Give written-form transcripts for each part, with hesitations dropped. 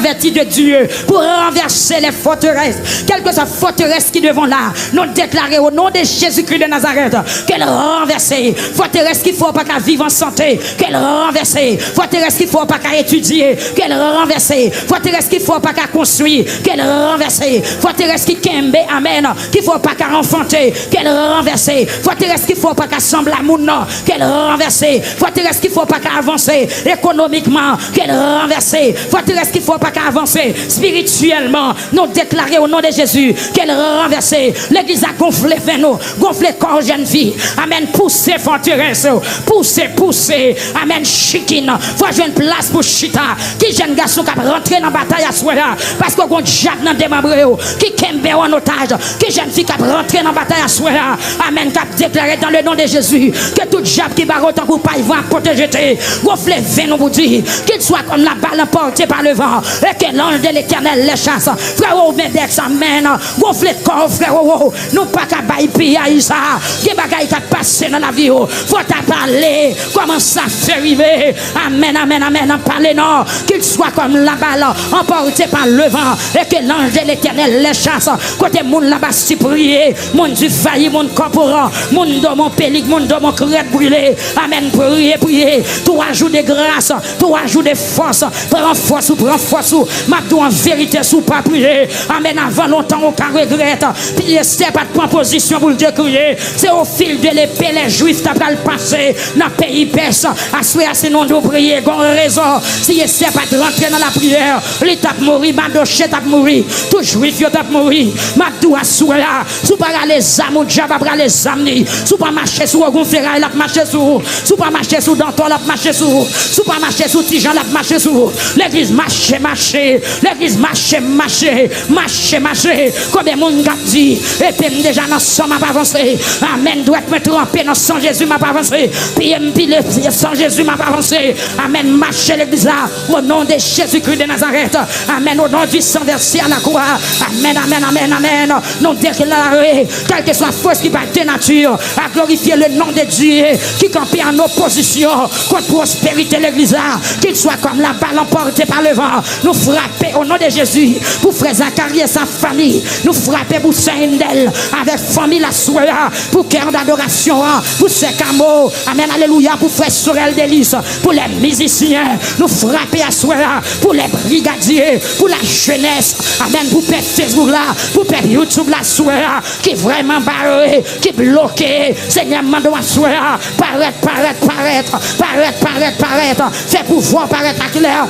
revêtis de Dieu pour renverser les forteresses. Quelle que soit forteresse qui devant là, nous déclarer au nom de Jésus-Christ de Nazareth qu'elle renverse. Forteresse qu'il faut pas qu'à vivre en santé, qu'elle renverse. Forteresse qu'il faut pas qu'à étudier, qu'elle renverse. Forteresse qu'il faut pas qu'à construire, qu'elle renverse. Forteresse qui kembe, amen, qu'il faut pas qu'à enfanter, qu'elle renverse. Forteresse qu'il faut pas qu'à sembler à mon nom, qu'elle renverse. Forteresse qu'il faut pas qu'à avancer économiquement, qu'elle renverse. Forteresse qu'il faut pas qu'à avancer spirituellement, nous déclarer au nom de Jésus qu'elle renverse. L'église a gonflé vers nous, gonflé corps jeune fille, amen, pousser forteresse, pousser, amen, chikine, faut jouer une place pour chita, qui jeune garçon qui a rentré dans la bataille à soi là, parce qu'on diable dans démembré, qui kembe en otage, qui jeune fille qui a rentré dans la bataille à soi là, amen, qui a déclaré dans le nom de Jésus, que tout diable qui va autant pour pas y voir protéger, gonflé vers nous pour dire, qu'il soit comme la balle emportée par le vent, et que l'ange de l'éternel les chasse, frère, Mendex, amen, gonflé corps, frère, nous pas qu'à bailler à Isa, qui bagaille qui a passé dans la vie, faut t'en parler, comment ça fait arriver, amen, parlez non, qu'il soit comme la balle emporté par le vent, et que l'ange de l'éternel les chasse, côté moun là-bas si prier, moun du failli, moun corporant, moun de mon pélic, moun de mon crête brûlé, amen, prier, tout ajout de grâce, tout ajout de force, prends force, m'abdou en vérité, sous pas prier, amen, avant longtemps, on can regrette, puis c'est pas de prendre position pour le décrier, c'est au fil de l'épée, les juifs t'as le passé, dans le pays perse, à souhait, c'est non de prier, qu'on raison, si c'est pas de rentrer dans la prière, l'état mourir, Madoché t'a mourir, tout juif t'a mourir, m'abdou à souhait, sous pas les âmes, ou diable à les âmes, sous pas marcher sur un ferraille, la marcher sous pas marcher sur Danton, la marcher sous pas marcher sur Tijan, la marcher sur l'église marcher, l'église marcher, combien de monde a dit, et puis déjà dans son m'a pas avancé, amen, doit me tremper dans son Jésus m'a pas avancé, puis le sans Jésus m'a pas avancé, amen, marcher l'église là, au nom de Jésus-Christ de Nazareth, amen, au nom du sang versé à la croix, amen, nous déclarer, quelle que soit la force qui va de nature, à glorifier le nom de Dieu, qui campait en opposition contre prospérité l'église là, qu'il soit comme la balle emportée par le vent, nous frapper au nom de Jésus, pour frère Zacharie et sa famille, nous frapper pour Saint-Indel, avec famille la soirée, pour cœur d'adoration, pour ses camos, amen, alléluia, pour frère Sorel Délice, pour les musiciens, nous frapper à soirée, pour les brigadiers, pour la jeunesse, amen, pour père Facebook là, pour père YouTube la soirée, qui est vraiment barré, qui est bloqué, Seigneur, mando à soirée, paraître, fait pouvoir paraître à clair.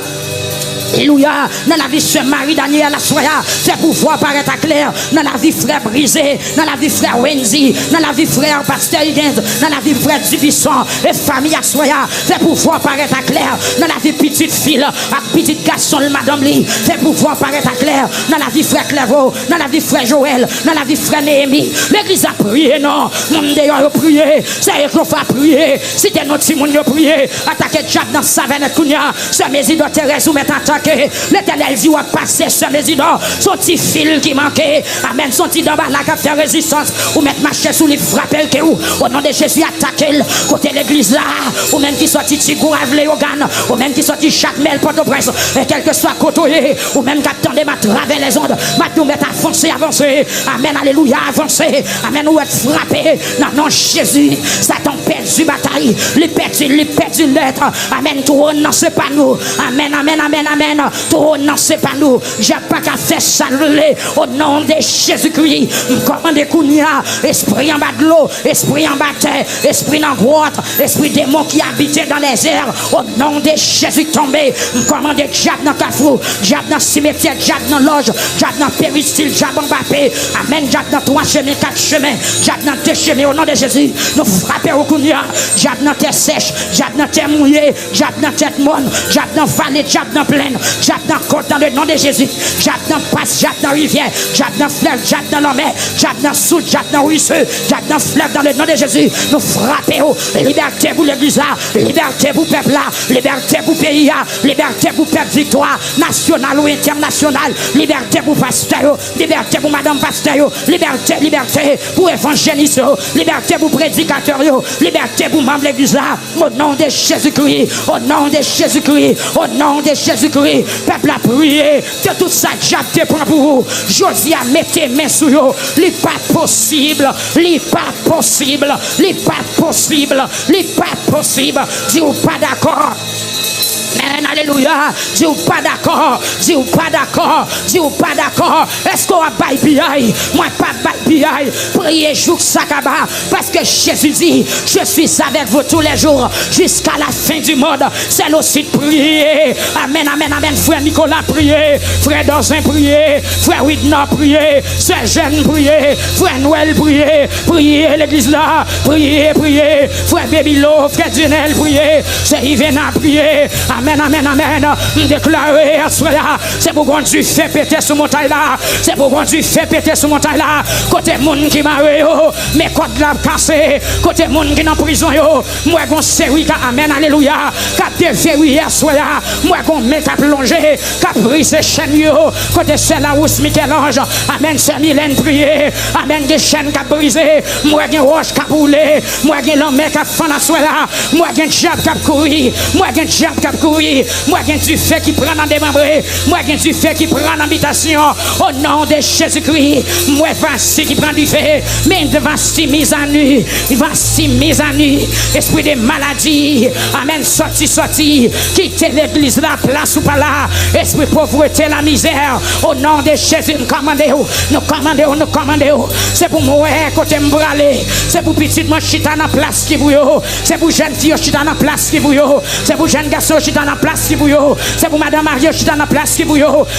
Alléluia, dans la vie de Marie Daniel la soya, fait pouvoir paraître clair, dans la vie frère brisé, dans la vie frère Wendy, dans la vie frère Pasteur Higgins, dans la vie frère Dubisson et famille à soya, fait pouvoir paraître clair, dans la vie petite fille, à petite garçon madame Lee, fait pouvoir paraître clair, dans la vie frère Claveau, dans la vie frère Joël, dans la vie frère Néhémie. L'église a prié, non, mon d'ailleurs a prié, c'est qu'on va prier, si t'es notre Simon a prié, attaquer Jacques dans sa veine Kounia, ce Mésidor Thérèse ou mettre attaque. L'éternel dit, on va passer ce Mésidor, son petit fil qui manquait, amen, son petit d'en-bas là qui a fait résistance, ou mettre marcher sous les frapper que ou, au nom de Jésus, attaquer côté l'église là, ou même qui sortit Tigou, Avlé, Ogan, ou même qui sortit Chapmel, Port-au-Prince, et quel que soit côté, ou même qui attendait ma travers les ondes, ma nous mettre à foncer, avancer, amen, alléluia, avancer, amen, ou être frappé, non, non, Jésus, Satan perdu bataille, les perdu l'être, amen, tout non, c'est pas nous, amen, tout non, c'est pas nous, j'ai pas qu'à faire saluer au nom de Jésus-Christ, commandez Kounia, esprit en bas de l'eau, esprit en bas de terre, esprit en grotte, esprit démon qui habitait dans les airs, au nom de Jésus tombé, commandez diable dans Kafou, diable dans cimetière, diable dans loge, diable dans péristyle, diable en Mbappé, amen, diable dans 3 chemins, 4 chemins, diable dans 2 chemins, au nom de Jésus, nous frappons au Kounia, diable dans terre sèche, diable dans terre mouillée, diable dans tête molle, diable dans vallée, diable dans plaine, diable dans côte, dans le nom de Jésus, diable dans passe, diable dans rivière, diable dans fleuve, diable dans la mer, diable dans sous, diable dans ruisseau, diable dans fleuve, dans le nom de Jésus, nous frappons, liberté pour l'église là, liberté pour peuple là, liberté pour pays là, liberté pour peuple victoire, nationale ou internationale, liberté pour pasteur, liberté pour madame pasteur, liberté pour évangéliste, liberté pour prédicateur, liberté adapté pour membre de l'église là. Au nom de Jésus-Christ, au nom de Jésus-Christ, au nom de Jésus-Christ. Peuple a prié, que tout ça j'adapté pour vous. Josie a mettez main sur vous. N'est pas possible, n'est pas possible, n'est pas possible, n'est pas possible. Dis-vous pas d'accord. Amen, alléluia. Dis-vous pas d'accord. Dis-vous pas d'accord. Dis-vous pas d'accord. Est-ce qu'on va bailler? Moi, pas bailler. Priez jour sakaba. Parce que Jésus dit, je suis avec vous tous les jours jusqu'à la fin du monde. C'est aussi de prier. Amen, amen, amen. Frère Nicolas, priez. Frère Dozin, priez. Frère Widna, priez. Sœur Jeanne, priez. Frère Noël, priez. Priez l'église là. Priez, priez. Frère Bébilo, frère Dunel, priez. C'est Yvena, priez. Amen, amen, amen. Déclarez à cela. C'est pour qu'on Dieu fait péter sur montagne là. C'est pour qu'on Dieu fait péter sur montagne là. Côté monde qui m'a mais côté la cassé. Côté monde qui est en prison yo. Moi qu'on série. Amen, alléluia. Cap de verrouillé à cela. Moi qu'on met à plonger. Cap brise chaîne yo. Côté c'est la housse Michel-Ange. Amen, c'est Mylène prier. Amen, des chaînes qui brisé. Moi qu'on roche qui roulé. Moi qu'on l'homme qui a fait à cela. Moi qu'on diable qui a couru. Moi qu'on diable qui a couru. Moi qui du fait qui prend en démembré, moi qui du fait qui prend en habitation, au nom de Jésus-Christ, moi voici qui prend du fait, mais voici mise à nu, voici mise à nu, esprit de maladie, amen, sorti, quittez l'église la place ou pas là, esprit de pauvreté, la misère, au nom de Jésus, nous commandons, c'est pour moi, côté m'bralé, c'est pour petit moi chita dans place qui vous c'est pour jeune fille chita dans place qui vous c'est pour jeune garçon chita dans place qui vous c'est pour madame Marie chita dans place qui vous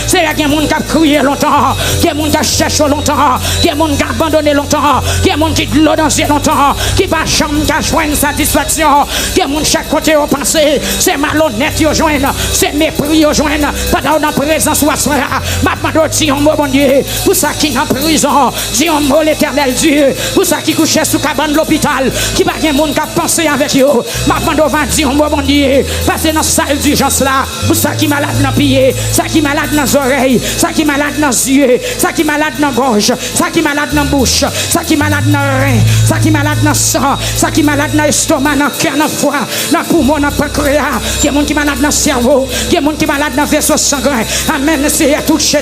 c'est qu'il y a des gens qui ont crié longtemps, qu'il y a des gens qui cherchent longtemps, qu'il y a des gens qui ont abandonné longtemps, qu'il y a des gens qui ont l'eau dans les longtemps, qui ne peuvent jamais joindre satisfaction, qu'il y a des gens chaque côté au pensée, c'est malhonnête qui joignent, c'est mépris qui joignent, pendant la présence ou à soi, maintenant dis un mot bon Dieu, pour ça qui est en prison, dis un mot l'éternel Dieu, pour ça qui couche sous cabane de l'hôpital, qui va des gens qui ont pensé avec eux, maintenant dis un mot bon Dieu, passez dans la salle d'urgence là, pour ça qui est malade dans le pied, ça qui est malade dans les oreilles, ça qui est malade dans les yeux, ça qui est malade dans la gorge, ça qui est malade dans la bouche, ça qui est malade dans le rein, ça qui est malade dans le sang, ça qui est malade dans l'estomac, dans le cœur, dans le foie, dans le poumon, dans le pancréas, il y a des gens qui sont malades dans le cerveau, il y a des gens qui sont malades dans le vaisseau sanguin. Amen. C'est toucher.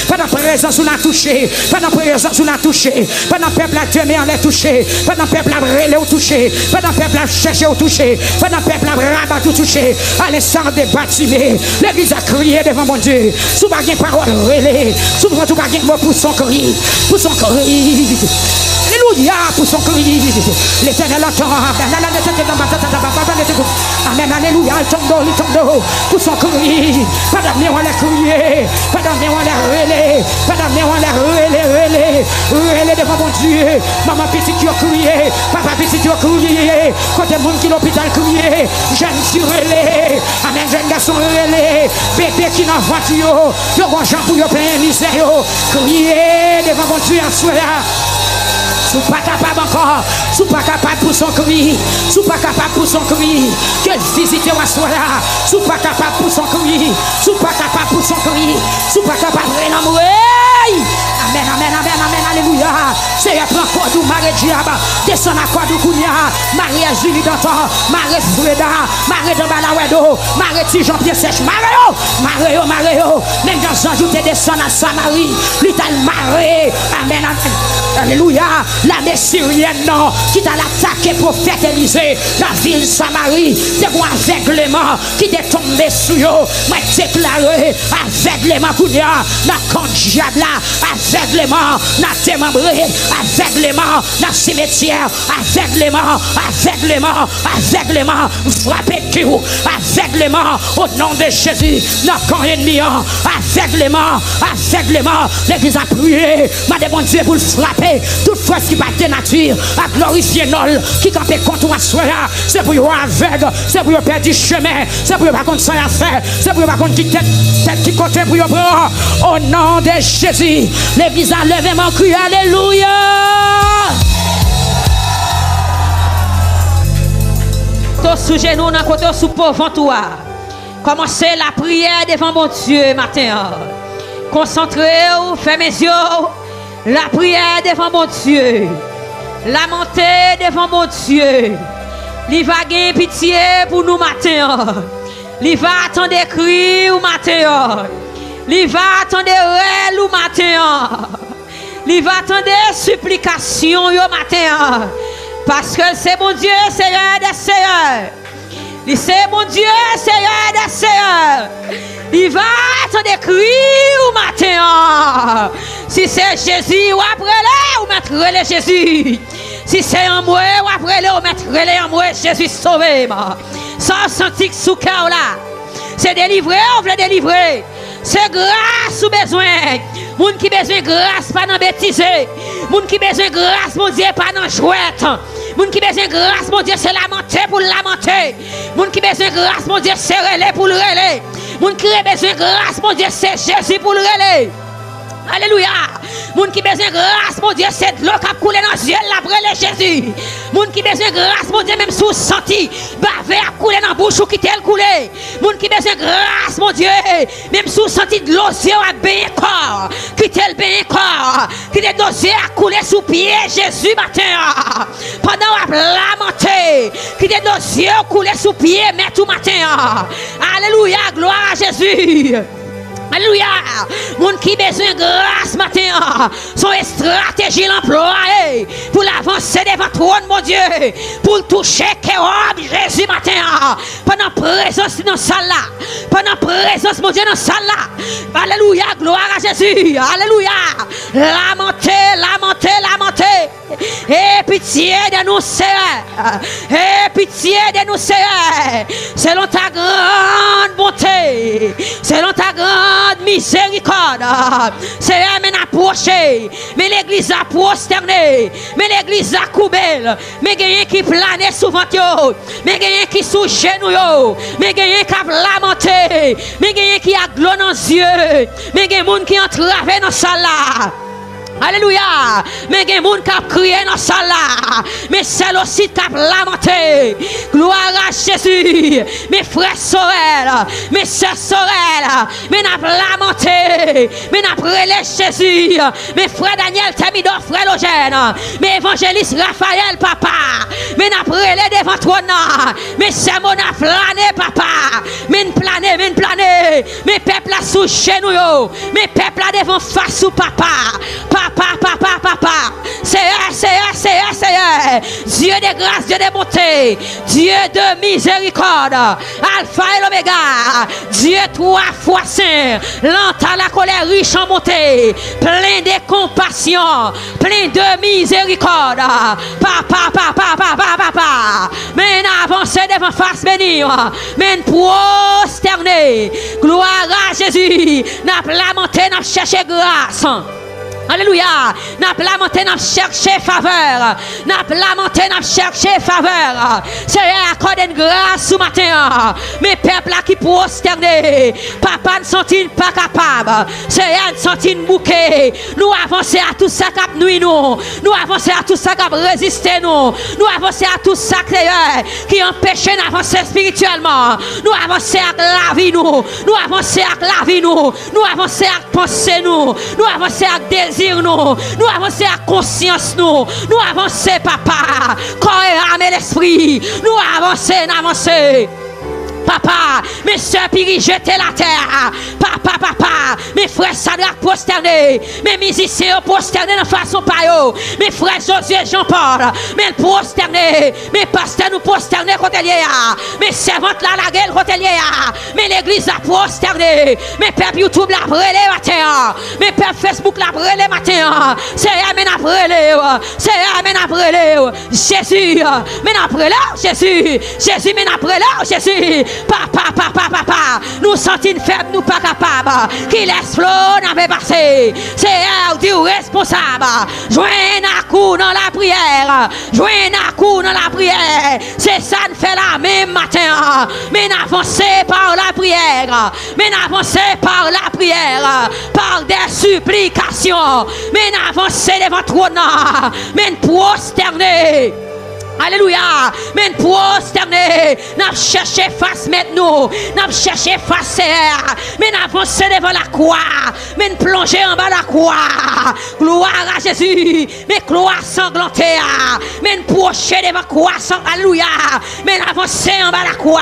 Pas dans présence, on a touché. Pas dans présence, on a touché. Pas dans peuple à Dieu, on l'a touché. Pas dans peuple à relais, on touché. Pas dans peuple à chercher, on touché. Pas dans peuple à rabat, on touché. Allez, sans débattimé. L'église a crié devant mon Dieu. Sous pas de parole relais. Sous pas de mot pour son cri. Pour son cri. Alléluia pour son cri. L'éternel entend. Amen. Alléluia. Il tombe pour son cri. Pas d'amener, on l'a crié. Pas d'amener, on l'a relais. Pas d'amener, on l'a relais. Relais devant mon Dieu. Maman petite qui a crié. Papa petit qui a crié. Côté monde qui l'hôpital crié. Jeune qui relais. Amen. Jeune garçon relais. Bébé qui n'a voiture. Le grand Jean pour le plein misère. Crié devant mon Dieu à soi. Sous pas capable encore, sous pas capable pour son cri, sous pas capable pour son cri, que visiter à soi là, sous pas capable pour son cri, sous pas capable pour son cri, sous pas capable de l'amour. Amen, alléluia. C'est un quoi du Marie Diaba, descend à quoi du Kounia, Marie Julie Danton, Marie Freda, Marie de Balawedo, Marie Jean-Pierre Sèche, Mario, même dans un jour, tu descends à Samarie, l'Ital Marie, amen, alléluia. La syrienne non, qui t'a attaqué prophète Élisée, la ville Samarie, c'est pour aveuglement qui t'est tombé sur eux, mais déclaré aveuglement Kounia, la compte diable là, aveuglement, la démembré, aveuglement, la cimetière, aveuglement, frappez tout, aveuglement, au nom de Jésus, la camp ennemi, aveuglement, l'église a prié, m'a mon Dieu pour le frapper, toute fois qui bat de nature, à glorifier Nol, qui campait contre toi, c'est pour vous aveugle, c'est pour vous perdre du chemin, c'est pour vous pas contre ça à faire, c'est pour vous pas contre qui tête qui côté pour vous prendre, au nom de Jésus, l'église a levé mon cri, alléluia. Sous genoux, dans côté sous pauvre toi. Commencez la prière devant mon Dieu matin. Concentrez-vous, fermez les yeux. La prière devant mon Dieu. La montée devant mon Dieu. Il va gagner pitié pour nous matin. Il va attendre cri ou matin. Il va attendre réel ou matin. Il va attendre supplication au matin. Parce que c'est mon Dieu, Seigneur des Seigneurs. C'est mon Dieu, Seigneur des Seigneurs. Il va attendre cri ou matin. Si c'est Jésus ou après là, ou mettre le Jésus. Si c'est en moi ou après là, ou mettre le en moi, Jésus sauvé. Sans sentir sous cœur là. C'est délivré, on veut délivrer. C'est grâce ou besoin. Moun qui besoin grâce, pas dans bêtiser. Moun qui besoin grâce, mon Dieu, pas dans chouette. Moun qui besoin grâce, mon Dieu, c'est lamenter pour lamenter. Moun qui besoin grâce, mon Dieu, c'est relais pour le relais. Moun qui a besoin grâce, mon Dieu, c'est Jésus pour le relais. Alléluia. Moun qui besoin grâce, mon Dieu, c'est de l'eau qui a coulé dans les yeux, l'après les Jésus. Moun qui besoin grâce, mon Dieu, même sous senti, bavé a coulé dans la bouche ou qui tel coulé. Moun qui besoin grâce, mon Dieu, même sous senti de l'eau, a bien corps, qui tel bien corps, qui tel dossier a coulé sous pied Jésus matin. Pendant a lamenté, qui tel dossier a coulé sous pied, mais tout matin. Alléluia, gloire à Jésus. Alléluia. Moun qui besoin grâce matin, son stratégie l'employer pour l'avancer devant trône mon Dieu, pour toucher Kérob Jésus matin, pendant présence dans salle là, pendant présence mon Dieu dans salle là. Alléluia, gloire à Jésus. Alléluia. Lamenter, lamenter, lamenter. Et pitié de nous Seigneur. Et pitié de nous Seigneur. Selon ta grande bonté, selon ta grande miséricorde, Seigneur, mais approché, mais l'église a prosterné, mais l'église a coubé, mais gagne qui plane souvent, mais gagne qui sous genou, mais gagne qui a lamenté, mais gagne qui a glon dans les yeux, mais gagne monde qui entrave dans salle là. Alléluia. Mais il y a des gens qui ont crié dans la salle. Mais celle aussi qui a lamenté. Gloire à Jésus. Mes frères Sorel. Mes sœurs Sorel. Mais n'a lamenté. Mais n'a relé Jésus. Mes frères Daniel Temidor, frère Logène. Mes évangélistes Raphaël, papa. Mais n'a relé devant toi. Mais c'est mon a plané, papa. Mais plané, mais plané. Mes peuples là sous chez nous. Mes peuples là devant face au papa. Papa, Seigneur, Dieu de grâce, Dieu de bonté, Dieu de miséricorde, Alpha et l'Oméga, Dieu 3 fois saint, lent à la colère, riche en bonté, plein de compassion, plein de miséricorde, papa, mais avancez devant face bénir, mais prosterner, gloire à Jésus, n'a lamenté, n'a cherché grâce. Alléluia. N'a lamenté, n'a cherché faveur. N'a lamenté, n'a cherché faveur. Seigneur, accorde une grâce ce matin. Mes peuples qui prosternés. Papa ne sont-ils pas capables. Seigneur, ne sont-ils bouqués. Nous avançons à tout ça qui nuit nous. Nous avançons à tout ça qui résiste nous. Nous avançons à tout ça qui empêche d'avancer spirituellement. Nous avançons à la vie nous. Nous avançons à la vie nous. Nous avançons à penser nous. Nous avançons à désir nous avancer à conscience nous avancer papa corps et âme et l'esprit nous avancer papa, mes soeurs Piri, jetez la terre. Papa, mes frères Sadrach prosternés. Mes musiciens prosternés de façon payo. Mes frères Josué Jean-Paul, mes prosternés. Mes pasteurs nous prosternés côté lié. Mes servantes là la gueule côté lié. Mais l'église a prosterné. Mes pères YouTube la brûlé matin. Mes pères Facebook la brûlé matin. C'est amen a brûlé. C'est amen a brûlé. Jésus, mais a brûlé Jésus. Jésus, mais a brûlé Jésus. Papa, nous sentons faibles, nous pas capables. Qui laisse flot n'avait passé. C'est elle du responsable. Joignez à coup dans la prière. Joignez à coup dans la prière. C'est ça nous fait la même matin. Mais n'avancez par la prière. Mais n'avancez par la prière. Par des supplications. Mais n'avancez devant trône. Mais prosternez. Alléluia. Mais prosterner, n'a cherché face maintenant, n'a cherché face, mais n'avancer devant la croix, mais plonger en bas la croix. Gloire à Jésus, mais gloire sanglantée, mais procher devant la croix, alléluia, mais avancer en bas la croix.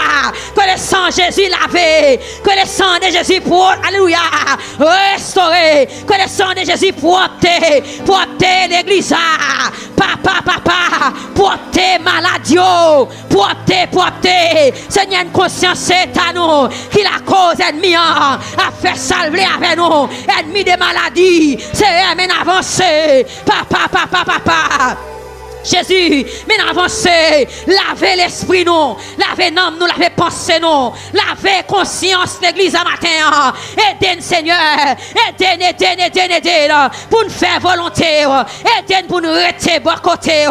Que le sang de Jésus lavé, que le sang de Jésus pour, alléluia, restaurer, que le sang de Jésus porter l'église, papa, porter maladie, porter, Seigneur, une conscience c'est à nous, qui la cause ennemi a fait salver avec nous, ennemi de maladie, c'est eux, avancer, papa. Jésus, mais avancez, lavez l'esprit nous, lavez l'âme nous, lavez pensée nous, lavez conscience l'église à matin. Aidez-nous Seigneur, aidez-nous pour nous faire volonté, aidez-nous pour nous rester bon côté,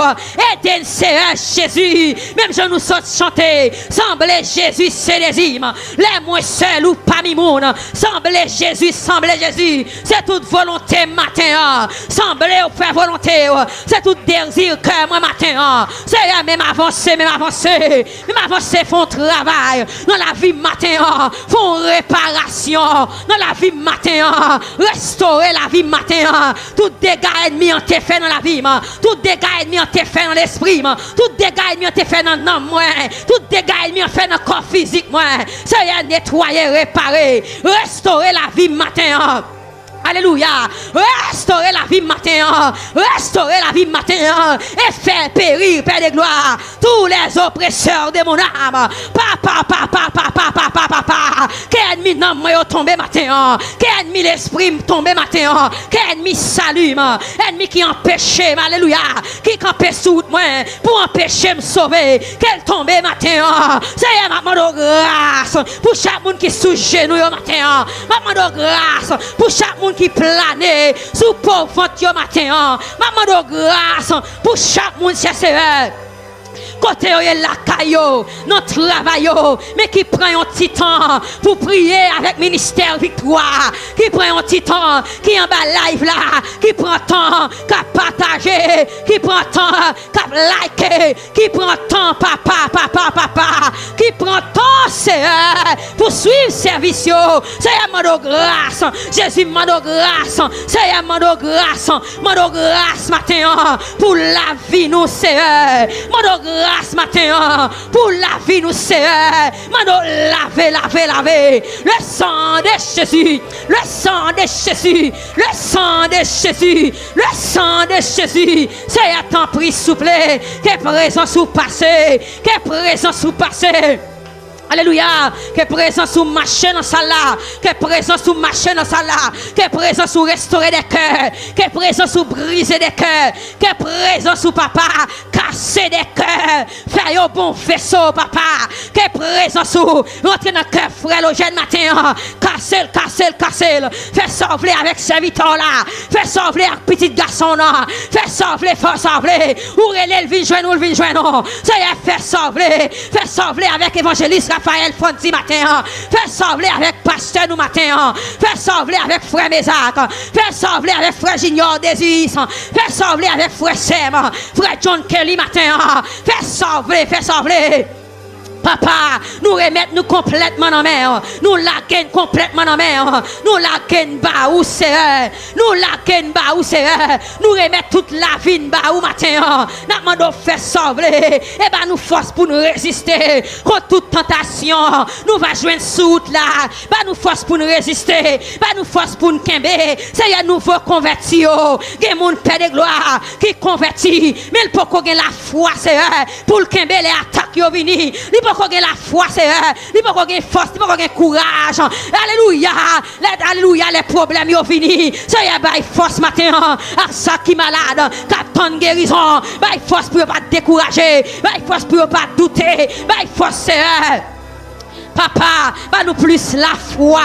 aidez-nous Seigneur Jésus, même je nous saute chanter, semblez Jésus c'est les hymnes, les moins seuls ou pas mimoun, semblez Jésus, c'est toute volonté matin, semblez ou faire volonté, c'est tout désir que moi matin, c'est même avancer, font travail dans la vie matin, font réparation dans la vie matin, restaurer la vie matin, tout dégât ennemi en te fait dans la vie, tout dégât ennemi en te fait dans l'esprit, tout dégât ennemi en te fait dans l'âme, tout dégât ennemi en fait dans le corps physique, c'est nettoyer, réparer, restaurer la vie matin. Alléluia. Restaurer la vie matin. Et faire périr, Père de gloire, tous les oppresseurs de mon âme. Papa. Quel ennemi non moi tombé matin. Quel ennemi l'esprit tombé matin. Quel ennemi s'allume. Ennemi qui empêche, alléluia. Qui campait sous moi pour empêcher me sauver. Quel tombé matin. C'est ma demande de grâce pour chaque monde qui est sous genou matin. Ma demande de grâce pour chaque monde qui plane sous pauvre ventre matin. Maman de grâce pour chaque monde chercheur. Côté la caillou, notre travail, mais qui prend un petit temps pour prier avec ministère victoire, qui prend un petit temps, qui en bas live là, qui prend temps, qui partager, qui prend temps, qui liker, qui prend temps, papa, qui prend temps, Seigneur, pour suivre service, Seigneur, mando grâce, Jésus, mando grâce, Seigneur, mando grâce matin, pour la vie, nous, Seigneur, mando grâce matin pour la vie nous Seigneur, mando laver le sang de Jésus, Seigneur, t'en prie souple, que présence ou passé, alléluia, que présence ou marcher dans ça là, que présence ou marcher dans ça là, que présence ou restaurer des cœurs, que présence ou briser des cœurs, que présence ou papa casser des cœurs, faire un bon vaisseau papa, que présence ou rentrer dans le cœur frère le jeune matin, casser, faire sauver avec serviteur là, faire sauver avec petit garçon là, faire sauver, ou relève le joindre, ça y est, faire sauver avec évangéliste Raphaël Fonzi matin, fais sauver avec pasteur nous matin, fais sauver avec frère Mézac, fais sauver avec frère Junior Désis, fais sauver avec frère Sem, frère John Kelly matin, fais sauver. Papa, nous remettons complètement en mer. Nous laquons complètement en mer. Nous laquons bas où c'est. Nous remettons toute la vie bas où matin. Nous demandons faire sauver. Et ben nous force pour nous résister contre toute tentation. Nous va joindre soute là. Ben nous force pour nous résister. Ben nous force pour nous kembe. C'est un nouveau converti. Gen moun père de gloire qui converti. Mais il peut qu'on ait la foi c'est pour le kembe les attaques yo vini. Qu'on ait la foi, c'est il faut qu'on ait force, il faut qu'on ait courage. Alléluia, les problèmes sont finis. C'est y force matin à ça qui malade, captain guérison. Force pour pas décourager, force pour pas douter, force c'est Papa, bah nous plus la foi.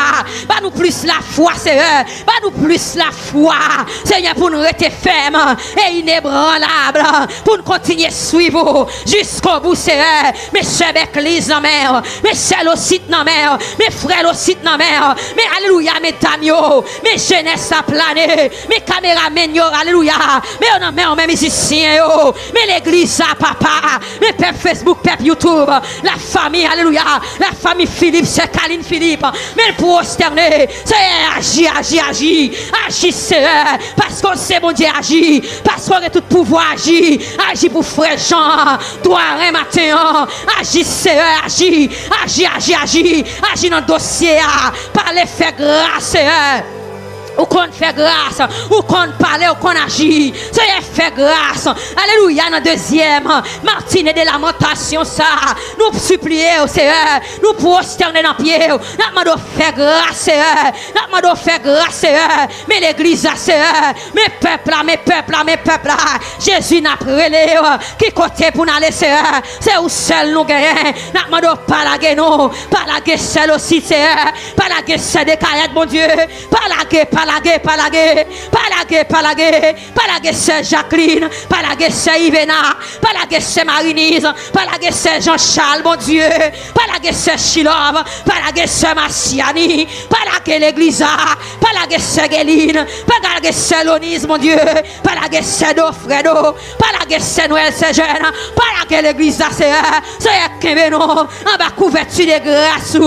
Bah nous plus la foi, Seigneur. Bah nous plus la foi. Seigneur, pour nous rester fermes et inébranlables. Pour nous continuer à suivre jusqu'au bout, Seigneur. Mes chers églises dans mer. Mes chers aussi dans mer. Mes frères aussi dans mer. Mais alléluia, mes dames, mes jeunesse à planer. Mes caméramens, alléluia. Mais on a même musiciens, mais l'église à papa. Mais peuple Facebook, peuple YouTube. La famille, alléluia. La famille Philippe, c'est Caline Philippe. Mais le prosterné, c'est agis, Seigneur. Parce qu'on sait, mon Dieu, agis. Parce qu'on a tout pouvoir, agis. Agis pour frère Jean. Toi, un matin, agis, Seigneur, agis. Agis dans le dossier. Parlez, fait grâce, Seigneur. Ou qu'on fait grâce, ou qu'on parle, ou qu'on agit. Seigneur, fait grâce. Alléluia, dans deuxième. Martine de lamentation, ça. Nous supplier, Seigneur. Nous prosterner dans pied. Nous demandons faire grâce, Seigneur. Nous demandons faire grâce, Seigneur. Mais l'église, Seigneur. Mes peuples là. Jésus n'a prélé. Qui côté pour nous aller, Seigneur. C'est où seul nous gagnons. Nous demandons pas la guerre, non. Pas la guerre, seul aussi, Seigneur. Pas la guerre, c'est des caillettes, mon Dieu. Pas la guerre, c'est Jacqueline, pas la guerre c'est Ivena, pas la guerre c'est Marinise, pas la guerre c'est Jean-Charles, mon Dieu, pas la guerre c'est Chilov, pas la guerre c'est Massiani, pas la guerre l'Église, pas la guerre c'est Géline, pas la guerre c'est Lonise, mon Dieu, pas la guerre c'est Dofredo, pas la guerre c'est Noël, c'est jeune, pas la guerre l'Église, c'est Kébénon, en bas couverture de grâce.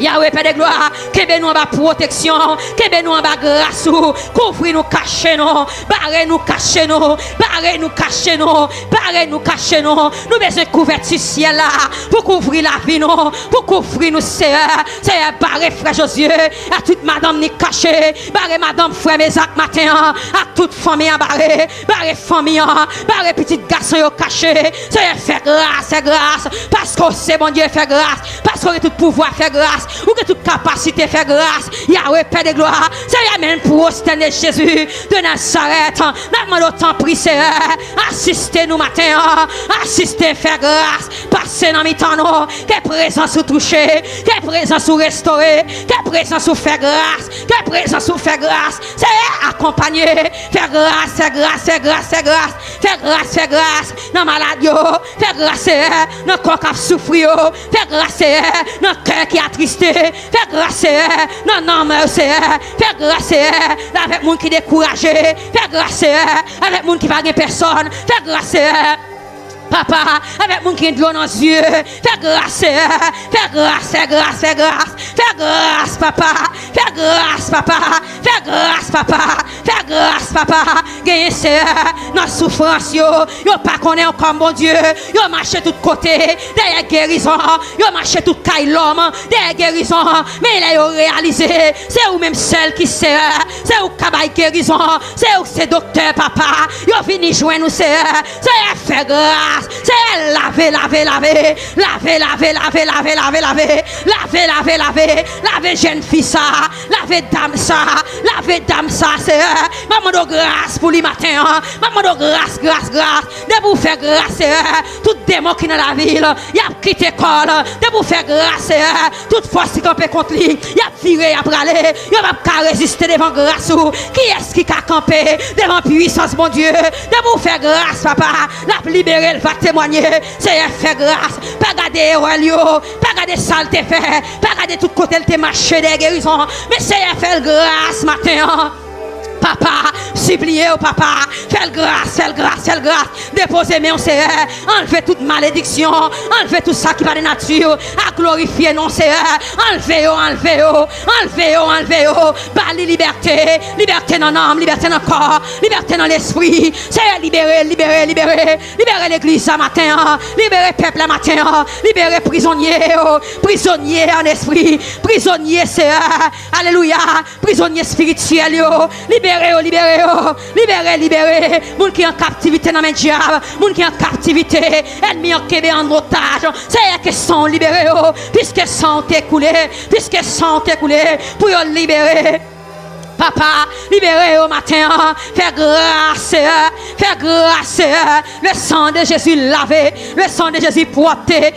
Yahweh, Père de gloire, que nous en bas protection, que nous en bas grâce, couvrir nous, cacher nous, barrer nous, cacher nous, nous besoin de couverture ciel là, pour couvrir la vie nous, pour couvrir nous, Seigneur, barrer frère Josué, à toute madame ni caché, barrer madame frère Mézac matin, à toute famille en barrer famille, barrer petit garçon yo caché, Seigneur, fait grâce, parce que c'est bon Dieu, fait grâce, parce qu'on a tout pouvoir, fait grâce. Ou que toute capacité fait grâce, Yahweh, Père de gloire, c'est même pour prosterner Jésus de Nazareth. Nous demandons autant prix, Seigneur, assistez-nous matin, assistez, faire grâce, passez dans mi-temps, que présence ou toucher, que présence ou restaurer, que présence ou faire grâce, que présence ou faire grâce, c'est accompagner, faire grâce, dans maladie, faire grâce, dans le corps qui a souffert, faire grâce, dans le cœur qui a tristé. Fais grâce, non, merci. Fais grâce avec les gens qui sont découragés. Fais grâce avec les gens qui ne ont personne. Fais grâce. Papa, avec les gens qui ont de l'eau dans les yeux, fais grâce, papa, gagne dans la souffrance, yo pas connaît comme bon Dieu, yo marche de tous côtés, derrière guérison, yo marche tout caille l'homme, derrière guérison, mais il a réalisé, c'est ou même celle qui sait, c'est ou cabaye guérison, c'est ou c'est docteur, papa, yo vini joindre nous, c'est faire grâce. C'est laver, jeune fille ça, laver dame ça, c'est maman de grâce pour le matin, maman de grâce, de vous faire grâce, tout démon qui est dans la ville, il a quitté l'école, de vous faire grâce, toute force qui campé contre lui, il a viré, il a bralé, il va pas résister devant grâce, qui est-ce qui a campé devant puissance, mon Dieu, de vous faire grâce, papa, la libérer, va témoigner, c'est faire grâce, pas garder pas garder saleté fait, pas garder tout côté de marché des guérisons, mais c'est faire grâce matin. Papa, suppliez au papa, fais grâce, déposez mes Seigneur, enlevez toute malédiction, enlevez tout ça qui va de nature, à glorifier non Seigneur, enlevez, bali liberté dans l'âme, liberté dans le corps, liberté dans l'esprit, Seigneur, libérez l'église ce matin, libérez peuple ce matin, libérez prisonniers en esprit, prisonniers Seigneur, alléluia, prisonniers spirituels, libérez, moun qui en captivité dans mes diables, moun qui en captivité, ennemi en kébé en otage, c'est que sont libérés, puisque sont écoulés, pour les libérer. Papa, libérez au matin, fais grâce, le sang de Jésus lavé, le sang de Jésus porté,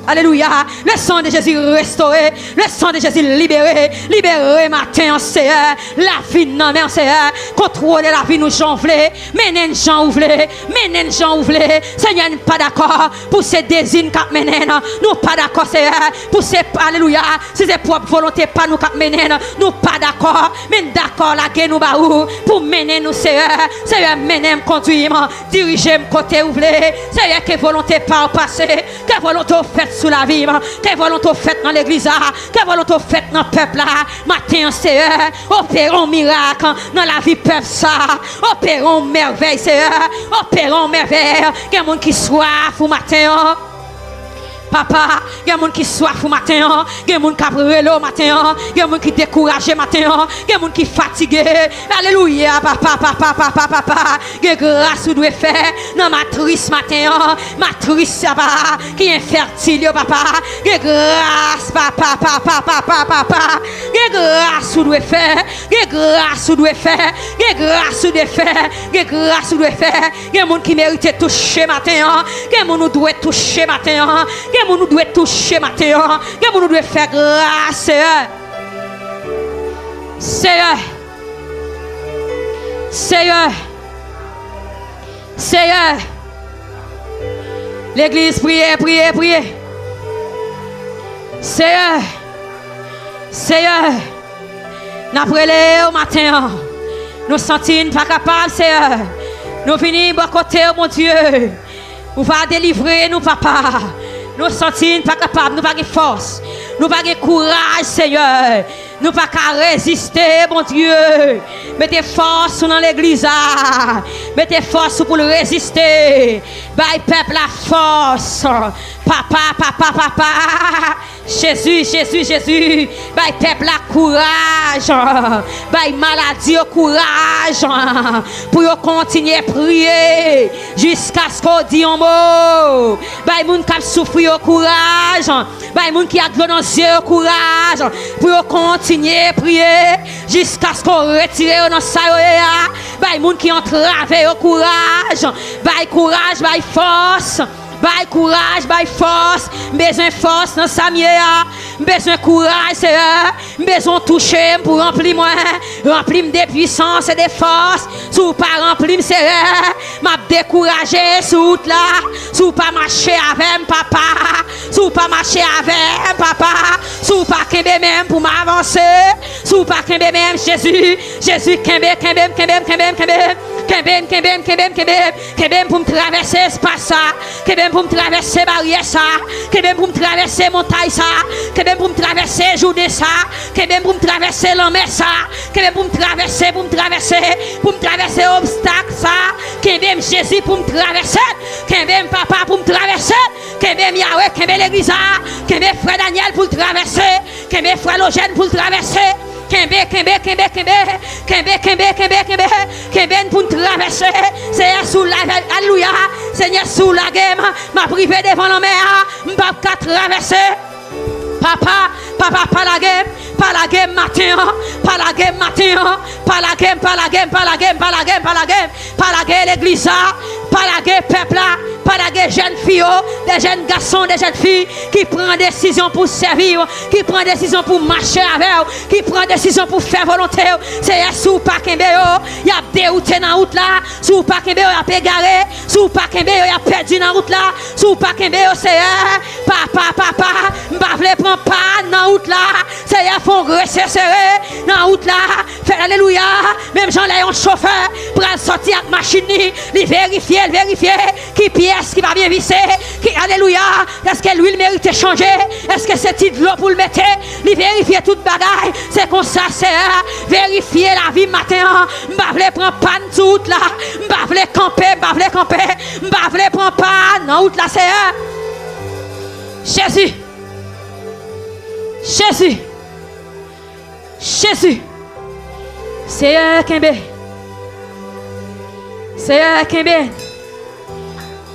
Alléluia. Le sang de Jésus restauré. Le sang de Jésus libéré. Libéré matin, Seigneur. La vie non mais Seigneur. Contrôler la vie nous j'envoulé. Menen nous j'envoulé. Menen nous j'envoulé. Seigneur, nous pas d'accord pour ces désirs qu'a menen. Nous pas d'accord, Seigneur. Pour ces alléluia. Si c'est propre volonté pas nous qu'a menen. Nous pas d'accord. Mais d'accord la guerre nous baou pour mener nous, Seigneur. Seigneur, mener conduire, diriger côté ouvré. Seigneur, que volonté pas passer. Que volonté faite sous la vie, que volonté faite dans l'église, que volonté faite dans le peuple là. Matin, Seigneur, opérons miracle dans la vie peuple ça. Opérons merveille, Seigneur. Opérons merveille. Il y a des gens qui soif au matin. Papa, il y a des gens qui soif au matin, il y a des gens qui brûlent au matin, il y a des gens qui découragent au matin, il y a des gens qui fatigués. Alléluia, papa, papa, papa, papa. Il y a grâce que vous devez faire dans matrice matin, matrice papa, qui est infertile, papa. Il y a grâce, papa, papa, papa, papa. Il y a grâce que vous devez faire, il y a grâce que vous devez faire, il y a grâce que vous devez faire, il y a grâce que vous devez faire. Il y a des gens qui méritent de toucher matin, il y a des gens qui doivent toucher matin. Nous devons toucher matin, nous devons faire grâce, Seigneur. Seigneur, Seigneur, Seigneur. L'église prie, prie, prie. Seigneur, Seigneur, nous prenons au matin, nous sentons pas capables, Seigneur. Nous venons à côté, mon Dieu. Nous va délivrer nous, papa. Nous sentons pas capables, nous pas de force, nous pas de courage, Seigneur. Nous pas qu'à résister, mon Dieu. Mettez force dans l'église. Mettez force pour le résister. Bye peuple la force. Papa, papa, papa. Jésus, Jésus, Jésus. Bye peuple la courage. Bye maladie au courage. Pour continuer à prier jusqu'à ce qu'on dise un mot. Bye moun qui souffrir au courage. Bye moun qui a de nos yeux au courage. Pour continuer à prier jusqu'à ce qu'on retire dans sa yoya. Bye moun qui ont travé au courage. Bye courage, bye force. Bye courage, bye force. Besoin force dans sa mienne. Besoin courage, Seigneur. Besoin toucher pour remplir moi. Remplir de puissance et de force. Si vous pas remplir, Seigneur, m'a découragé sur route là. Si vous pas marcher avec papa. Si vous pas marcher avec papa. Si vous pas kembe même pour m'avancer. Si vous pas kembe même Jésus. Jésus kembe pour me traverser espace ça. Pour me traverser barrière ça, que même pour me traverser montagne ça, que même pour me traverser journée ça, que même pour me traverser l'homme ça, que même pour me traverser obstacle ça, que même Jésus pour me traverser, que même papa pour me traverser, que même Yahweh, que même l'église, que même frère Daniel pour le traverser, que même frère Logène pour le traverser. Kembe pour traverser. Seigneur sous la alléluia. Seigneur sous la game. M'a privé devant la mer. M'pas qu'à traverser. Papa, pas la game matin, pas la game l'église, pas la game peuple, pas la game jeunes filles, des jeunes garçons, des jeunes filles qui prennent décision pour servir, qui prennent décision pour marcher avec, qui prennent décision pour faire volonté. C'est sous pas kembe il y a dérouté dans route là, sous pas kembe il y a égaré, sous pas kembe il y a perdu dans route là, sous pas kembe c'est papa, m'pa vle prendre pas dans route là, c'est font resserrer dans route là, faire alléluia, même Jean là un chauffeur pour sortir avec machine li vérifier qui pièce qui va bien visser, qui alléluia, est-ce que l'huile mérite changer, est-ce que c'est de l'eau pour le mettre, li vérifier toute bagaille, c'est comme ça c'est vérifier la vie matin, m'pa vle prendre panne sur route là, m'pa vle camper, m'pa vle prendre panne dans route là c'est Jésus. Seigneur Kembe. Seigneur Kembe.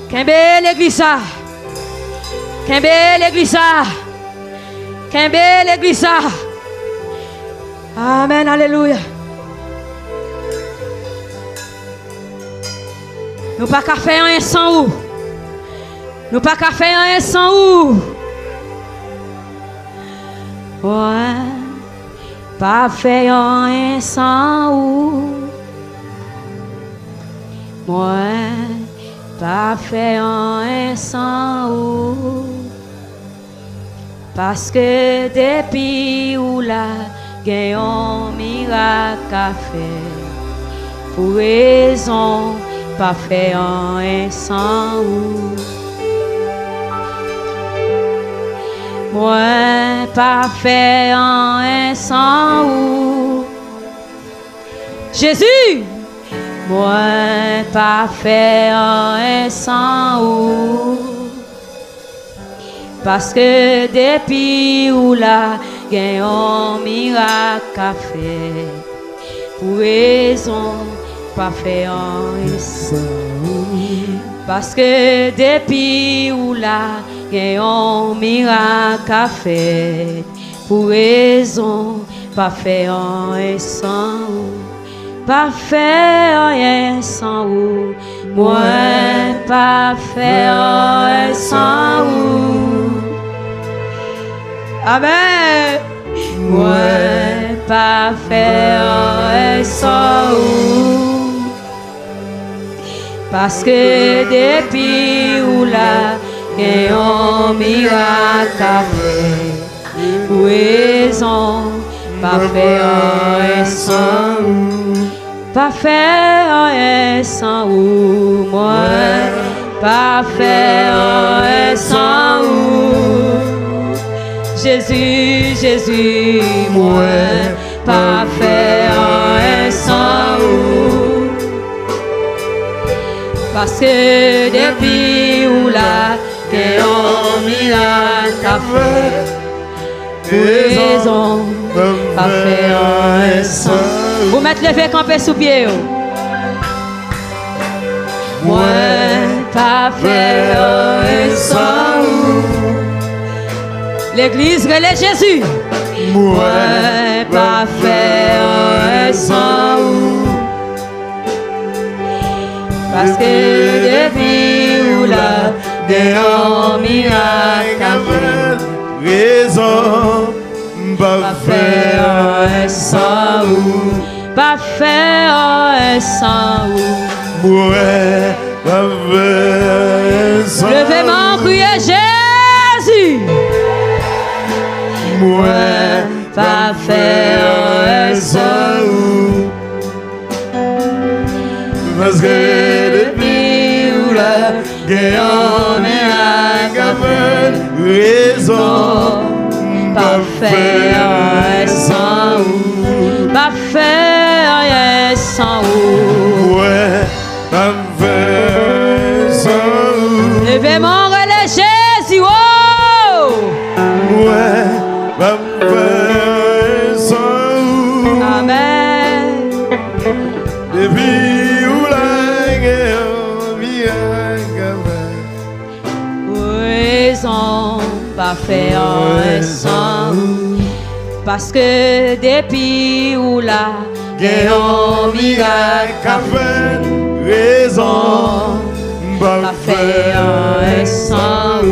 Kembe l'église. Kembe l'église. Kembe l'église. Amen, alléluia. Nous pas qu'à faire un sans où. Nous pas qu'à faire un sans où. Moi, pas fait un sans ou. Moi, pas fait un sans ou. Parce que depuis où là, gagne un miracle à faire. Pour raison, pas fait un sans ou. Moi, pas fait un sans ou. Jésus! Moi, pas fait un sans ou. Parce que depuis où là, gagne un miracle à faire. Pour raison, pas fait un sans ou. Parce que depuis où là, gagne un miracle à faire. Pour raison, pas fait un sans ou. Pas faire rien sans ou. Moi, pas faire rien sans ou. Amen. Moi, pas faire rien sans ou. Parce que depuis où là, il y a un miracle à faire. Pour raison, pas faire rien sans ou. Pas faire rien sans ou. Moi, pas faire rien sans ou. Jésus, Jésus, moi, pas faire rien sans ou. Parce que depuis où là, t'es en miracle à faire. Raison, pas faire rien sans ou. Vous mettez levé camper sous pied. Moi, pas faire un sans ou. L'église relève Jésus. Moi, pas faire un sans ou. Parce que depuis où là, des hommes miracles à faire. Raison, pas faire un sans ou. Pas faire un sans ou. Moi, pas faire un sans ou. Levez-moi, criez Jésus. Moi, pas faire un sans ou. Parce que depuis où là, gagne un miracle à faire. Raison, pas faire un sans ou. Pas faire un sans ou. ouais, pas faire un sans ou. Levez-moi, relais Jésus. Oh! Ouais, pas faire un sans ou. Amen. Depuis où la guerre vient à Raison, pas faire un sans ou. Parce que depuis où là, gagne un miracle à faire. Raison, pas faire un sans ou.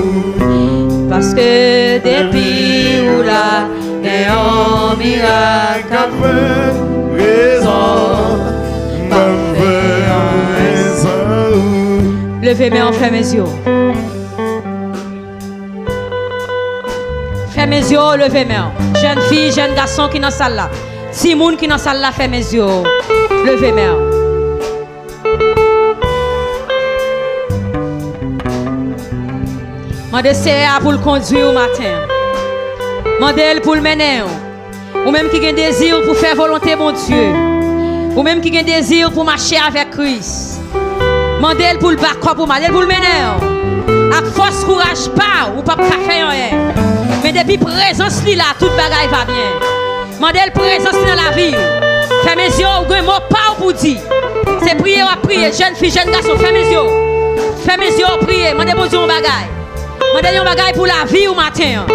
Parce que depuis où là, gagne un miracle à faire. Raison, pas faire un sans ou. Levez-moi, on ferme mes yeux. Ferme mes yeux, levez-moi. Jeune fille, jeune garçon qui dans la salle là. Si moun qui dans la salle là, ferme mes yeux. Levez-moi. Mandez CA pour le conduire au matin. Mandez pour le mener. Ou même qui a un désir pour faire volonté mon Dieu. Ou même qui a un désir pour marcher avec Christ. Mandez pour le backup, mandez pour le mener. Avec force, courage, pas, ou pas faire rien. Mais depuis présence là, toute bagaille va bien. Mandez présence dans la vie. Fais mes yeux, ou un mot pas pour dire. C'est prier ou prier. Jeune fille, jeune garçon, fais mes yeux. Fais mes yeux, prier. Mandez mon Dieu un bagaille. Mandez un bagaille pour la vie ou matin.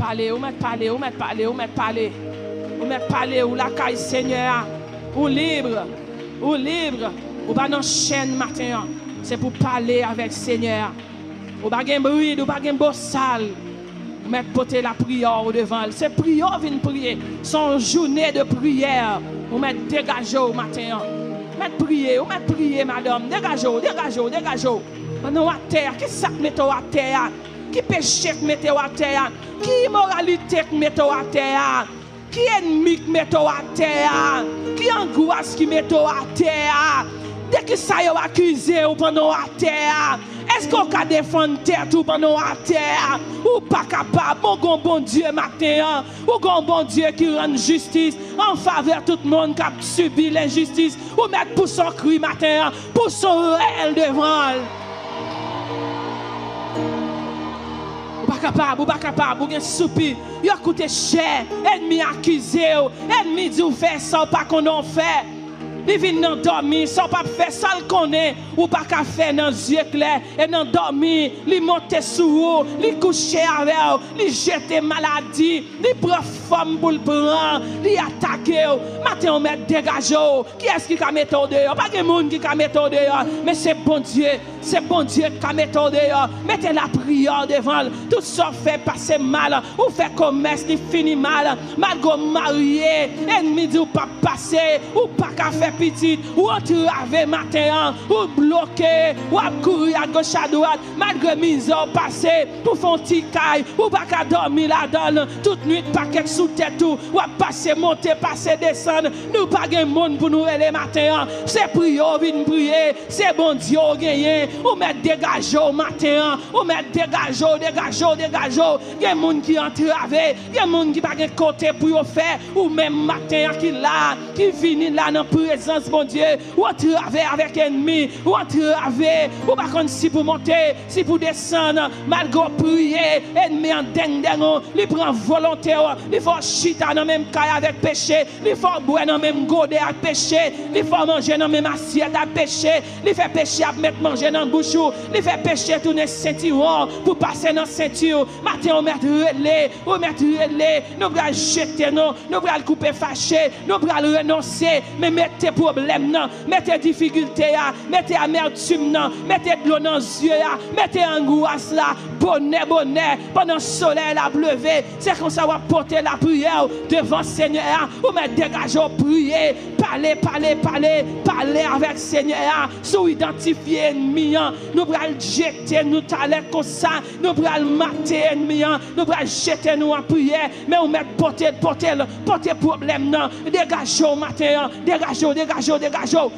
Parler, ou mettre parler, ou mettre parler, ou mettre parler. Ou mettre parler, ou la caille Seigneur. Ou libre. Ou libre. Ou pas dans chaîne matin. C'est pour parler avec Seigneur. Ou pas de bride, ou pas de beau sale. Mettre porter la prière au devant. C'est prière vient prier. Son journée de prière. Ou mettre dégager au matin. Mettre prier, madame. Dégagez. Pendant à terre, qui ça mette à terre? Qui péché mette à terre? Qui immoralité mette à terre? Qui ennemi mette à terre? Qui angoisse qui mette à terre? Dès que ça y est accusé ou pendant à terre, est-ce qu'on peut défendre terre tout pendant à terre? Ou pas capable? Bon Dieu matin, ou bon Dieu qui rend justice en faveur de tout le monde qui a subi l'injustice, ou mettre pour son cri matin, pour son réel devant. Ou pas capable, ou bien soupir, vous écoutez cher, ennemi accusé, ennemi dit ou fait ça, pas qu'on en fait. Il vient dormir, sans pas faire ça le connaît, ou pas qu'à faire dans les yeux clairs, et dans dormir, il monte sur vous, il couche avec vous, il jette maladie, il prend femme pour le prendre, il attaque. Maintenant on met dégagé. Qui est-ce qui a mis au dehors? Pas de monde qui a mis au dehors, mais c'est bon Dieu qui a mis au dehors. Mettez la prière devant, tout ça fait passer mal, ou fait commerce, il finit mal, malgré marié, ennemi dit ou pas passer, ou pas qu'à faire petit, ou entraver matin, ou bloqué, ou courir à gauche à droite, malgré mise au passé, pour faire un petit caille, ou pas qu'à dormir là-dedans, toute nuit, paquet sous tête, ou passer, monter, passer, descendre, nous pas de monde pour nous les matins, c'est prier, prier, c'est bon Dieu gagner, ou mettre dégagé au matin, ou mettre dégagé, il y a des gens qui entravé, il y a des gens qui pas de côté pour faire, ou même matin qui là, qui finit là dans présence. Bon Dieu, ou entraver avec ennemi, ou entraver, ou pas contre si pour monter, si pour descendre, malgré prier, ennemi en dengue, il prend volonté, il faut chita dans même caille avec péché, il faut boire dans même godet avec péché, il faut manger dans même assiette avec péché, il fait péché à mettre manger dans bouche, il fait péché tourner ceinture pour passer dans ceinture. Matin on met relais, nous allons jeter, nous allons couper fâché, nous allons renoncer, mais mettez problème, mettez difficulté, mettez amertume, mettez de l'eau dans les yeux, mettez angoisse là, bonnet, pendant le soleil la pleuvé, c'est comme ça on va porter la prière devant le Seigneur, ou mettre dégager, prier, parler avec le Seigneur, sous identifier ennemi, nous allons jeter nous talents comme ça, nous allons mater ennemi, nous allons jeter nous en prière, mais on met porter problème, dégager au matin, dégagez,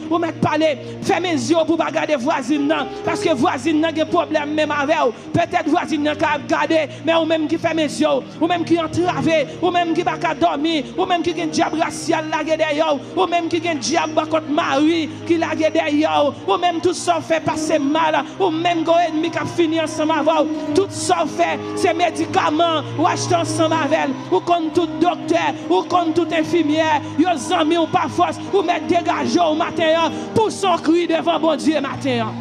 vous mettez parler, fermez les yeux pour ne pas regarder voisine, parce que voisine n'a pas de problème même avec vous. Peut-être voisine n'a pas regarder, mais ou même qui ferme les yeux, ou même qui entravé, ou même qui n'a pas dormir, ou même qui a un diable racial lagué derrière, ou même qui a un diable contre Marie qui lagué derrière, ou même tout ça fait passer mal, ou même quand ennemi qui a fini ensemble avec vous, tout ça fait, ces médicaments, ou acheter ensemble avec elle, ou contre tout docteur, ou contre tout infirmière, vous amis ou pas force, ou mettre dégagé au matin pour son cri devant bon Dieu matin.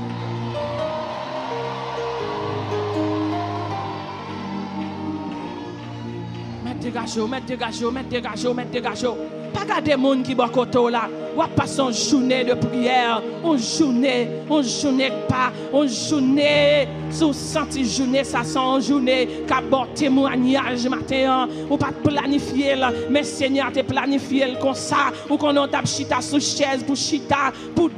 Mettre dégagé. Pas garder les gens qui sont côté là. Ou passer une journée de prière, une journée pas, une journée, sous senti journée, ça sent une journée, qui a bon témoignage matin, ou pas planifier, mais Seigneur te planifié comme ça, ou qu'on a tape chita sous chaise pour chita, pour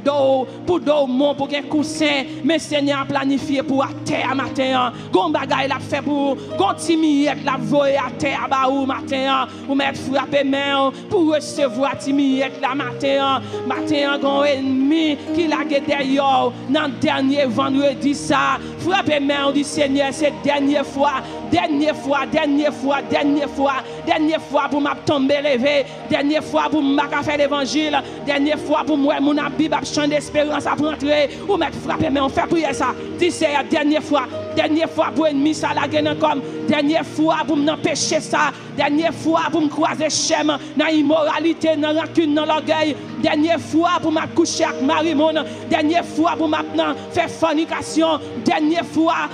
dormir, pour un coussin, mais Seigneur planifié pour à terre matin, gon bagay la fait pour, gon timiyek la voye à terre ba ou matin, ou mettre frapper main pour recevoir timiyek la matin. Matin, un ennemi qui l'a derrière dans le dernier vendredi, ça. Frappez main, on dit Seigneur, c'est dernière fois pour m'a tomber levé, dernière fois pour m'a faire l'évangile, dernière fois pour moi, mon Bible a chant d'espérance à rentrer, ou mettre frapper main, on fait prier ça. Dis c'est la dernière fois pour ennemi, ça la gagne comme, dernière fois pour m'empêcher ça, dernière fois pour me croiser chem, dans l'immoralité, dans la rancune, dans l'orgueil. dernière fois pour m'a coucher avec Marie-Mon, dernière fois pour m'a faire fornication, dernière fois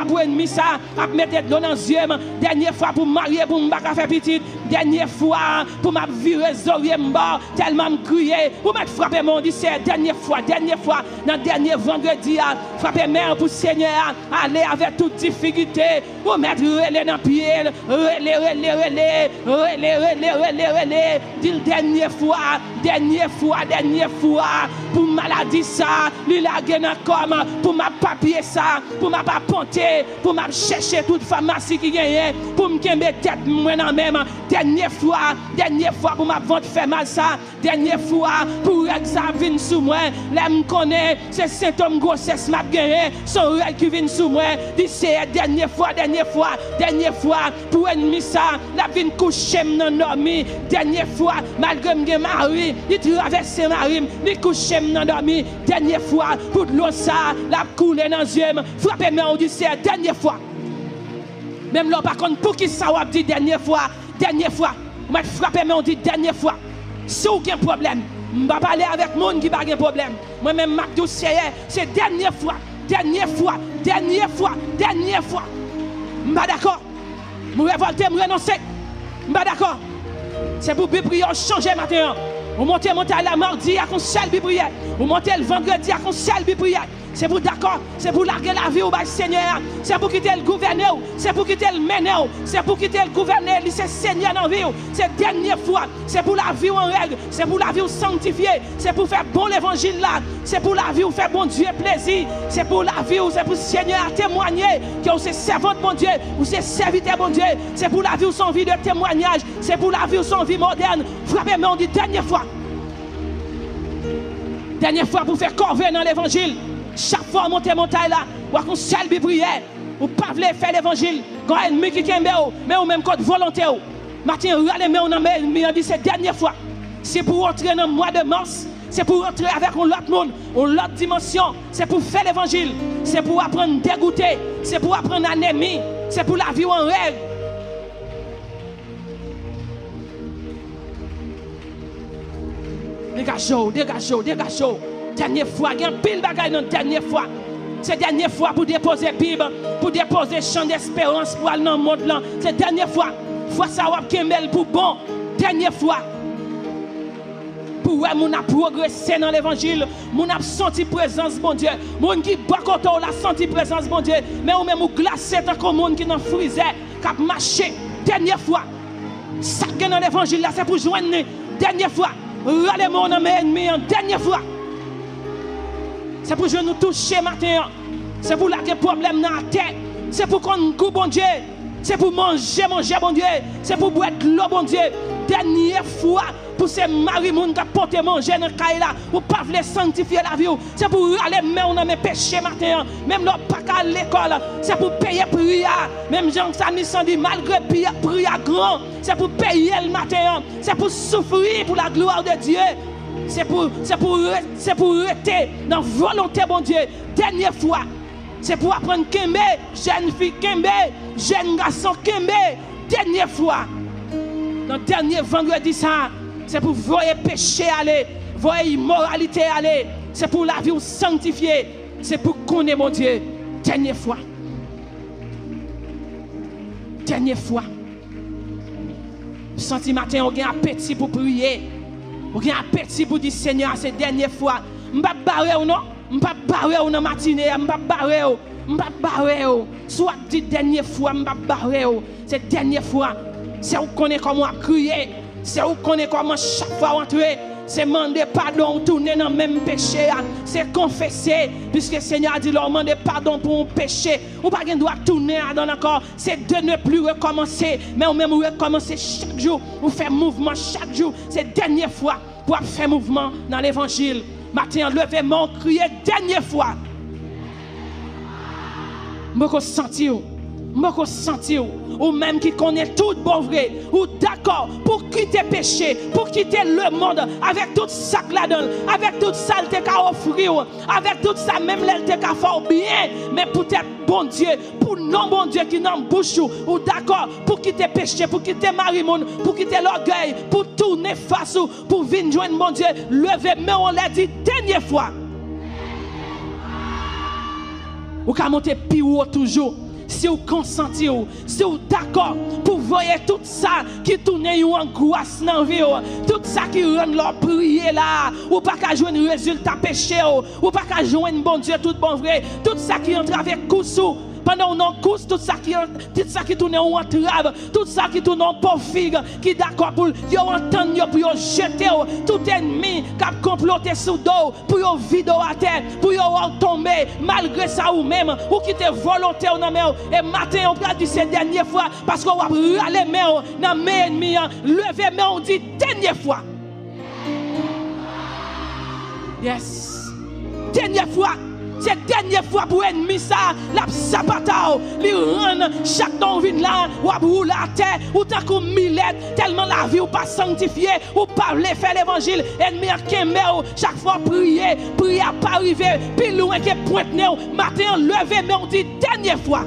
pour ennemi ça, à mettre dans les yeux, dernière fois pour marier pour m'ba faire petite, dernière fois pour m'a virer zorie m'ba, tellement me crier, pour m'être frappé mon dit c'est dernière fois, dans dernier vendredi, frapper mère pour Seigneur, aller avec toute difficulté, pour mettre relais dans pied, relais, dit dernière fois, pour maladie ça, il a gagné comme, pour ma papier ça, pour ma pas ponter, pour m'a chercher toute pharmacie qui gagne, pour me kembe tête moi non même, dernière fois pour ma vente fait mal ça, dernière fois pour examiner sous moi, là me connaît, c'est symptôme grossesse m'a gagné, son règle qui vient sous moi, dit c'est dernière fois, pour ennemi ça, la vient coucher dans dormi, dernière fois, malgré me mari, il traverse mari, il couche dans dormi, dernière fois, pour l'eau ça, la couler dans les yeux, frapper mais on dit c'est dernière fois. Même là par contre, pour qui ça va dire dernière fois, on va frapper mais on dit dernière fois. Si vous avez un problème, je ne vais pas parler avec monde qui n'a pas de problème. Moi-même, c'est dernière fois. Je ne suis pas d'accord. Je me révolte, je me renonce. Je ne suis pas d'accord. C'est pour prier, changer maintenant. Vous montez à la mardi à conseil prière. Vous montez le vendredi à conseil prière. C'est pour d'accord, c'est pour larguer la vie au Seigneur. C'est pour quitter le gouverneur, c'est pour quitter le meneur, c'est pour quitter le gouverneur, c'est Seigneur dans la vie. C'est dernière fois, c'est pour la vie en règle, c'est pour la vie sanctifiée, c'est pour faire bon l'évangile là, c'est pour la vie où faire bon Dieu plaisir, c'est pour la vie où c'est pour Seigneur témoigner que vous êtes servante bon Dieu, ou c'est serviteur bon Dieu, c'est pour la vie où son vie de témoignage, c'est pour la vie où son vie moderne. Frappez, mais on dit dernière fois pour faire corvée dans l'évangile. Chaque fois monter montagne là, ou à conseil de prière, ou pas voulez faire l'évangile, quand ennemi qui kembe mais ou même contre volonté. Matin râler mais on a dit cette dernière fois. C'est pour entrer dans le mois de mars, c'est pour entrer avec un autre monde, une autre dimension, c'est pour faire l'évangile, c'est pour apprendre à dégoûter, c'est pour apprendre à aimer, c'est pour la vie en règle. Dégagez. Dernière fois, il y a un pile bagaille dans dernière fois. C'est dernière fois pour déposer Bible, pour déposer chant d'espérance pour aller dans le monde là. C'est dernière fois. Fois ça va kemel pour bon. Dernière fois. Pour ouais, mon a progressé dans l'évangile, mon a senti présence bon Dieu. Mon qui bakoto la senti présence bon Dieu, mais ou même ou glacé tant comme monde qui dans freezer, qui a marché. Dernière fois. Ça qui dans l'évangile là, c'est pour joindre. Dernière fois. Râlez mon ennemi en dernière fois. C'est pour nous toucher matin. C'est pour la problème dans la tête. C'est pour qu'on goûte bon Dieu. C'est pour manger bon Dieu. C'est pour boire de l'eau bon Dieu. Dernière fois pour ces maris qui portent manger dans le caille là. Ou pas voulez sanctifier la vie. C'est pour aller mais on a mes péchés matin. Même là pas à l'école. C'est pour payer prière. Même Jean Samison dit malgré prière grand. C'est pour payer le matin. C'est pour souffrir pour la gloire de Dieu. C'est pour rester dans la volonté, bon Dieu. Dernière fois, c'est pour apprendre Kembe, jeune fille Kembe, jeune garçon Kembe. Dernière fois, dans le dernier vendredi, c'est pour voir péché aller, voir immoralité aller. C'est pour la vie sanctifiée. C'est pour connaître mon Dieu. Dernière fois. Senti matin, on a un appétit pour prier. Vous avez appétit pour dire Seigneur, c'est la dernière fois. Je ne vais pas barrer ou non. Je ne vais pas barrer ou non matinée. Je ne vais pas barrer ou. Je ne vais pas barrer ou. Soit dit dernière fois, je ne vais pas barrer ou. C'est la dernière fois. C'est où qu'on est comment crier. C'est où qu'on est comment chaque fois entrer. C'est demander pardon, tourner dans le même péché. C'est confesser. Puisque le Seigneur a dit, leur demander pardon pour un péché. Ou pas qu'on doit tourner dans le corps. C'est de ne plus recommencer. Mais ou même recommencer chaque jour. Ou faire mouvement chaque jour. C'est la dernière fois pour faire mouvement dans l'évangile. Matin, levez-moi, criez dernière fois. Je me sens Je sentir ou même qui connaît tout bon vrai, ou d'accord pour quitter péché, pour quitter le monde, avec tout ça là-dedans, avec tout ça qu'elle t'a offrir, avec tout ça même elle t'a fait bien, mais peut-être bon Dieu, pour non bon Dieu qui n'en bouche ou d'accord pour quitter péché, pour quitter Marie-Monde, pour quitter l'orgueil, pour tourner face ou pour venir joindre mon Dieu, levez mais on l'a dit dernière fois. Ou qu'à monter plus haut toujours. Si vous consentez, si vous d'accord pour voir tout ça qui tourne en angoisse dans la vie, tout ça qui rend leur prier là, ou pas qu'à jouer un résultat péché, ou pas qu'à jouer un bon Dieu tout bon vrai, tout ça qui entre avec coup sous. Pendant une course, tout ça qui tourne en entrave, tout ça qui tourne en pauvre figue, qui d'accord pour entendre, pour jeter tout ennemi qui a comploté sous dos, pour vider à terre, pour tomber, malgré ça ou même, ou qui te volontaire dans la et matin, on peut dire cette dernière fois, parce qu'on va râler dans la main ennemi, lever mais on dit dernière fois. Yes. Dernière fois. C'est la dernière fois pour l'ennemi ça, la sapata, li rend chaque temps vient là, ou à rouler à terre, ou tant qu'on millette, tellement la vie ou pas sanctifiée, ou pas faire l'évangile, ennemi à kembe, chaque fois prier à pas arriver, puis loin que pointe néo, matin lever, mais on dit dernière fois.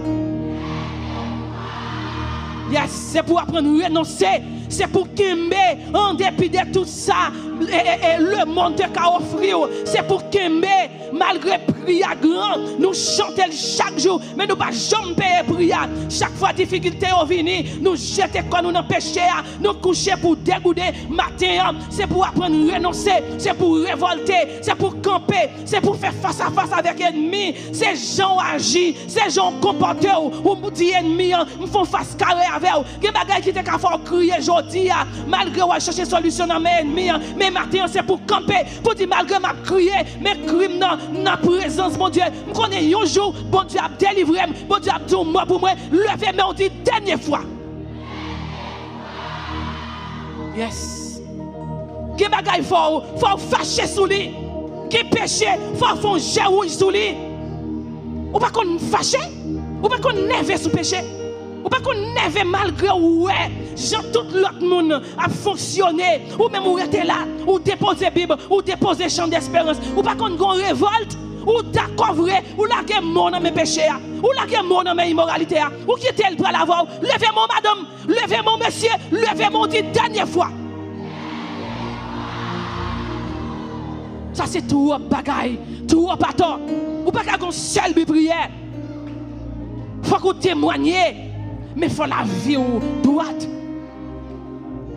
Yes, c'est pour apprendre à renoncer. C'est pour Kembe, en dépit de tout ça, et le monde te qu'a offrir. C'est pour Kembe, malgré prière grand, nous chantons chaque jour, mais nous ne pas jamais payer prière. Chaque fois difficulté au vini, nous jeter quand nous n'en péché, nous coucher pour dégoûter matin. C'est pour apprendre à renoncer, c'est pour révolter, c'est pour camper, c'est pour faire face à face avec l'ennemi. Ces gens agissent, ces gens comportent, ou dit ennemi, nous font face carré avec eux. Il y a des bagages qui te font crier. Malgré ou chercher solution dans mes ennemis, mais matin c'est pour camper, pour dire malgré m'a crié, mais crime dans la présence, mon Dieu. Je connais un jour, bon Dieu a délivré, bon Dieu a dit moi pour moi, levez mais on dit dernière fois. Yes. Qui bagaille faut fâcher sous lui. Qui péché, faut faire gérouille sous lui. Ou pas qu'on fâché, ou pas qu'on nerveux sous péché. Ou pas qu'on neve malgré ouais, Jean tout l'autre monde a fonctionné, ou même ou était là, ou déposer Bible, ou déposer champ d'espérance, ou pas qu'on gon révolte, ou d'accord vrai, ou la guerre mon dans mes péchés, ou la guerre mon dans mes immoralités, ou qui était le bras la voix, levez mon madame, levez mon monsieur, levez mon dit dernière fois. Ça c'est tout bagaille, tout pato, ou pas qu'on seul prière. Faut qu'on témoigne. Mais il faut la vie ou droite.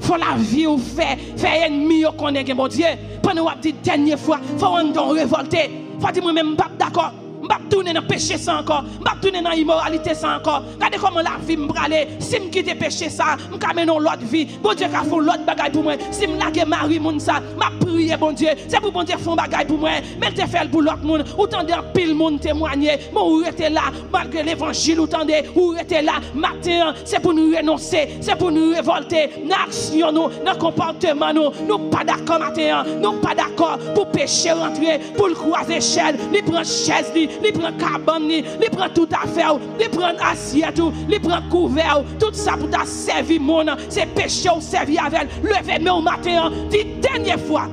Il faut la vie ou faire ennemi ou connaître mon Dieu. Pendant qu'on dit dernière fois, il faut qu'on révolte. Il faut dire moi-même, pas d'accord. Je ne vais pas tourner dans le péché ça encore. Je ne vais pas tourner dans l'immoralité ça encore. Regardez comment la vie me brale. Si je quitte le péché ça, je vais mener l'autre vie. Bon Dieu a fait l'autre bagaille pour moi. Si je lâche Marie moun ça, je prie bon Dieu. C'est pour bon Dieu faire bagaille pour moi. Mais tu fais pour l'autre monde. Autant de pile monde témoigner. Mais où était là malgré l'évangile, autant de où était là matin, c'est pour nous renoncer, c'est pour nous révolter. Dans l'action nous, dans le comportement nous pas d'accord matin, nous pas d'accord pour pécher rentrer, pour le croiser chaise, il prend chaise, il prend cabane, il prend tout affaire, il prend assiette, il prend couvert, tout ça pour ta servir mon, c'est péché ou servir avec. Levez-moi au matin, dit dernière fois.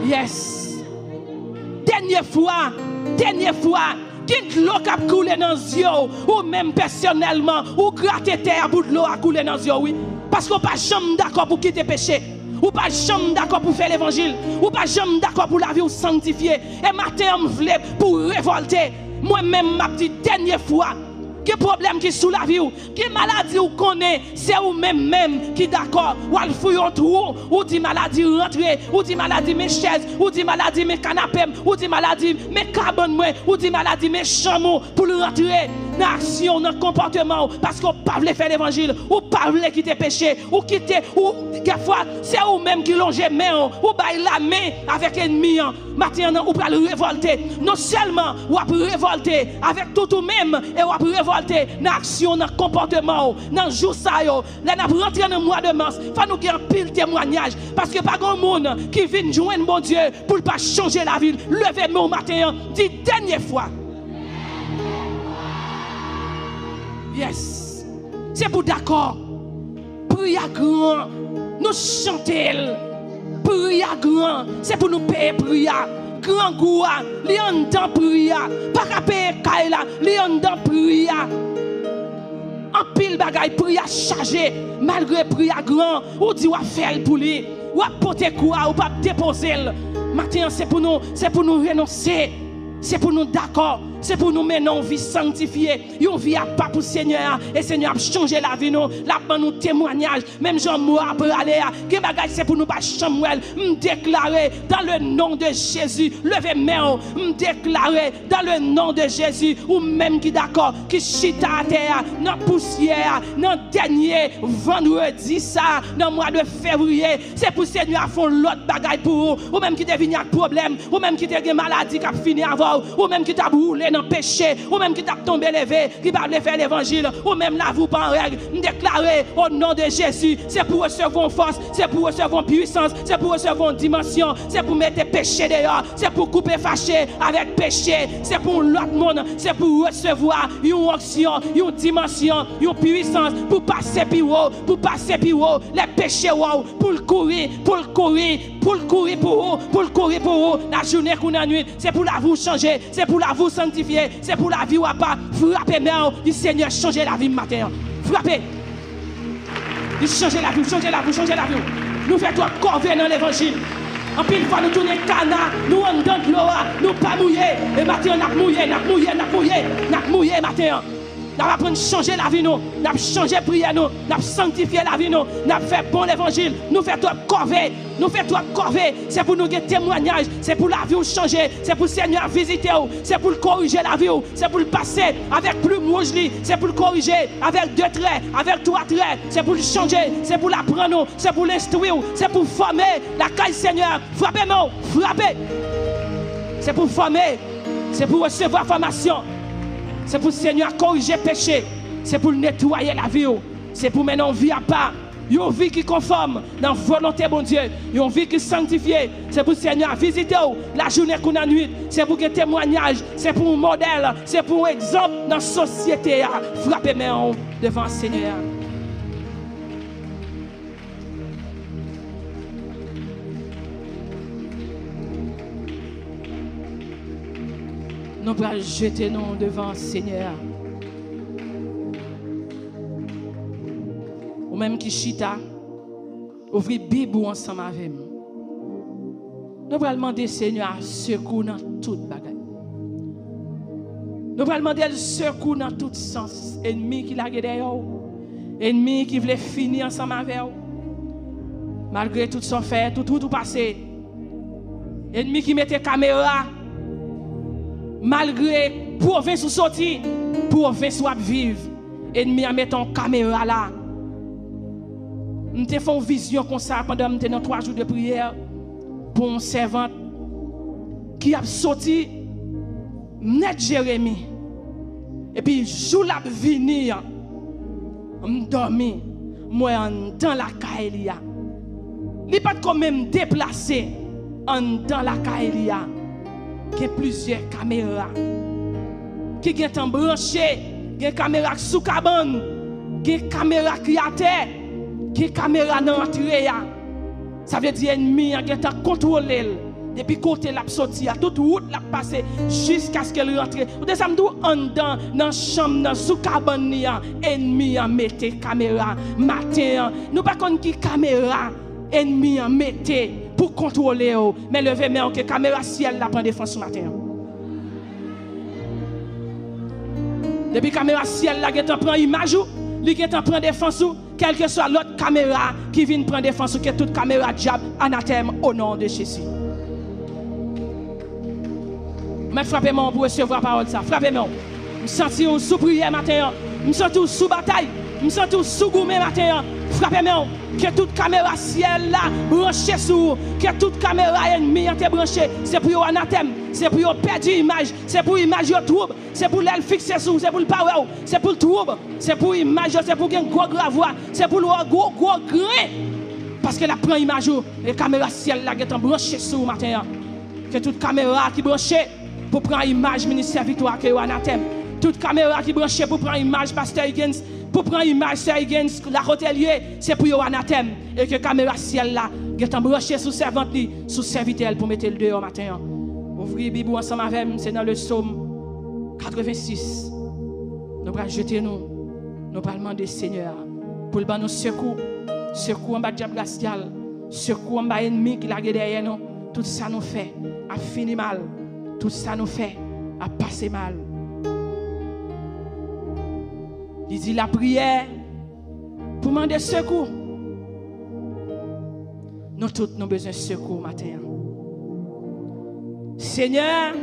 Yes. Dernière fois, qui l'eau qui a coulé dans les yeux, ou même personnellement, ou gratter terre pour de l'eau a coulé dans les yeux, oui. Parce qu'on pas jamais d'accord pour quitter péché. Ou pas jamais d'accord pour faire l'évangile. Ou pas jamais d'accord pour la vie ou sanctifier. Et matin, on me voulait pour révolter. Moi-même, m'a dit dernière fois. Quel problème qui sous la vie ou quelle maladie ou connaît, c'est ou même qui d'accord, ou al fouille en trou, ou dit maladie rentrer, ou dit maladie mes chaises, ou dit maladie mes canapés, ou dit maladie mes cabane moi, ou dit maladie mes chambres pour le rentrer dans l'action, dans le comportement, parce qu'on pas veut faire l'évangile, ou pas veut quitter péché, ou quitter, ou quelquefois c'est ou même qui longe main, ou baille la main avec l'ennemi, maintenant ou pas le révolter, non seulement ou à révolter avec tout ou même, et ou à révolter dans l'action, dans le comportement, dans le jour ça, là nous rentrons dans le mois de mars, il faut nous faire un pile témoignage, parce que pas grand monde qui vient joindre mon Dieu pour ne pas changer la vie. Levez-moi au matin, dit dernière fois. Yes. C'est pour d'accord. Prière grand. Nous chanter. Prière grand. C'est pour nous payer prière. Grand goût. Li en dans prière. Pas qu'à payer kaila. Li en dans prière. En pile bagay prière chargé. Malgré prière grand. Ou dit ou faire pour lui. Ou porter quoi. Ou pas déposer. Maintenant c'est pour nous renoncer. C'est pour nous d'accord. C'est pour nous mener une vie sanctifiée. Une vie à pas pour Seigneur. Et Seigneur a changé la vie nous. La nous témoignage. Même Jean-Moi après aller. C'est pour nous pas Samuel. Me déclarer dans le nom de Jésus. Levez main. Me déclarer dans le nom de Jésus. Ou même qui d'accord. Qui chita à terre. Dans poussière. Dans dernier vendredi ça. Dans le mois de février. C'est pour Seigneur à fond l'autre bagaille pour vous. Ou même qui devient un problème. Ou même qui devient maladie qui a fini avant. Ou même qui t'a brûlé dans le péché, ou même qui t'a tombé levé, qui va faire l'évangile, ou même là vous pas en règle, déclarer au nom de Jésus, c'est pour recevoir force, c'est pour recevoir puissance, c'est pour recevoir dimension, c'est pour mettre péché dehors, c'est pour couper fâché avec péché, c'est pour l'autre monde, c'est pour recevoir une onction, une dimension, une puissance, pour passer plus haut, les péchés pour le courir, pour le courir pour vous, la journée qu'on a nuit, c'est pour la vous changer, c'est pour la vous sanctifier, c'est pour la vie ou pas. Frappez main, dit Seigneur, changez la vie matin. Frappez. Il changez la vie. Nous faisons corvée dans l'évangile. En plus, une fois nous tournons cana, nous en dans de l'eau, nous pas mouillés. Et maintenant, nous mouillé matin. Nous allons changer la vie, nous allons changer la prière, nous allons sanctifier la vie, nous allons faire bon l'évangile, nous faisons trop corvée, c'est pour nous des témoignages, c'est pour la vie changer, c'est pour le Seigneur visiter, c'est pour corriger la vie, c'est pour le passer avec plus mouche, c'est pour le corriger avec 2 traits, avec 3 traits, c'est pour le changer, c'est pour l'apprendre, c'est pour l'instruire, c'est pour former la caille Seigneur, frappez-moi, frappez, c'est pour former, c'est pour recevoir formation. C'est pour le Seigneur corriger le péché. C'est pour nettoyer la vie. C'est pour mener une vie à part. Une vie qui conforme dans la volonté de Dieu. Une vie qui sanctifiée. C'est pour le Seigneur visiter la journée qu'on a nuit. C'est pour un témoignage. C'est pour un modèle. C'est pour un exemple dans la société. Frappez main devant le Seigneur. Nous allons jeter nous devant le Seigneur. Ou même qui chita, ouvrir la Bible ensemble avec nous. Nous allons demander Seigneur secours dans toute bagaille. Nous allons demander le secours dans tout sens. Ennemi qui l'a gardé, ennemi qui voulait finir ensemble avec vous. Malgré tout son fait, tout passé. Ennemi qui mettait caméra. Malgré province ou sorti, province ou vivre, ennemi a mis en caméra là. Nous te fait une vision comme ça pendant nos 3 jours de prière pour un servant qui a sorti net Jérémie. Et puis jour la venir, me dormi, moi dans la caïlia. Il n'est pas comme même déplacé dans la caïlia. Il y a plusieurs caméras qui sont branchées, il y a des caméras sous cabane, il y a des caméras qui à terre, il y a des caméras dans l'entrée. Ça veut dire l'ennemi a contrôlé depuis côté la sortie, toute route la passé jusqu'à ce qu'elle rentre. Vous savez dans la chambre dans sous cabane, l'ennemi a mis des caméras matin. Nous pas connait qui caméra l'ennemi a mis pour contrôler, mais levez main que caméra ciel la prend défense ce matin. Depuis caméra ciel la qui prend image, li qui prend défense, quelle que soit l'autre caméra qui vient prendre défense, que toute caméra diable anathème au nom de Jésus. Mais frappez-moi pour recevoir la parole ça. Frappez-moi. Je me sens sous prière matin, je me sens sous bataille, je me sens sous gourmet matin. Frappez-moi. Que toute caméra ciel là branchée sur, que toute caméra ennemie est branchée, c'est pour anathème, c'est pour perdre l'image, c'est pour l'image de trouble, c'est pour l'elle fixer sur, c'est pour le power, c'est pour le trouble, c'est pour l'image, c'est pour un gros gravois, c'est pour le gros grain. Parce que la prend image, les caméras ciel là qui sont branchées sur matin. Que toute caméra qui branchée pour prendre image ministère victoire que anathème. Toute caméra qui branche pour prendre image, Pasteur Higgins, pour prendre image, Sir Higgins, la hôtelier, c'est pour yon anathème. Et que caméra ciel là, qui est branché sous servante, sous serviteur pour mettre le dehors matin. Ouvrez la Bible ensemble avec moi, c'est dans le psaume 86. Nous allons jeter nous allons demander Seigneur pour le nous secours, secours en bas de diable glacial, secours en bas ennemi qui l'a derrière nous. Tout ça nous fait à finir mal, tout ça nous fait à passer mal. Il dit la prière pour demander secours. Nous tous nous besoin de secours matin. Seigneur,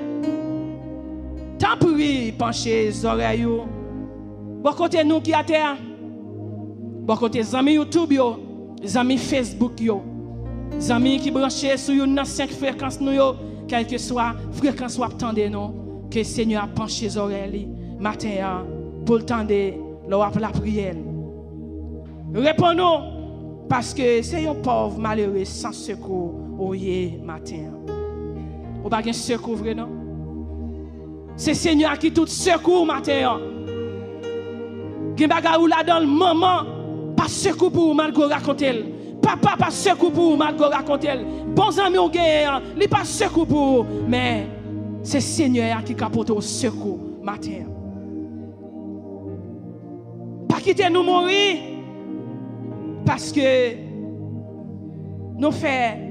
tant pis, penchez les oreilles. Bon côté nous qui à terre. Bon côté les amis YouTube, les amis Facebook, les amis qui branchent sur une 5 fréquences, quelle que soit fréquence ou attendez nous, que le Seigneur a penché les oreilles matin pour le temps de la prière. Répondons parce que c'est un pauvre malheureux sans secours au matin. Ou pas de secours vrai non? C'est le Seigneur qui tout secours matin. Gen bagay ou là dans le moment, pas secours pour malgré raconter. Papa pas secours pour malgré raconter. Bons amis ou gen, li pas secours pour, mais c'est le Seigneur qui capote au secours matin. Pas quitter nous mourir parce que nous faisons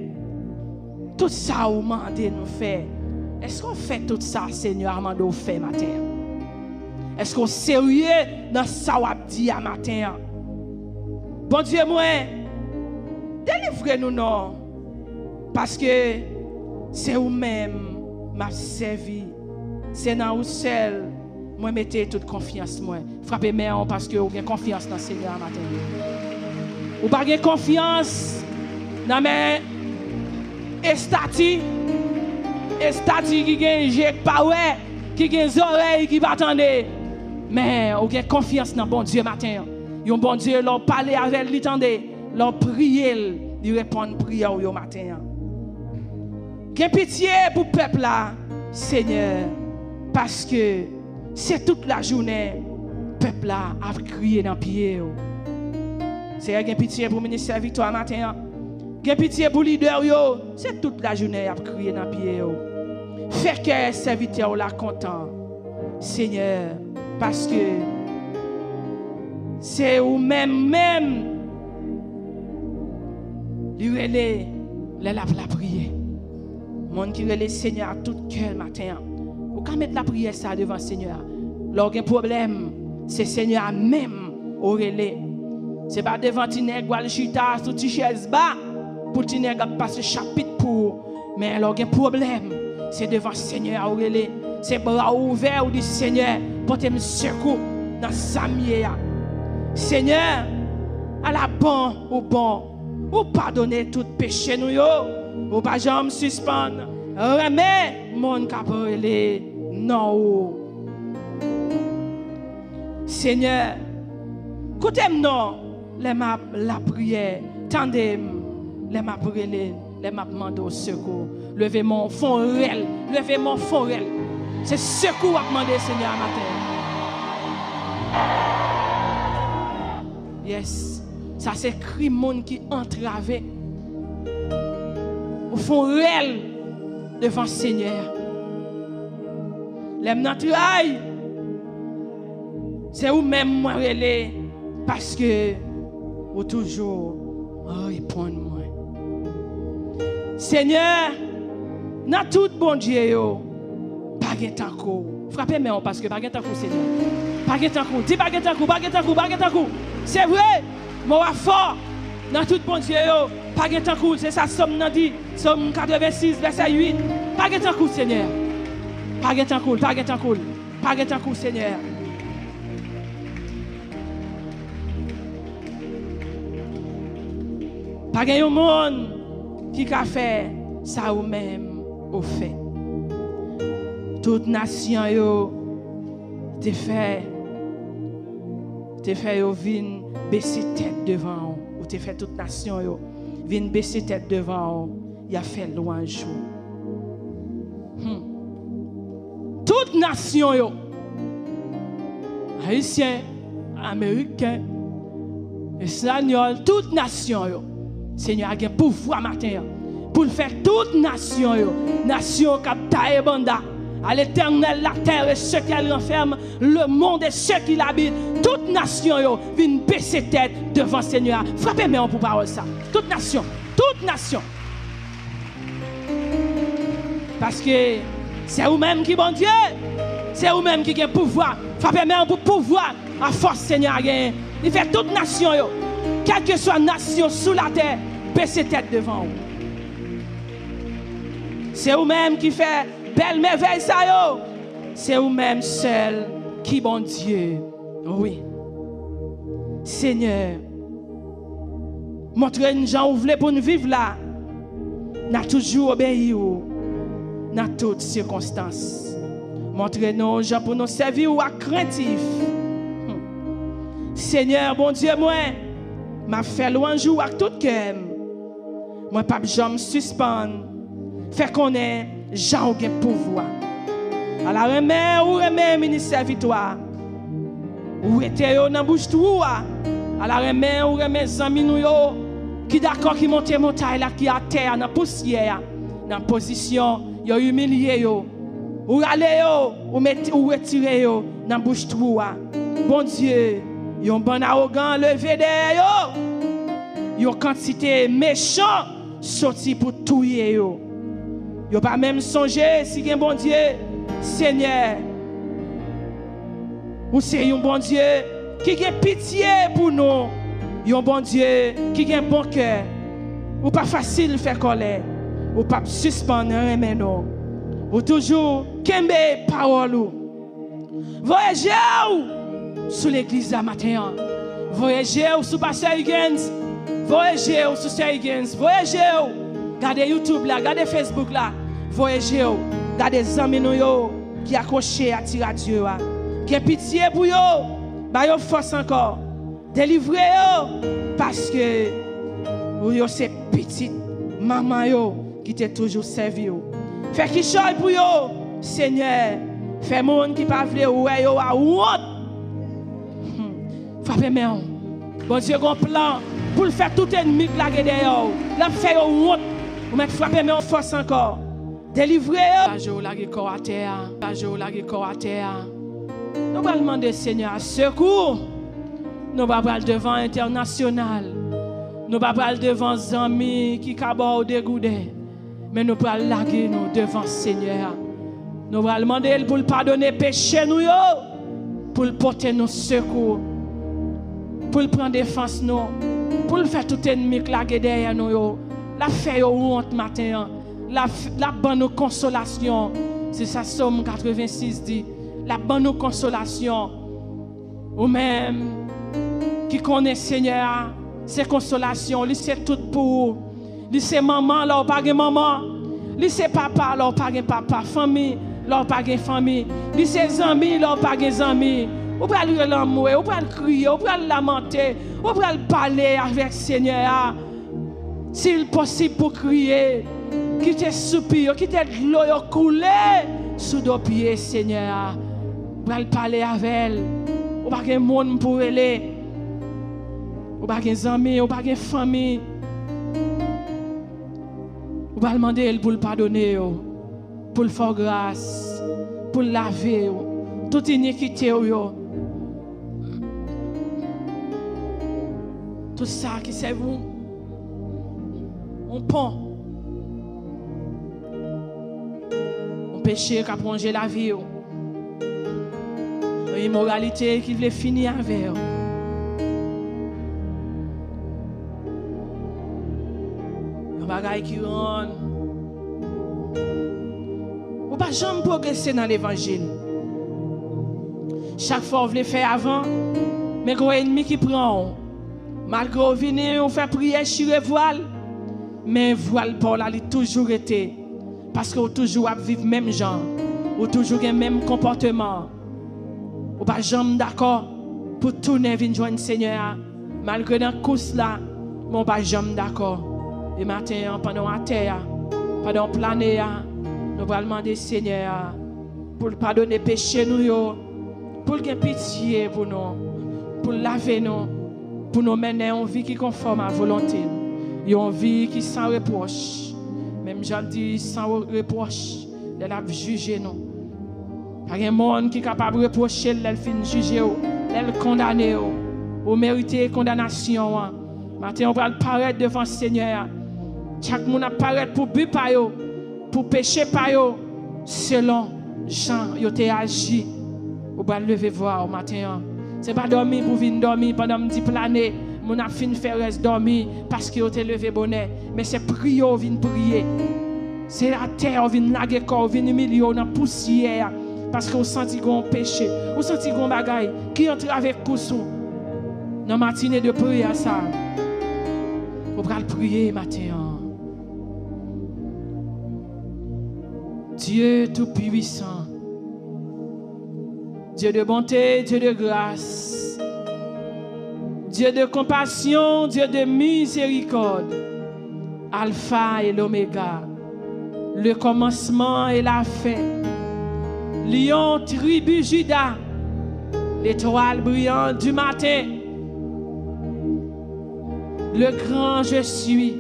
tout ça ou mandé nous fait. Est-ce qu'on fait tout ça, Seigneur, mando fait matin? Est-ce qu'on est sérieux dans ça ou dit à matin? Bon Dieu, moi, délivrez-nous non. Parce que c'est vous-même m'a servi. C'est dans vous seul. Moi, mettez toute confiance. Moi. Frappez-moi parce que vous avez confiance dans le Seigneur matin. Vous n'avez pas confiance dans mes estati qui ont pas ouais, qui ont des oreilles qui attendent. Mais vous avez confiance dans bon Dieu matin. Un bon Dieu, leur parler avec lui, leur prier, lui répondre prière au matin. J'ai pitié pour le peuple là, Seigneur, parce que c'est toute la journée, le peuple là a crié dans le pied. Seigneur, j'ai pitié pour le ministère Victoire matin. J'ai pitié pour le leader, c'est toute la journée a crié dans le pied. Fais que serviteur là content, Seigneur, parce que c'est ou même lui relais la prière. Monde qui relais Seigneur à tout cœur matin. Ou quand mettre la prière ça devant Seigneur. Lorsqu'il y a un problème, c'est Seigneur même au relais. C'est pas devant Tineg ou Alchita sous Tichès bas pour Tineg passer chapitre pour. Mais lorsqu'il y a un problème, c'est devant Seigneur au relais. C'est bras ouverts ou dit Seigneur, portez-moi secours dans Samia. Seigneur, à la bon, ou pardonner tout péché nous yo, ou pas jamais suspendre, remet mon capolé non. Seigneur, écoutez-moi la prière, tendez-moi, les m'a brûlé, les m'a demandé au secours, levez mon fond réel, c'est secours à demander Seigneur matin. Yes, ça c'est cri monde qui entravé au fond réel devant le Seigneur. L'aime naturel, c'est vous-même moi relais parce que vous toujours répondre-moi. Seigneur, dans tout bon Dieu, pas de temps. Frappez-moi parce que pas de temps, Seigneur. Pas de temps. Dis pas de temps. C'est vrai, moi fort dans tout bon Dieu, pas de temps, c'est ça somme nan dit, somme 86 verset 8. Pas de temps, Seigneur. Pas de temps, Seigneur. Pas de monde qui a fait ça ou même au fait. Toute nation yo te fait yo vin baisser tête devant ou te fait toute nation yo vin baisser tête devant y a fait louange. Toute nation yo Haïtiens, Américains, Espagnols, toute nation, yo. Seigneur a un pouvoir matin pour le faire toute nation, nation capta et banda. À l'éternel, la terre et ceux qu'elle renferme, le monde et ceux qui l'habitent, toute nation viennent baisser tête devant le Seigneur. Frappez-moi pour parole ça. Toute nation, toute nation. Parce que c'est vous-même qui bon Dieu, c'est vous-même qui avez pouvoir. Frappez-moi pour pouvoir, à force Seigneur. Il fait toute nation, quelle que soit nation sous la terre, baisser tête devant vous. C'est vous-même qui fait belle merveille ça yo. C'est vous-même seul qui bon Dieu. Oui. Seigneur, montrez-nous gens où voulez pour nous vivre là. N'a toujours obéi dans toutes circonstances. Montrez-nous gens pour nous servir ou à craintif. Seigneur, bon Dieu, moi, m'a fait louange avec tout cœur. Moi, pas jamais suspendre. Fait qu'on est gens qui ont pouvoir. À la remè ministère victoire. Ou était dans bouche tout à la remè amis nous qui d'accord qui monter montagne là qui à terre dans poussière dans position yo humilié yo. Ou aller ou mettre ou retirer yo dans bouche tout. Bon Dieu, yon bon arrogant levé derrière yo. Yon quantité méchant sorti pour tuer yo. Yo pas même songer si gen bon Dieu, Seigneur. Ou c'est un bon Dieu qui a pitié pour nous. Un bon Dieu qui a un bon cœur. Ou pas facile de faire colère. Ou pas suspendre un non. Ou toujours kembe parole. Voyagez sous l'église à matin. Voyagez sous Pasteur Higgins. Voyagez sous Pasteur Higgins. Voyagez. Regardez YouTube là, regardez Facebook là. Voyagez. Regardez les amis qui accrochés à tirer Dieu. Qui a pitié pour eux. Bah yo force encore. Délivrez yo parce que yo c'est petite maman yo qui t'a toujours servi yo. Fait qui choy pour yo, Seigneur. Fait monde qui pas vle ouais yo a honte. Frappez-moi. Bon Dieu gon plan pour faire tout ennemi qui la derrière. L'a fait yo honte. Ou mettre frappez-moi force encore. Délivrez yo. Pas jo la corps à terre. Pas jo la corps à terre. Nous allons demander Seigneur secours. Nous allons aller devant international. Nous allons aller devant les amis qui sont dégoûtés. Mais nous allons laguer nous devant Seigneur. Nous allons demander pour pardonner péché nous, pour porter nos secours, pour prendre défense nous, pour faire tout ennemi qui laguer derrière nous. La faire honte matin, la bonne consolation. C'est ça Somme 86 dit. La bonne consolation. Ou même qui connaît Seigneur, c'est consolation. Lui c'est tout pour. Lui c'est maman, là ou pas de maman. Lui c'est papa, là ou pas de papa. Famille, là ou pas de famille. Lui c'est amis, là ou pas de amis. Ou pas lui l'amour, ou pas crier, ou pas lamenter, ou pas parler avec Seigneur. S'il possible pour crier, qui te soupir, qui te l'eau couler sous dos pieds Seigneur. Pour parler avec elle. Ou pas de monde pour elle. Ou pas de amis, ou pas de famille. Ou pas demander elle pour le pardonner, pour le faire grâce, pour le laver, toute iniquité. Tout ça qui c'est vous. On pend. On péché qui a plongé la vie. Une immoralité qui voulait finir avec. Un bagage qui rend. Ou pas jamais progresser dans l'évangile. Chaque fois, vous voulez faire avant, mais il y a un ennemi qui prend. Malgré vous venez, on fait prière sur le voile, mais le voile pour là, il a toujours été. Parce que vous toujours vivre le même genre, ou toujours le même comportement. Ou pas jamais d'accord pour tourner vers joindre Seigneur. Malgré dans la course là, mais on pas jamais d'accord. Et maintenant, pendant la terre, pendant la planète, nous allons demander Seigneur pour pardonner péché nous, pour gagner pitié pour nous, pour laver nous, pour nous mener une vie qui est conforme à la volonté. Une vie qui sans reproche. Même j'en dis sans reproche, elle a jugé nous. Pas un monde qui est capable de reprocher, elle fin juger, elle condamner, ou mériter condamnation. Maintenant, on va paraître devant le Seigneur. Chaque monde apparaît pour but par eux, pour pécher par eux, selon Jean, yo te agi. On va lever voir au matin. C'est pas dormir pour venir dormir pendant me dit planer. Mon a fin faire reste dormir parce que yo te levé bonnet. Mais c'est prier, on vient prier. C'est la terre, on vient laguer corps, on vient humilier, on a poussière. Parce qu'on senti qu'on péché, on senti qu'on bagaille qui entre avec coussou. Dans la matinée de prière ça. On va prier matin. Dieu tout-puissant, Dieu de bonté, Dieu de grâce, Dieu de compassion, Dieu de miséricorde, Alpha et l'Oméga, le commencement et la fin, Lion, tribu Juda, l'étoile brillante du matin, le grand je suis,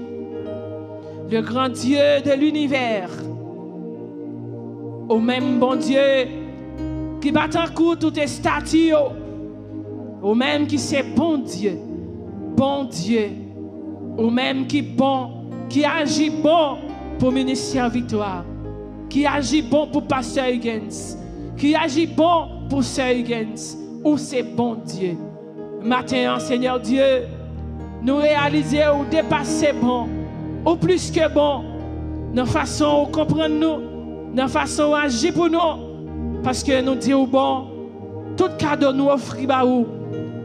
le grand Dieu de l'univers, au même bon Dieu qui bat en coup toutes les statues, au même qui c'est bon Dieu, au même qui bon, qui agit bon pour ministère Victoire, qui agit bon pour Pasteur Huygens, qui agit bon pour Sœur Huygens, ou c'est bon Dieu. Matin, Seigneur Dieu, nous réaliser ou dépasser bon, ou plus que bon, dans façon de comprendre nous, dans façon d'agir pour nous, parce que nous disons bon, tout cadeau nous offre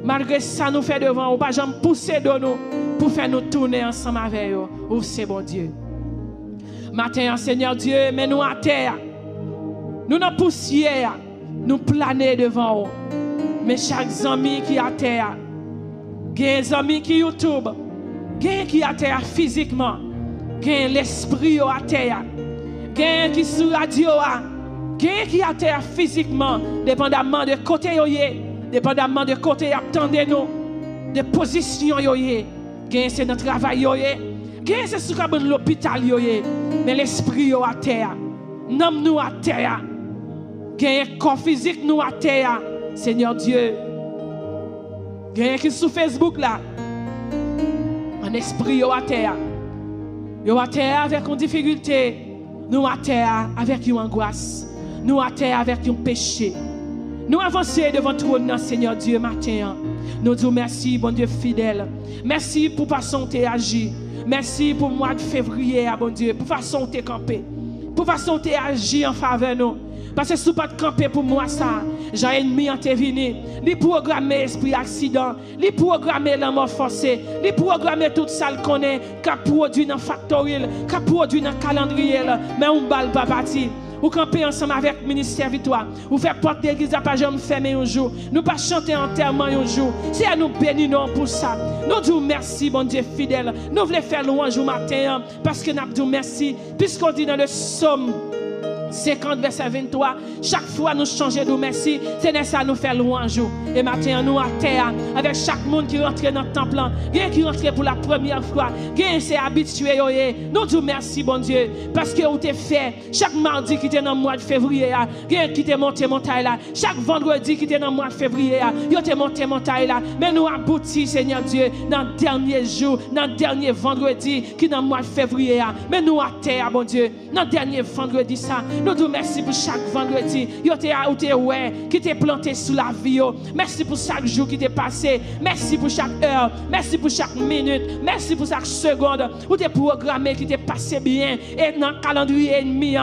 malgré ça nous fait devant, ou pas jamais pousser de nous pour faire nous tourner ensemble avec eux. Oh c'est bon Dieu. Matin, Seigneur Dieu, mais nous à terre, nous dans poussière, nous planer devant eux. Mais chaque ami qui à terre, des amis qui YouTube, qui à terre physiquement, l'esprit à terre. Quelqu'un qui sur radio, quelqu'un qui a terre physiquement, dépendamment de côté yoye, dépendamment de côté attendez nous, de position yoye, quelqu'un c'est notre travail yoye, quelqu'un c'est sur l'hôpital yoye, mais l'esprit yo à terre, nomme nous à terre, quelqu'un corps physique nous à terre, Seigneur Dieu, quelqu'un qui sur Facebook là, un esprit yo à terre avec une difficulté. Nous à terre avec une angoisse. Nous à terre avec un péché. Nous avançons devant trône, Seigneur Dieu, matin. Nous disons merci, bon Dieu fidèle. Merci pour façon tu agi. Merci pour le mois de février, bon Dieu, pour façon tu campé. Pour façon tu agi en faveur de nous. Parce que si tu pas de camper pour moi, ça, j'ai ennemi en te venu. Li programmer esprit accident, li programmer la mort forcée, li programmer tout ça qu'on est, qu'a produit dans factoriel, qu'a produit dans calendrier, mais on balle pas parti. Ou camper ensemble avec le ministère Victoire. Ou faire porte d'église à pas jamais fermer un jour. Nous pas chanter enterrement un jour. C'est à nous bénir pour ça. Nous disons merci, bon Dieu fidèle. Nous voulons faire louange au matin parce que nous disons merci. Puisqu'on dit dans le psaume 50 verset 23, chaque fois nous changer de merci, c'est ça nous faire louange. Et maintenant nous à terre avec chaque monde qui rentre dans le temple, qui rentre pour la première fois, qui s'est habitué, nous disons merci bon Dieu parce que vous t'es fait chaque mardi qui était dans le mois de février, qui t'est monté montagne là, chaque vendredi qui était dans le mois de février, vous t'es monté montagne là, mais nous aboutis Seigneur Dieu dans le dernier jour, dans le dernier vendredi qui est dans le mois de février, mais nous à terre bon Dieu, dans le dernier vendredi ça. Nous disons merci pour chaque vendredi. Qui t'est planté sous la vie. Merci pour chaque jour qui t'est passé. Merci pour chaque heure. Merci pour chaque minute. Merci pour chaque seconde. Où t'es programmé qui t'est passé bien. Et dans le calendrier ennemi,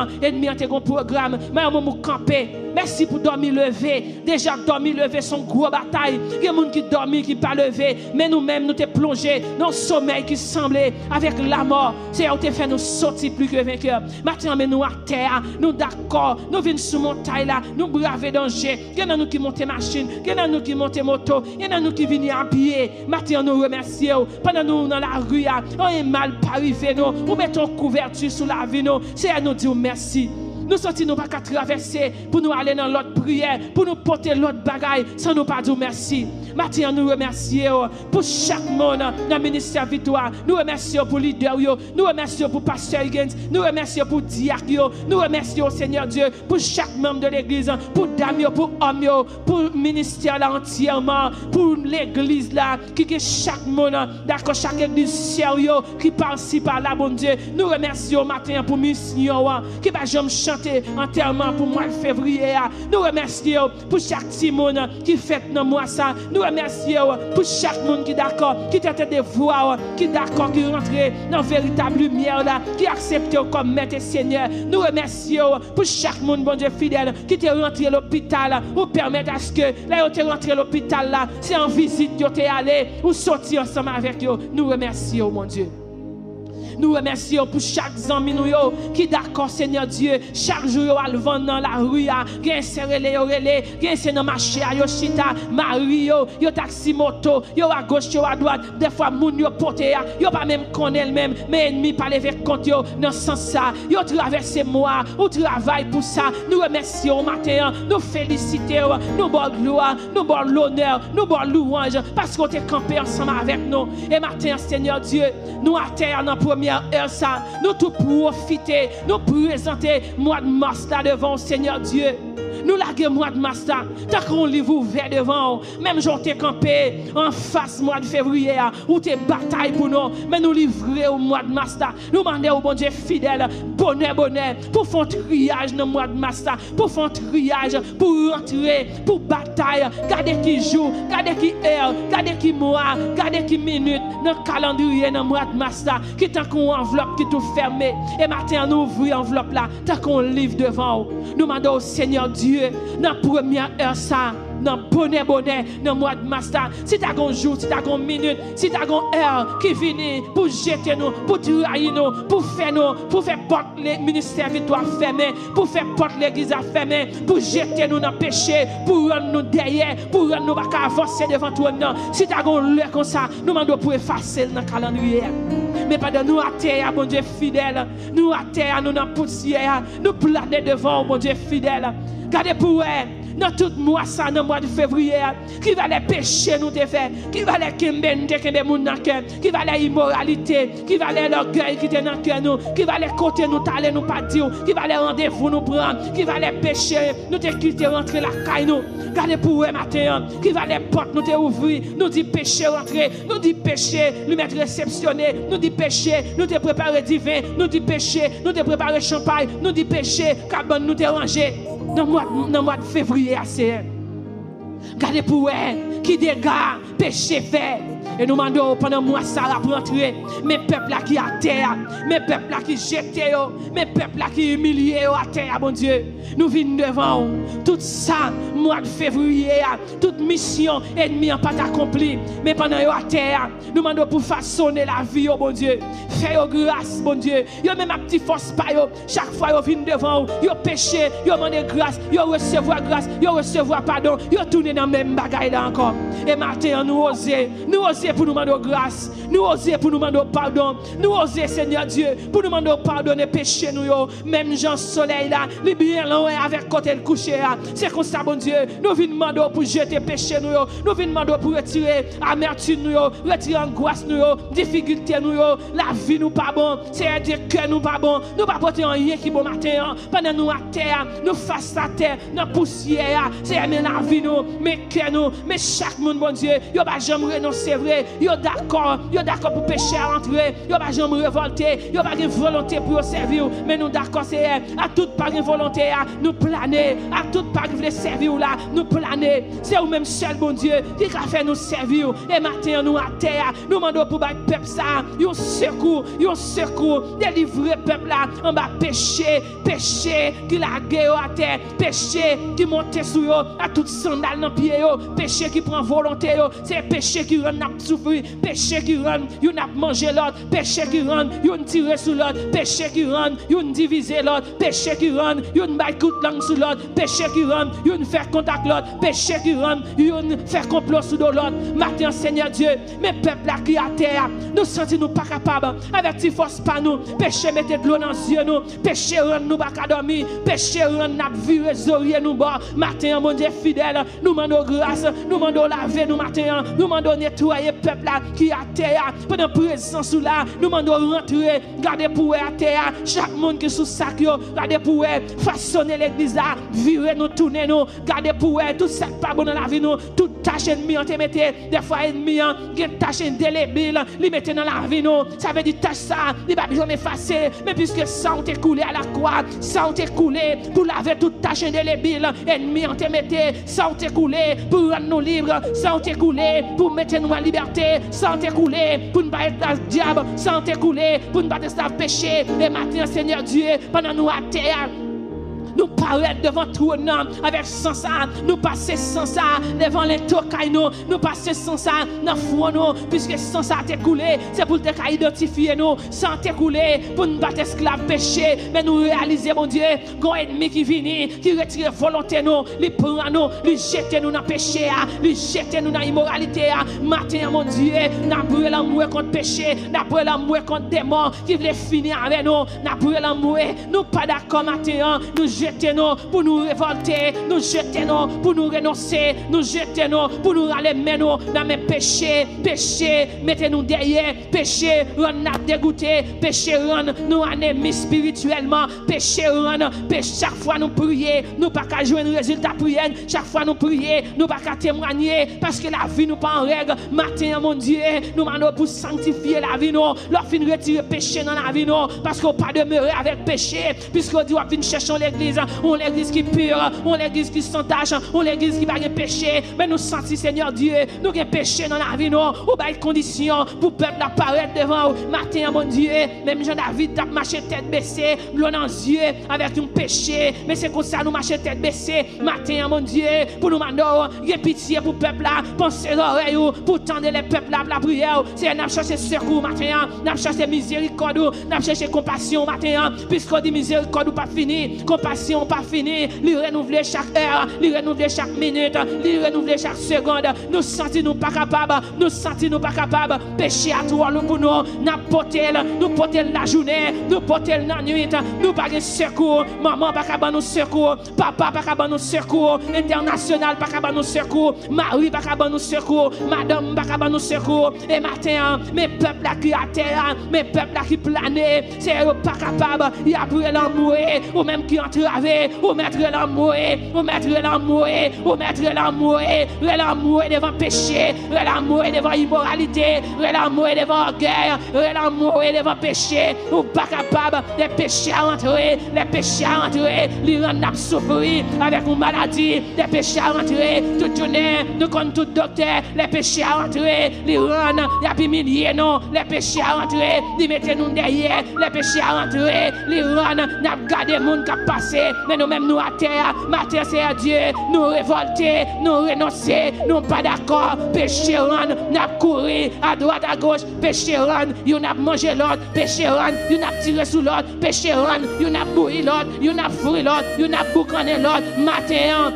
t'es un programme. Mais au moment où camper. Merci pour dormir levé. Déjà dormir levé son gros bataille. Il y a des gens qui dorment, qui pas levé. Mais nous-mêmes, nous t'es plongé dans le sommeil qui semblait avec la mort. C'est où t'es fait nous sortir plus que vainqueurs. Maintenant, mais nous à terre. Nous d'accord, nous venons sous montagne là, nous braver danger. Il y en a nous qui montent machine, il y en a nous qui montent moto, il y en a nous qui viennent à pied. Maintenant nous remercions. Pendant nous dans la rue, on est mal pas arrivé nous, nous mettons couverture sur la vie nous. C'est à nous dire merci. Nous sortis nous pas qu'à traverser pour nous aller dans l'autre prière, pour nous porter l'autre bagaille sans nous pas dire merci. Matin nous remercions pour chaque monde dans le ministère Victoire. Nous remercions pour leader, nous remercions pour pasteur Higgins, nous remercions pour diacre, nous remercions Seigneur Dieu pour chaque membre de l'église, pour dame, pour homme, pour le ministère là entièrement, pour l'église là, qui est chaque monde, d'accord, chaque église sérieux qui participe à la bon Dieu. Nous remercions matin pour mission qui va jamais chanter enterrement pour mois de février. Nous remercions pour chaque petit monde qui fête dans mois ça. Nous remercions pour chaque monde qui d'accord, qui tente de voir, qui d'accord, qui rentre dans véritable lumière là, qui accepte comme maître et Seigneur. Nous remercions pour chaque monde, bon Dieu fidèle, qui est rentré à l'hôpital, ou permettre à ce que là, tu es rentré à l'hôpital là, c'est en visite, tu es allé, ou sorti ensemble avec eux. Nous remercions, mon Dieu. Nous remercions pour chaque ami qui d'accord Seigneur Dieu chaque jour à le vendre dans la rue gen serré gen c'est dans marché yo chita mari yo taxi moto yo à gauche yo à droite des fois moun yo porté yo pas même connaît même mais ennemi pas lever compte yo dans sens ça yo traverser moi ou travail pour ça. Nous remercions matin, nous félicitons, nous bon gloire, nous bon l'honneur, nous bon louange parce qu'on t'est campé ensemble avec nous. Et matin Seigneur Dieu, nous à terre dans première heure ça, nous tout profiter, nous présenter mois de mars là devant Seigneur Dieu. Nous laguons mois de mars là, tant qu'on livre ouvert devant, même j'en t'ai campé en face mois de février, où t'es bataille pour nous, mais nous livrer au mois de mars là, nous demandons au bon Dieu fidèle, bonheur, pour faire triage dans le mois de mars là, pour faire triage, pour rentrer, pour bataille, garder qui jour, garder qui heure, garder qui mois, garder qui minute, dans le calendrier dans le mois de mars là, qui tant qu'on enveloppe qui tout fermé, et maintenant nous ouvrons l'enveloppe là, tant qu'on livre devant, nous demandons au Seigneur Dieu, dans la première heure ça, dans bonheur, dans le mois de mars, si tu as un jour, si tu as une minute, si tu as une heure qui vient pour jeter nous, pour trahir nous, pour faire porte les ministères Victoire fermés, pour faire porte l'église fermée, pour jeter nous dans le péché, pour rendre nous derrière, pour rendre nous pas avancer devant toi. Si tu as un lieu comme ça, nous demandons pour effacer dans le calendrier. Mais pas de nous à terre, bon Dieu fidèle, nous à terre, nous dans la poussière, nous planer devant, bon Dieu fidèle. Gardez pour elle. Dans tout mois ça, dans le mois de février, qui va les péchés nous te faire, qui va les kembe moun dans cœur, qui va les immoralité, qui va les l'orgueil qui te dans cœur nous, qui va les côté nous t'aller nous pas dire, qui va les rendez-vous nous prendre, qui va les péchés nous te quitter rentrer la caille nous. Gardez pour eux matin, qui va les portes nous te ouvrir, nous dit péché rentrer, nous dit péché nous mettre réceptionner, nous dit péché nous te préparer divin, nous dit péché nous te préparer champagne, nous dit péché cabane nous te ranger. Dans le mois de février, gardez pour elle qui dégâts, péché fait. Et nous demandons pendant mois ça pour entrer. Mes peuples là qui à terre, mes peuples là qui jettent, mes peuples là qui humiliés à terre, bon Dieu. Nous venons devant tout ça, mois de février, toute mission ennemie n'a pas accompli. Mais pendant à terre, nous demandons pour façonner la vie, oh bon Dieu. Fais grâce, bon Dieu. Yo même ma petite force pas yo. Chaque fois yo vient devant, yo péché, yo demande grâce, yo recevoir grâce, yo recevoir pardon, yo tourner dans même bagaille là encore. Et matin nous oser pour nous demander grâce, nous oser pour nous demander pardon, nous oser Seigneur Dieu pour nous demander pardonner péché nous yo. Même Jean soleil là, li bien loin avec côté le coucher là. C'est comme ça bon Dieu, nous venons demander pour jeter péché nous yo, nous venons demander pour retirer amertume nous yo, retirer angoisse nous yo, difficulté nous yo, la vie nous pas bon, c'est dire que nous pas bon, nous pas porter rien qui bon matin pendant nous à terre, nous face à terre, dans poussière, c'est aimer la vie nous, mais que nous, mais chaque monde bon Dieu, yo pas jamais renoncer vrai, yo d'accord pour pécher à rentrer, yo pas jamais révolter, yo pas de volonté pour servir, mais nous d'accord c'est à toute pas de volonté à nous planer, à toute pas de servir là, nous planer, c'est ou même seul bon Dieu qui a fait nous servir et matin nous à terre, nous demandons pour battre peuple ça, yo secours, délivrer peuple là en bas péché qui la guerre à terre, péché qui monte sur eux à toute sandale dans pied lié, péché qui prend volonté, c'est péché qui rend n'a souffrir, péché qui rend yon n'a manger l'autre, péché qui rend yon tirer sur l'autre, péché qui rend yon diviser l'autre, péché qui rend yon bail coup de langue sur l'autre, péché qui rend yon faire contact l'autre, péché qui rend yon faire complot sur l'autre. Matin Seigneur Dieu, mes peuples qui à terre, nous sentons nous pas capables avec ti force pas nous, péché mettez de l'eau dans les yeux nous, péché rend nous pas dormir, péché rend n'a virer zorier nous bas. Matin mon Dieu fidèle, nous demandons grâce, nous demandons laver nous matin, nous demandons nettoyer peuple là qui à terre pendant présence là, nous demandons rentrer, garder pour à terre, chaque monde qui sous sac yo, garder pour façonner l'église là, virer nous tourner nous, garder pour tout ça pas bon dans la vie nous, toute tâche ennemi on te mette, des fois ennemi qui tâche indélébile, li mette dans la vie nous, ça veut dire tâche ça, il va jamais effacer, mais puisque ça on t'est coulé à la croix, ça on t'est coulé pour laver toute tâche indélébile, ennemi on te mette, ça on t'est coulé pour rendre nous libres, ça on t'est coulé pour mettre nous en liberté, ça on t'est coulé pour ne pas être dans le diable, ça on t'est coulé pour ne pas être dans le péché. Et maintenant Seigneur Dieu, pendant nous à terre, nous paraître devant tout nom avec sans ça, nous passer sans ça devant les tocailles nous passer sans ça dans fond nous, puisque sans ça t'es coulé, c'est pour te identifier nous, sans te couler pour ne pas être esclave péché, mais nous réaliser mon Dieu, qu'on ennemi qui vient, qui retire volonté nous, lui prend nous, lui jette nous dans péché, lui jette nous dans immoralité. Matin mon Dieu, n'a brûlé l'amour contre péché, n'a brûlé l'amour contre démon qui voulait finir avec nous, n'a brûlé l'amour, nous pas d'accord matin, nous jetez-nous pour nous révolter, nous jetez-nous pour nous renoncer, nous jetez-nous pour nous aller nous dans mes péchés, péché, mettez-nous derrière, péché, rend nous dégoûter, péché, rend nous ennemis spirituellement, péché, rend, péché, chaque fois nous prier, nous pas qu'à jouer un résultat prière, chaque fois nous prier, nous pas qu'à témoigner, parce que la vie nous pas en règle, matin mon Dieu, nous demandons pour sanctifier la vie nous, leur fin retirer péché dans la vie nous, parce qu'on pas demeurer avec péché, puisqu'on dit on vient chercher l'église, on l'église qui pure, on l'église qui sans tâche, on l'église qui va pas péché, mais nous sentons Seigneur Dieu, nous avons péché dans la vie nous, ou pas de conditions pour peuple apparaître devant matin mon Dieu, même Jean David t'a marché tête baissée, l'eau dans les yeux avec un péché, mais c'est comme ça nous marcher tête baissée, matin mon Dieu, pour nous demander, il y a pitié pour peuple là, pensez l'oreille pour tendre les peuples là, la prière, c'est n'a chercher secours matin, n'a chercher miséricorde, n'a chercher compassion matin, puisqu'on dit miséricorde pas fini, compassion pas fini, lui renouveler chaque heure, lui renouveler chaque minute, lui renouveler chaque seconde, nous sentons nous pas capables, nous sentons nous pas capables, péché à toi pour nous, nous porter la journée, nous porter la nuit, nous pas de secours, maman pas capable nous secours, papa pas capable nous secours, international pas capable nous secours, Marie pas capable nous secours, madame pas capable nous secours, et matin, mes peuples là qui à terre, mes peuples là qui planent, c'est pas capable, il y a brûlé l'amour, ou même qui entravé, ou mettre l'amour, ou mettre l'amour, ou mettre l'amour, l'amour devant péché, l'amour devant immoralité, l'amour devant orgueil, l'amour devant péché, ou pas capable, les péchés à entrer, les péchés à entrer, les rendre souffrir avec une maladie, les péchés à entrer, toute journée, nous comme tout docteur, les péchés à entrer, les rendre, il y a humilié non, les péchés à entrer, les mettez nous derrière, les péchés à entrer, les rendre, n'a gardé le monde qui a passé, mais nous-mêmes nous à terre, matin c'est à Dieu, nous révolter, nous renoncer, nous pas d'accord, péché rendre, n'a couru à droite à gauche, péché rendre, you n'a mangé l'autre, péché rendre, you n'a tiré sous l'autre, péché rendre, you n'a bouilli l'autre, you n'a fourri l'autre, you n'a boucané l'autre, matin,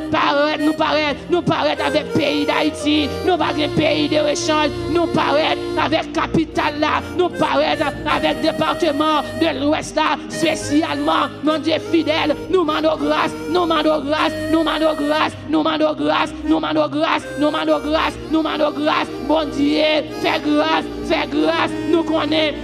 nous paraître avec pays d'Haïti, nous pas de pays de rechange, nous paraître avec capitale là, nous paraître avec département de l'Ouest là, spécialement, mon Dieu fidèle, nous demandons grâce, nous demandons grâce, nous demandons grâce, nous demandons grâce, nous demandons grâce, nous demandons grâce, nous demandons grâce, bon Dieu, fais grâce, nous connaissons.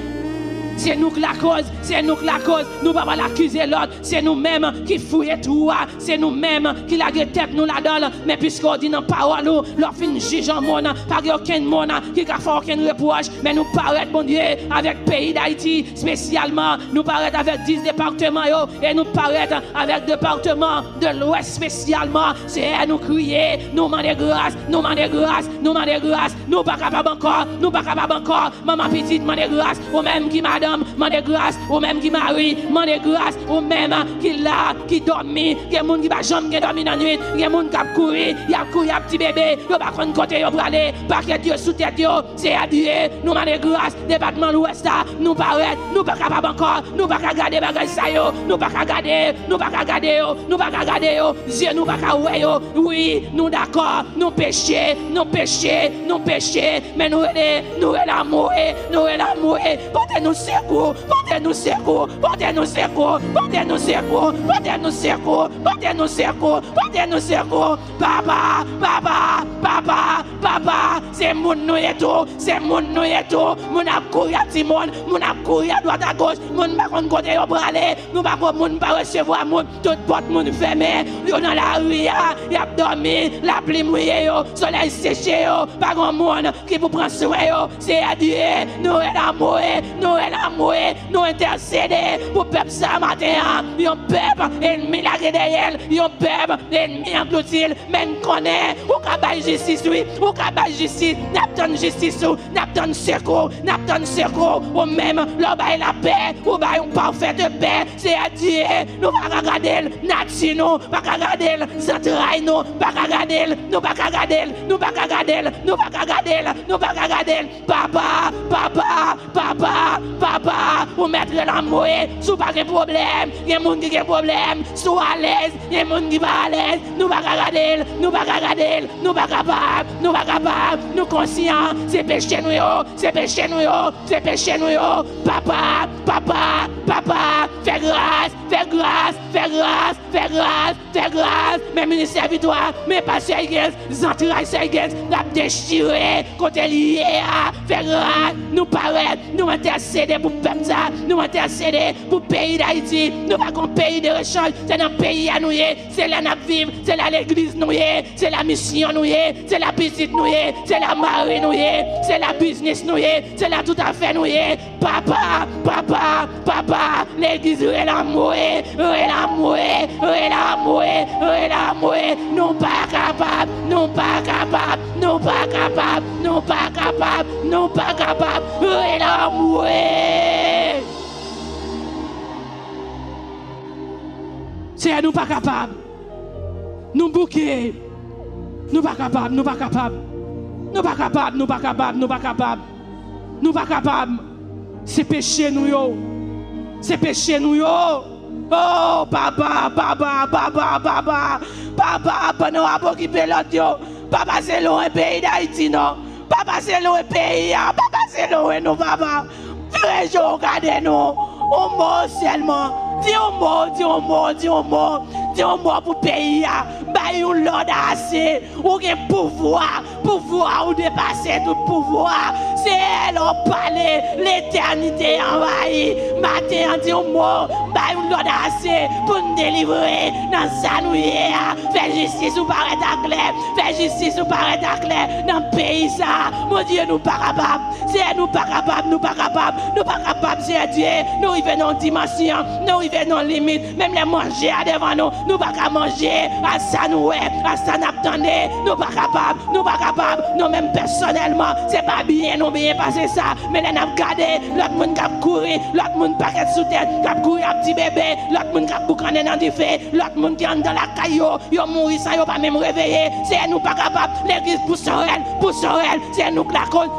C'est nous qui la cause, c'est nous qui la cause, nous ne pouvons pas l'accuser l'autre, c'est nous-mêmes qui fouillons tout, c'est nous-mêmes qui la tête nous la donne, mais puisqu'on dit dans la parole, leur fin juge en monde, pas aucun monde qui a fait aucun reproche, mais nous paraît, bon Dieu, avec le pays d'Haïti, spécialement, nous paraît avec 10 départements, et nous paraît avec le département de l'Ouest spécialement, c'est à nous crier, nous demander grâce, nous demander grâce, nous demander grâce, nous pas capables encore, maman petite, demander grâce, ou même qui m'a madame, demandez grâce, ou même qui marie, demandez grâce, ou même qui là, qui dormi, il y a des gens qui ne jamais dormi dans la nuit, il y a des gens qui couru, il y a un petit bébé, il y a pas de côté pour aller, parce que Dieu sous tête, c'est à Dieu, nous demandons grâce, département l'Ouest, nous paraît, nous pas capables encore, nous pas regarder bagage ça yo, nous pas regarder, nous pas regarder, nous pas regarder, Dieu nous pas regarder, oui, nous d'accord, nous péchés, mais nous l'amour, portez-nous secours, portez-nous secours, portez-nous secours, portez-nous secours, portez-nous secours, portez-nous secours, portez-nous secours, papa, c'est mon nous et tout, c'est mon nous et tout, mon a couru à Timon, mon a couru à droite à gauche, mon pas contre côté au bras aller, nous pas mon pas recevoir mon, toute porte mon fermée, yo dans la rue, y a dormi, la pluie mouillée, soleil séché, pas grand monde qui vous prend soin, c'est à Dieu, nous intercéder pour peuple ça matin, yon peuple ennemi la derrière, yon peuple ennemi en clotil, même connaît, ou kabay justice oui, ou kabay justice, n'attend justice ou n'attend secours, ou même l'obay la paix, ou bay un parfait de paix, c'est à Dieu, nous pas regarder nati nous, pas regarder centraille nous, pas regarder, nous pas regarder, papa, ou mettre l'amour, sous pas de problème, il y a des gens qui ont problème, sous à l'aise, il y a des gens qui pas à l'aise, nous pas regarder, nous pas capables, nous conscients, c'est péché nous, papa, fais grâce, mes ministères victoire, mes passeurs les entrailles sergues, n'a déchiré, côté lié, fais grâce, nous paraître, nous intercéder pour peuple ça, nous intercéder pour le pays d'Haïti, nous pas un pays de rechange, c'est un pays à nous, c'est là nous vivre, c'est là l'église nous, c'est la mission nous, c'est la visite nous, c'est la marée nous, c'est la business nous, c'est là tout à fait nous, papa, l'église est l'amour, nous pas capables, l'amour. C'est nous pas capables. Nous bouquer. Nous pas capables. C'est péché nous yo. Oh papa, pendant à occuper l'autre yo. Papa c'est loin pays d'Haïti non. Papa c'est loin pays, papa c'est loin nous papa. Frère, regardez nous. On mort seulement. Dis un mot pour pays. Bah yon l'ordre assez. Ou gen pouvoir ou dépasser tout pouvoir. C'est elle en parler. L'éternité envahie. Matin on dit un mot. Bah yon l'ordre assez pour nous délivrer dans sa nouille. Fais justice ou paraître à clair. Dans le pays ça. Mon Dieu nous pas capable. C'est nous pas capable. C'est Dieu. Nous revenons en dimension. Nous revenons en limite. Même les manger devant nous. Nous pas qu'à manger. À ça nous attendez. Nous pas capable. Nous même personnellement. C'est pas bien passer ça. Mais les n'a gardé. L'autre monde qui a couru. L'autre monde paquet sous tête. Qui a couru un petit bébé. L'autre monde qui a boucané dans du feu. L'autre monde qui est dans la caillou. Ils ont mouru sans pas même réveiller. C'est nous pas capable. L'église pour elle. C'est nous la cause.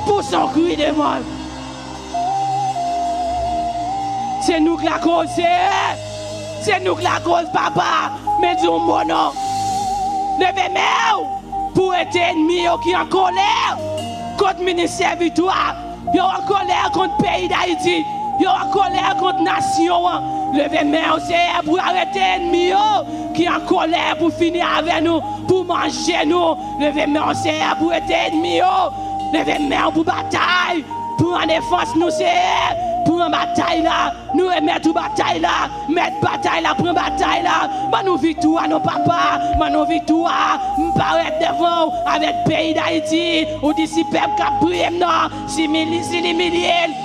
Pour son cri de mort. C'est nous la cause, papa. Mais dis mon nom. Levez-moi pour être ennemi qui est en colère contre le ministère victoire. Ils sont en colère contre le pays d'Haïti. Ils sont en colère contre la nation. Levez-moi pour arrêter l'ennemi qui est en colère pour finir avec nous, pour manger nous. Levez-moi pour être ennemi. Levez-moi pour bataille. Pour en défense nous, c'est prends bataille là, nous remettons bataille là, mettre bataille là, prends bataille là, nous victoire nos papas, nous victoire, nous paraître devant avec le pays d'Haïti, ou d'ici peuple qui a prié non, s'il milliers,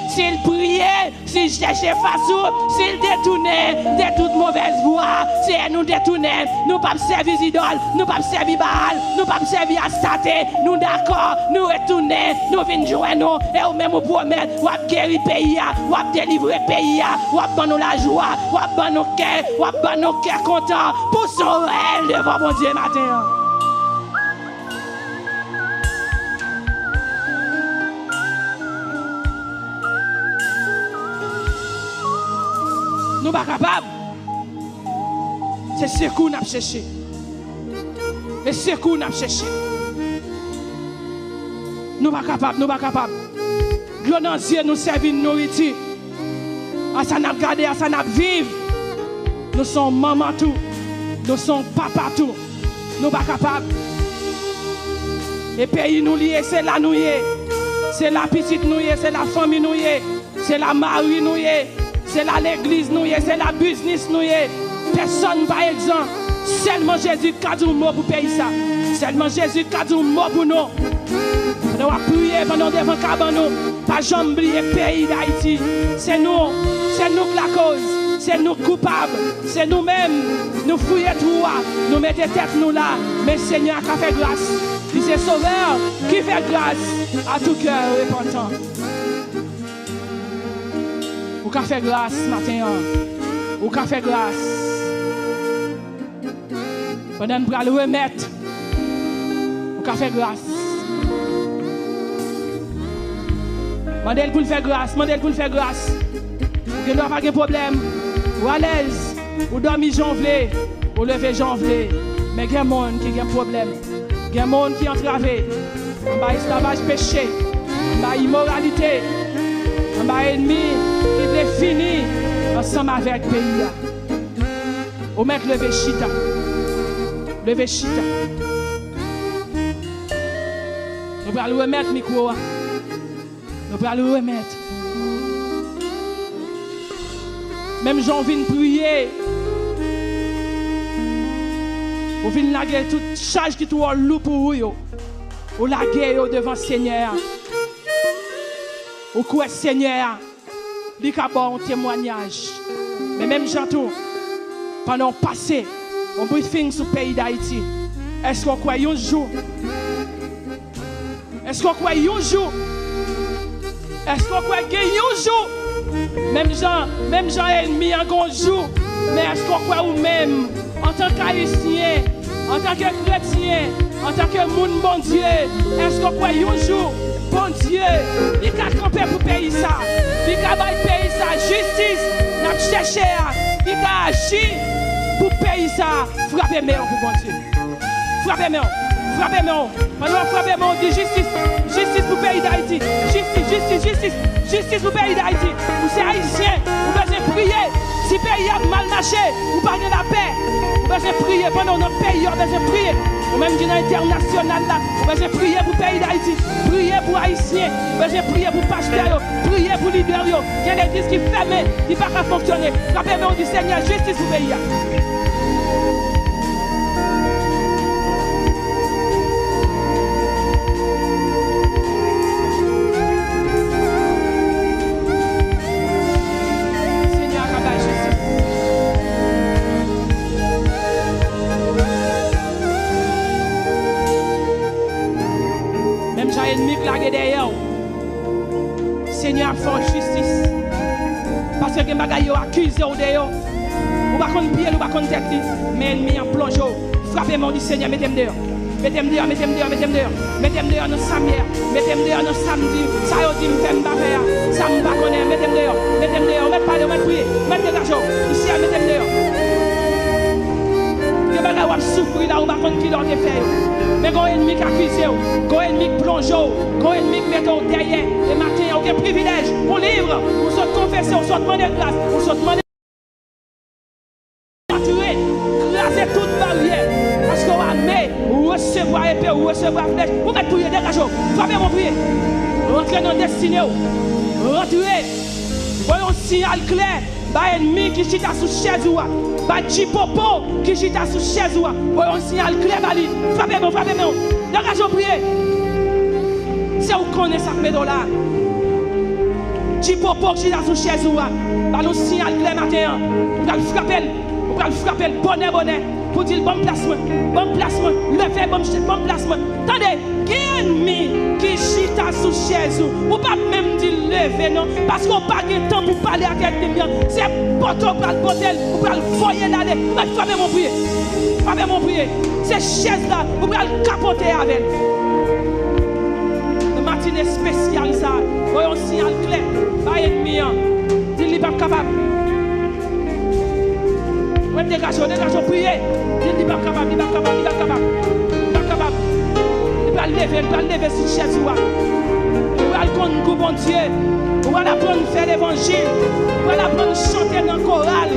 s'il priait, s'il cherchait façon, s'il détournait de toute mauvaise voie, c'est nous détourner, nous pas servir idole, nous pas servir Baal, nous pas servir Astaté, nous d'accord, nous retourner, nous venons jouer nous, et ou même nous promettre, ou à guérir le pays, ou à délivrer le pays, ou à donner la joie, ou à donner nos cœurs, ou à donner nos cœurs contents, pour son réel devant mon Dieu matin. Nous ne sommes pas capables. C'est ce qu'on a cherché. C'est ce qu'on a cherché. Nous ne sommes pas capables, nous ne sommes pas capables. Glonancier nous servir de nourriture. À ça n'a gardé, à ça n'a vivre. Nous sommes maman tout. Nous sommes papa tout. Nous ne sommes pas capables. Et pays nous liés, c'est la nous liés. C'est la petite nous liés, c'est la famille nous liés. C'est la mari nous liés. C'est là l'église nous liés, c'est la business nous liés. Personne par exemple. Seulement Jésus qui a dit un mot pour payer ça. Seulement Jésus qui a dit un mot pour nous. Nous avons prié pendant devant Cabano. Pas jamais oublier le pays d'Haïti. C'est nous la cause. C'est nous coupables. C'est nous-mêmes. Nous fouillons tout. Nous mettons tête nous là. Mais Seigneur qui a fait grâce. Il est sauveur qui fait grâce à tout cœur repentant. Ou qu'a fait grâce matin. Ou qu'a fait grâce. Pendant nous allons remettre. Ou qu'a fait grâce. Mandel pour le faire grâce, mandel pour le faire grâce. Vous n'avez pas de problème. Ou à l'aise, ou dormir janvier, ou lever janvier. Mais il y a des gens qui ont un problème. Il y a des gens qui ont entravé. On va esclavage péché. On va immoralité. On va ennemi qui veut finir ensemble avec le pays. On met lever chita. Lever chita. Nous allons remettre le micro. Nous allons le remettre. Même j'en viens prier. Vous venez laguer toute charge qui est loup pour vous. Vous laguer devant le Seigneur. Vous croyez Seigneur. Il y a un témoignage. Mais même j'entends. Pendant passé, on briefing sur le pays d'Haïti. Est-ce qu'on croit un jour? Est-ce qu'on croit un jour? Est-ce qu'on croit qu'il y a un jour? Même Jean ennemi en un jour. Mais est-ce qu'on croit ou même en tant qu'haïtien, en tant que chrétien, en tant que monde bon Dieu, est-ce qu'on croit un jour? Bon Dieu, il a campé pour payer ça. Il a payé ça. Justice, il a cherché. Il a agi pour payer ça. Frappez-moi pour bon Dieu. Frappez-moi. Frappez-moi. Pendant frappez-moi, on dit justice. Justice pour le pays d'Haïti. Justice pour le pays d'Haïti. Vous êtes haïtien, vous devez prier. Si le pays a mal marché, vous parlez de la paix. Vous devez prier pendant notre pays, vous devez prier. Ou même dans l'international, vous devez prier pour le pays d'Haïti. Prier pour les haïtiens. Vous devez prier pour les pasteurs. Prier pour les leaders. Il y a des églises qui ferment, qui ne peuvent pas fonctionner. Frappez-moi du Seigneur, justice pour le pays. Derrière, Seigneur, fort justice. Parce que les bagailles accusés au dehors. Ou pas qu'on pied, ou pas qu'on tête, mais ennemi en plonge. Frappez-moi du Seigneur, mettez-moi dehors. Mettez-moi dehors, mettez-moi dehors, mettez-moi dehors. Mettez-moi dehors dans samedi. Mettez-moi dehors dans samedi. Ça y est, dit, me fait m'baffer. Ça me va connaître. Mettez-moi dehors. Mettez-moi dehors. Mettez pas dehors, mettez prier. Mettez dehors. Ici, mettez-moi dehors. Les bagailles vont souffrir là, ou pas qu'on qui leur défait. Mais quand ennemi qui accuse, quand ennemi qui plonge, quand ennemi qui met derrière, et matin, il y a aucun privilège pour livre, pour se confesser, pour se demander grâce, pour se demander craser toute barrière. Parce qu'on va aimer, ou recevoir épée, ou recevoir flèche, vous mettez prier, dégagez, frappez mon prier. Rentrez dans le destiné, rentrez, Voyons signal clair. Bah ennemi qui chita sous chaise ou bah Chipopo qui chita sous chaise ou voyons signal clair bali. Frappez-moi, frappez-moi. Dégagez prier. C'est où connaît ça fait là. Chipopo qui chita sous chaise ou bah nous signal clair matin. On va le frapper, bonnet. Pour dire bon placement, levez bon placement. Attendez, qui est ennemi qui chita sous chaise ou pas même dire lever non, parce qu'on n'a pas de temps pour parler à quelqu'un. C'est poteau pour le potel, pour le foyer là. Frappez mon prier. Ces chaises là, vous pouvez le capoter avec. Le matinée spéciale ça, voyons signal clair, pas ennemi, dis-lui pas capable. Dégagez, priez. Il n'est pas capable. Il va lever sur chaise. Il va le bon Dieu. Il va apprendre à faire l'évangile. Il va apprendre à chanter dans le choral.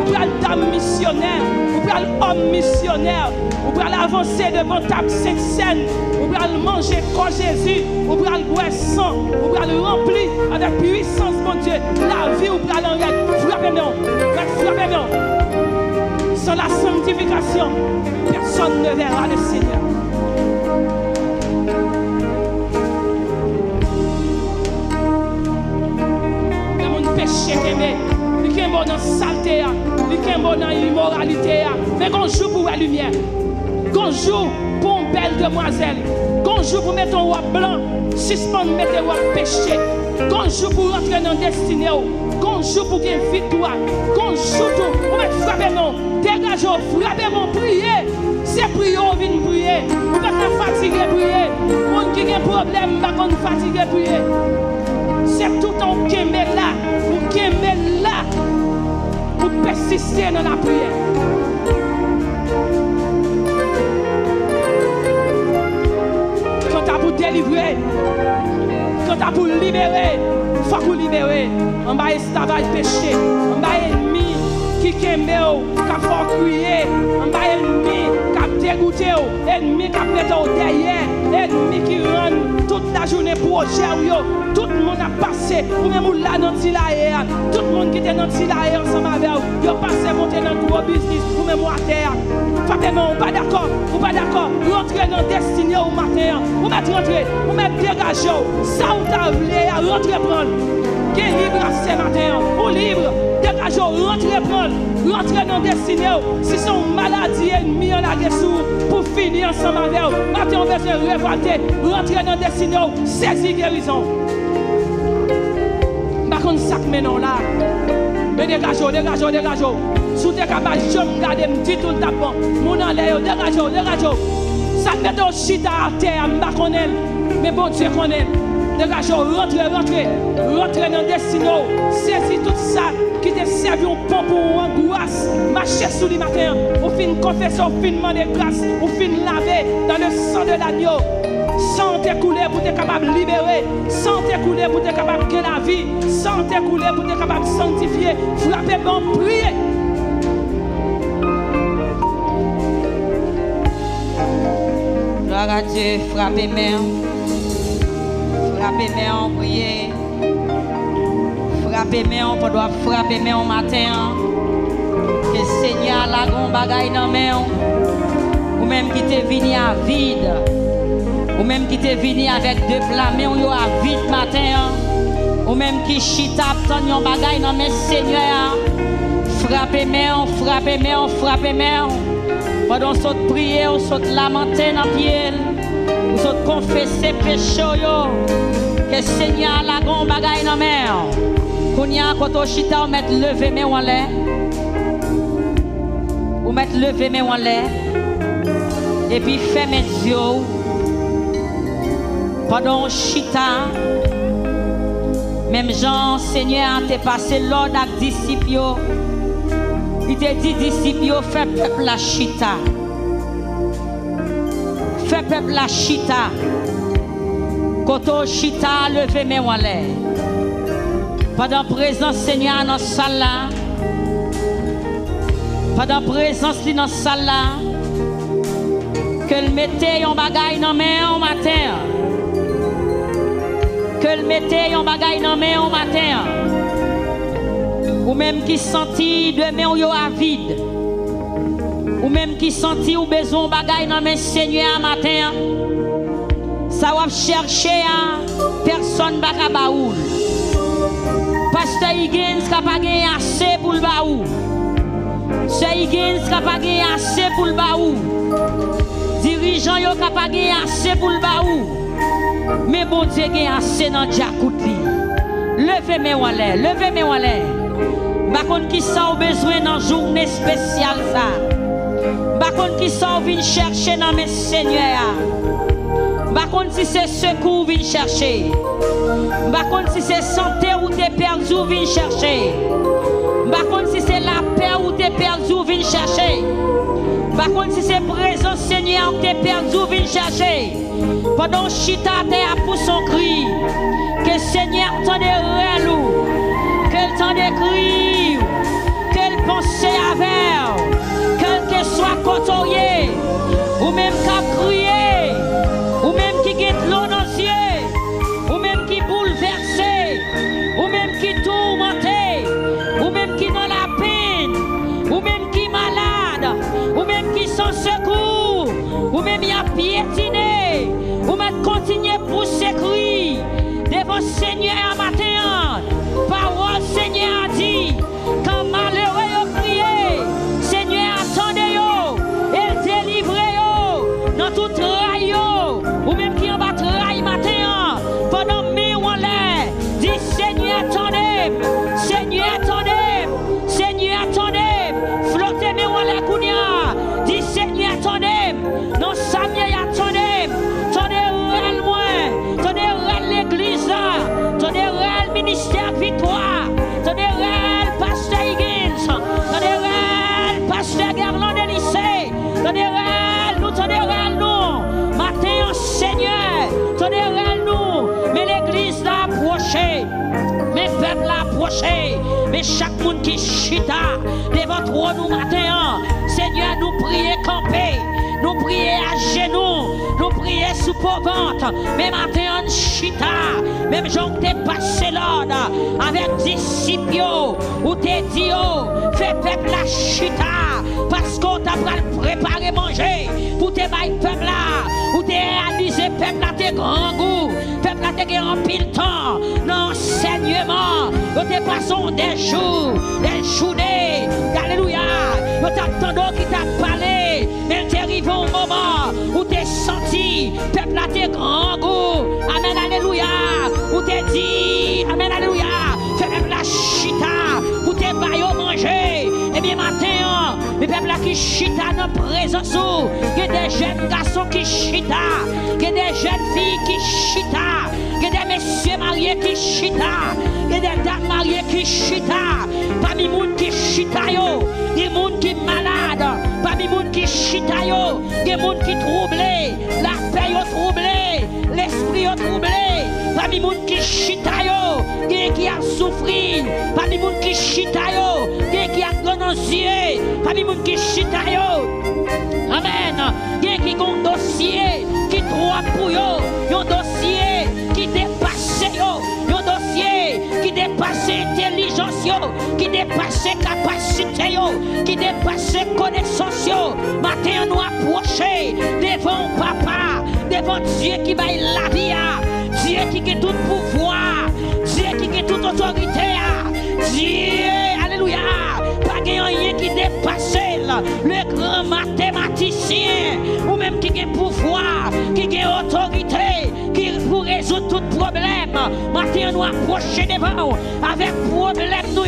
Il va être dame missionnaire. Il va être homme missionnaire. Il va avancer devant table Sainte Seine. Il va manger comme Jésus. Il va le boire sang. Il va le remplir avec puissance, mon Dieu. La vie, il va l'enlever. Frappez-moi. Sans la sanctification, personne ne verra le Seigneur. Il y a mon péché aimé, il y a dans la saleté, il y a dans l'immoralité. Mais qu'on joue pour la lumière, qu'on joue pour une belle demoiselle, qu'on joue pour mettre un roi blanc, suspendre mettre un roi péché, qu'on joue pour rentrer dans la destinée, qu'on joue pour gagner victoire, qu'on joue tout, pour mettre frapper non. Dégagez, frappez mon prier. C'est prier, on vient prier. Vous ne pouvez pas fatiguer prier. On qui a un problème, pas qu'on fatigue prier. C'est tout en qui est là. Pour qui est là. Pour persister dans la prière. Quand tu as pour délivrer, quand tu as pour libérer, il faut vous libérer. En bas, esclavage péché. En bas, ennemi. Qui aime, qui a fait crier, un ennemi qui a dégoûté, ennemi qui a mis derrière, ennemi qui rend toute la journée pour gérer. Tout le monde a passé, ou même là dans le tout le monde qui était dans le ensemble avec vous, ils ont passé monter dans le gros business, ou même à terre. Frappez-moi, ou pas d'accord, rentrez dans le destiné au matin, ou mettre rentrer, ou mettre dégager, ça ou t'as voulu, rentrez prendre. Qui est libre ce matin, ou libre. Dégagez, rentrez dans le destiné. Si son maladie ennemie en la guessure pour finir ensemble avec vous, matin on va se révolter, rentrez dans le destiné, saisis guérison. Par contre, ça maintenant là, mais dégagez. Si vous êtes capable de me garder, me dit tout le temps, mon en l'air, dégagez. Ça met au chita à terre, je ne sais pas, mais bon Dieu connaît. Dégagez, rentrez dans le destiné, saisis tout ça. Qui te servi un pont pour angoisse, marcher sous le matin, ou fin confession, ou fin demander grâce, ou fin laver dans le sang de l'agneau. Sans t'écouler pour être capable de libérer, sans t'écouler pour être capable de gagner la vie, sans t'écouler pour être capable de sanctifier. Frappez bon, priez. Gloire à Dieu, frappez-moi, priez. Frappez-moi, on doit frapper au matin. Que le Seigneur la grande bagaille dans main. Ou même qui t'est venu à vide. Ou même qui t'est venu avec deux plats, mais on y a vide matin. Ou même qui chita tant yon bagaille dans mes Seigneur. Frappez-moi. Pendant saute prier, on saute lamenter dans pied. On saute confesser péché yo. Que le Seigneur la grande bagaille dans main. Qu'on y a quand on chita, on met lever mais on l'air. On met lever mais on l'air. Et puis ferme les yeux. Pendant chita, même Jean, Seigneur, t'es passé l'ordre avec disciples. Il t'a dit disciples, fais peuple la chita. Fais peuple la chita. Quand on chita, lever mais on l'air. Pendant présence Seigneur dans la salle là. Pendant présence dans la salle là. Que le mettez en bagaille dans main au matin. Que le mettez en bagaille dans main au matin. Ou même qui senti demain yo avide. Ou même qui senti ou besoin bagay dans mes Seigneur matin. Ça va chercher personne baka baoul. Pasteur Higgins ka pa gen assez pour le baou. C'est Higgins ka pa gen assez pour le baou. Dirigeant yo ka pa gen assez pour le baou. Mais bon Dieu gen assez dans Jacout li. Levez mes en l'air, levez mes en l'air. Par contre qui sont besoin dans journée spéciale ça. Par contre qui sont vinn chercher dans mes seigneurs. Par contre si c'est secours vinn chercher. Par contre si c'est santé ou t'es perdu vinn chercher. Par contre si c'est la paix ou t'es perdu vinn chercher. Par contre si c'est présence Seigneur ou t'es perdu vinn chercher. Pendant chita t'es pour son cri. Que Seigneur t'en relou. Qu'elle t'en écrit. Qu'elle pense avec. Quel que soit côtoyé. Ou même qu'à crier. Ou même qui guette l'eau dans les yeux. Ou même qui bouleversé. Ou même qui tourmenté. Ou même qui dans la peine. Ou même qui malade. Ou même qui sans secours. Ou même y a piétiné. Ou même continuer pour s'écrire. Devant Seigneur matin, parole Seigneur dit, quand malheureux yo crié, Seigneur attendez yo, et délivrez yo, dans tout trahi yo, ou même qui en bas trahi matin, pendant mi ou en l'air, dit Seigneur attendez, Seigneur attendez, Seigneur attendez, flottez mi ou en l'air kounia, dit Seigneur attendez, non Samuel attendez, attendez moi, attendez l'église, ton réel ministère victoire, ton réel pasteur Higgins, ton réel pasteur Garland de lycée, ton réel nous, matin Seigneur, ton réel nous, mais l'église l'a approché, mais peuple l'a approché, mais chaque monde qui chita devant toi nous matin, Seigneur nous prier camper. Nous prions à genoux, nous prions sous pauvre, mais matin en chita, même gens qui t'es passé l'ordre avec disciples, ou t'es dit, fais peuple la chita, parce qu'on t'a préparé manger, pour tes bails peuple là, ou t'es réalisé peuple là, tes grands goûts, peuple là, t'es rempli le temps, l'enseignement, ou t'es passé des jours, des journées, alléluia, ou t'attendons qui t'a parlé, mais t'es arrivé au moment où t'es senti, peuple à tes grands goûts, amen, alléluia, où t'es dit, amen, alléluia, fais peuple la chita, où t'es baillé manger, et bien matin, les peuples là qui chita dans présence, il y a des jeunes garçons qui chita, il y a des jeunes filles qui chita, il y a des messieurs mariés qui chita, il y a des dames mariées qui chita, parmi les gens qui chita, des gens qui malades, parmi les gens qui chita, des gens qui troublés, la paix troublée, l'esprit troublé, parmi les gens qui chita, des qui a souffert, parmi les gens qui chita, des qui a prononcé, parmi les gens qui chita, amen, des qui ont un dossier qui trop pour eux, un dossier qui dépasse eux, un dossier qui dépasse intelligence, qui dépasse capacité, qui dépasse connaissance. Matin nous approcher devant papa, devant Dieu qui baille la vie, Dieu qui a tout pouvoir, Dieu qui a toute autorité, Dieu, alléluia, pas rien qui dépasse le grand mathématicien, ou même qui a pouvoir, qui a autorité, qui pour résoudre tout problème. Matin nous approcher devant avec problème nous,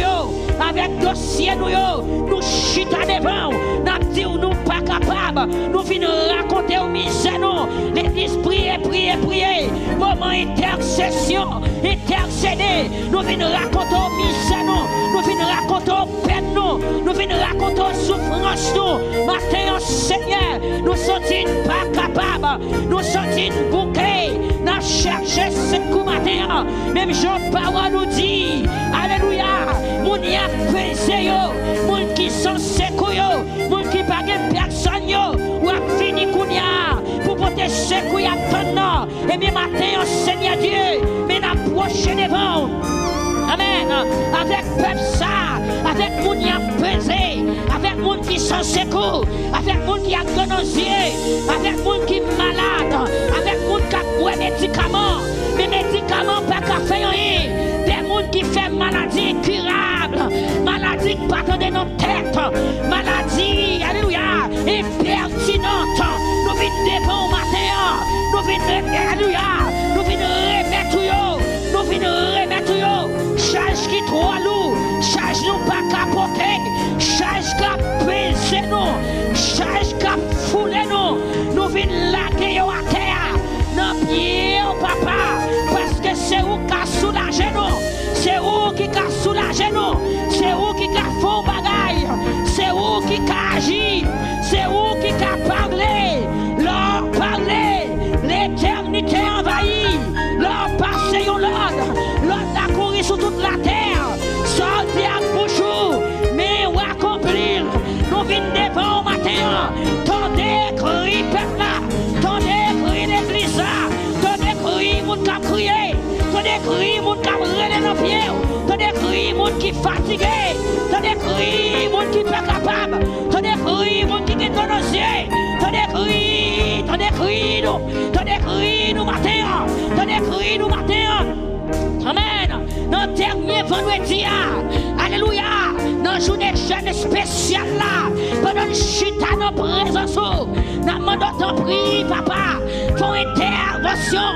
avec dossier nous chita devant, nous disons nous pas capables, nous venons raconter aux misères nous, l'église prier, moment intercession, intercéder, nous venons raconter aux misères nous venons raconter aux peines nous venons raconter aux souffrances nous, matin Seigneur, nous sommes pas capables, nous sommes bouquets, nous cherchons ce coup matin, même Jean-Parole nous dit, alléluia, mon y a pesé mon qui sont secours, mon qui pas personne ou a fini kounya pour porter secours à pendant, et bien matin Seigneur Dieu, mais n'approcher devant. Amen. Avec peuple ça, avec moun qui a pesé, avec moun qui sans secours, avec moun qui a grenosier, avec moun qui malade, avec moun qui a des médicaments, mais médicaments pas qu'à faire rien, des moun qui fait maladie incurable, maladie qui part de nos têtes, maladie, alléluia, impertinente, nous venons devant au matin, nous venons, alléluia, nous venons remettre yo, nous venons remettre yo, charge qui trop lourd, charge nous pas capoter, charge qui pèse nous, charge qui foule nous, nous venons laguer yo à terre, non pied au papa, parce que c'est où qui a soulagé nous, c'est où qui a soulagé nous, c'est où qui a fait bagaille, c'est où qui a agi, c'est où qui a parlé, leur parler, l'éternité envahie, leur passé au l'ordre, l'ordre a couru sur toute la terre, sorti à bouchou, mais où accomplir, nous venons devant au matin, tendez cri peuple là, tendez cri l'église là, tendez cri moun qui a crié, tendez cri moun qui a relé nos pieds, tendez cri moun qui fatigué, tendez cri moun qui pas capable, tendez cri moun qui est dans nos yeux, tendez cri nous matin, tendez cri nous matin. Amen. Dans le dernier vendredi, alléluia, dans le journée jeune spécial là, pendant le chita dans présence, nous demandons ton prix, papa, faut intervention,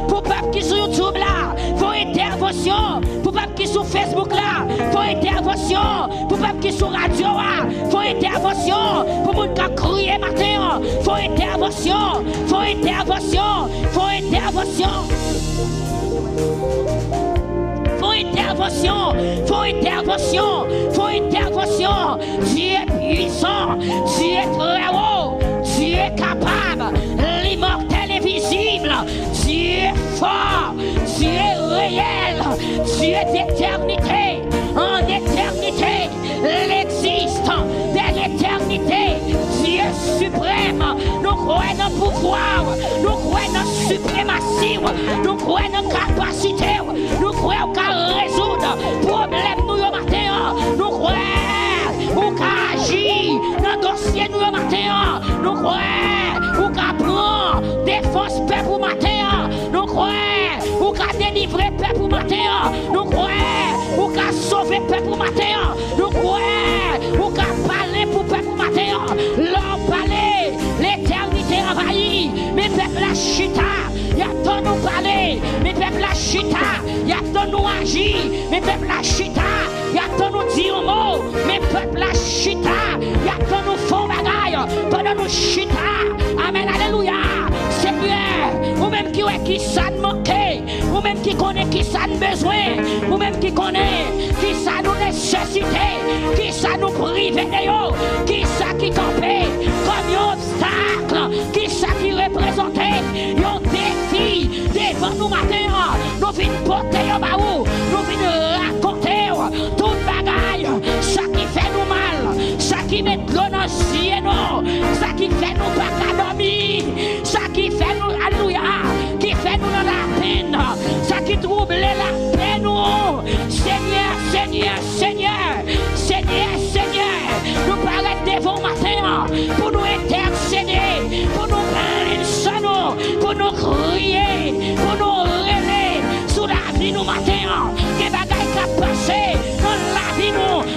pour peuple qui sur YouTube là, faut intervention, pour peuple qui sur Facebook là, faut intervention, pour peuple qui sur radio là, faut intervention, pour monde qui a crié matin, faut intervention. Dieu est puissant, Dieu est très haut, Dieu est capable, l'immortel est visible, Dieu est fort, Dieu est réel, Dieu est d'éternité, en éternité, l'existe de l'éternité, Dieu suprême, nous croyons dans le pouvoir, nous croyons dans la suprématie, nous croyons dans la capacité, nous croyons qu'à résoudre les problèmes nous au matin, nous croyons qu'à agir dans le dossier nous au matin, nous croyons qu'à prendre défense peuple au matin, nous croyons qu'à délivrer peuple au matin, nous croyons qu'à sauver peuple au matin, nous croyons qu'à parler pour peuple au matin, leur parler, l'éternité envahie, mes peuples la chita, y a tant nous parler, mes peuples la chita, y a tant nous agir, mes peuples la chita, y a tant nous dire un mot, mes peuples la chita, y a tant nous font bagaille, pendant nous chita, amen, alléluia, Seigneur, ou même qui ça nous manquait, ou même qui connaît qui ça nous besoin, ou même qui connaît qui ça nous nécessité, qui ça nous prive de yo, qui ça qui campait, comme un obstacle, qui ça qui représentait, un défi devant nous matin, nous venons porter au baou, nous venons raconter toute bagaille, ça qui fait nous mal, ça qui met l'eau dans le ciel, ça qui fait nous pas dormir, ça qui fait nous, alléluia, qui fait nous dans la peine, ça qui trouble la peine, Seigneur, nous paraître devant matin pour nous intercéder, pour nous parler de nous, pour nous crier, pour nous rêver sous la vie nous matin, que bagaille qui a passé dans la vie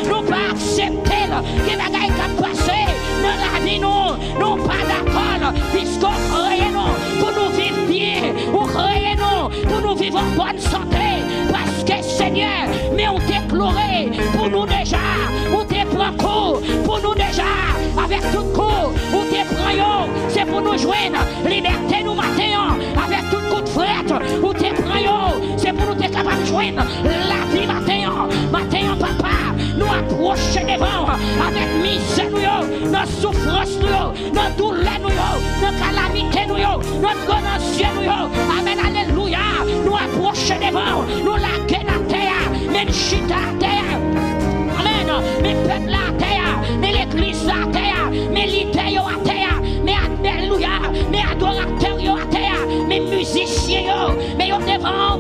nous pas accepter, que bagaille qui a passé dans la vie nous pas d'accord, puisqu'on crée nous pour nous vivre bien, ou crée nous pour nous vivre en bonne santé, parce que Seigneur, mais on déploré pour nous déjà, on déplore pour nous déjà, avec tout coup, on déplore, c'est pour nous joindre, liberté nous matin, avec tout coup de frette, on déplore, c'est pour nous être capables de joindre la vie matin, papa, nous approcher devant, avec misère nous, notre souffrance nous, notre douleur nous, notre calamité nous, notre renancier nous, amen, alléluia, nous approcher devant, nous la la terre, mais chita terre, amen, mais peuple la terre, mais l'église la terre, mais l'idée à terre, mais alléluia, mais adorateurs à terre, mais musiciens, mais devant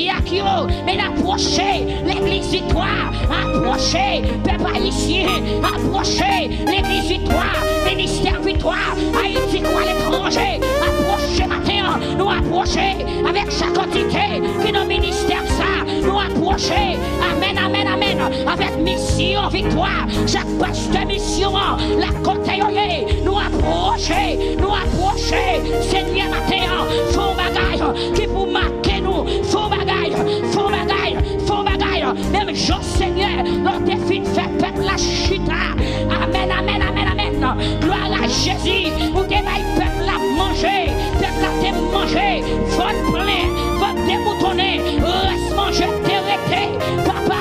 Diakio, mais approchez l'église victoire, approchez peuple haïtien, approchez l'église victoire, ministère victoire, Haïti quoi l'étranger, approchez matin, nous approcher avec chaque entité qui dans le ministère ça, nous approcher, amen, amen, amen, avec mission victoire, chaque poste de mission, la côté nous approcher, Seigneur matin, font bagaille qui pour marquer nous, font bagaille, même Jean Seigneur, notre défi fait peuple la chita, amen, amen, amen, amen, gloire à Jésus, où des peuple la manger, peuple la te manger, votre plein, votre déboutonné, reste manger, t'arrêter, papa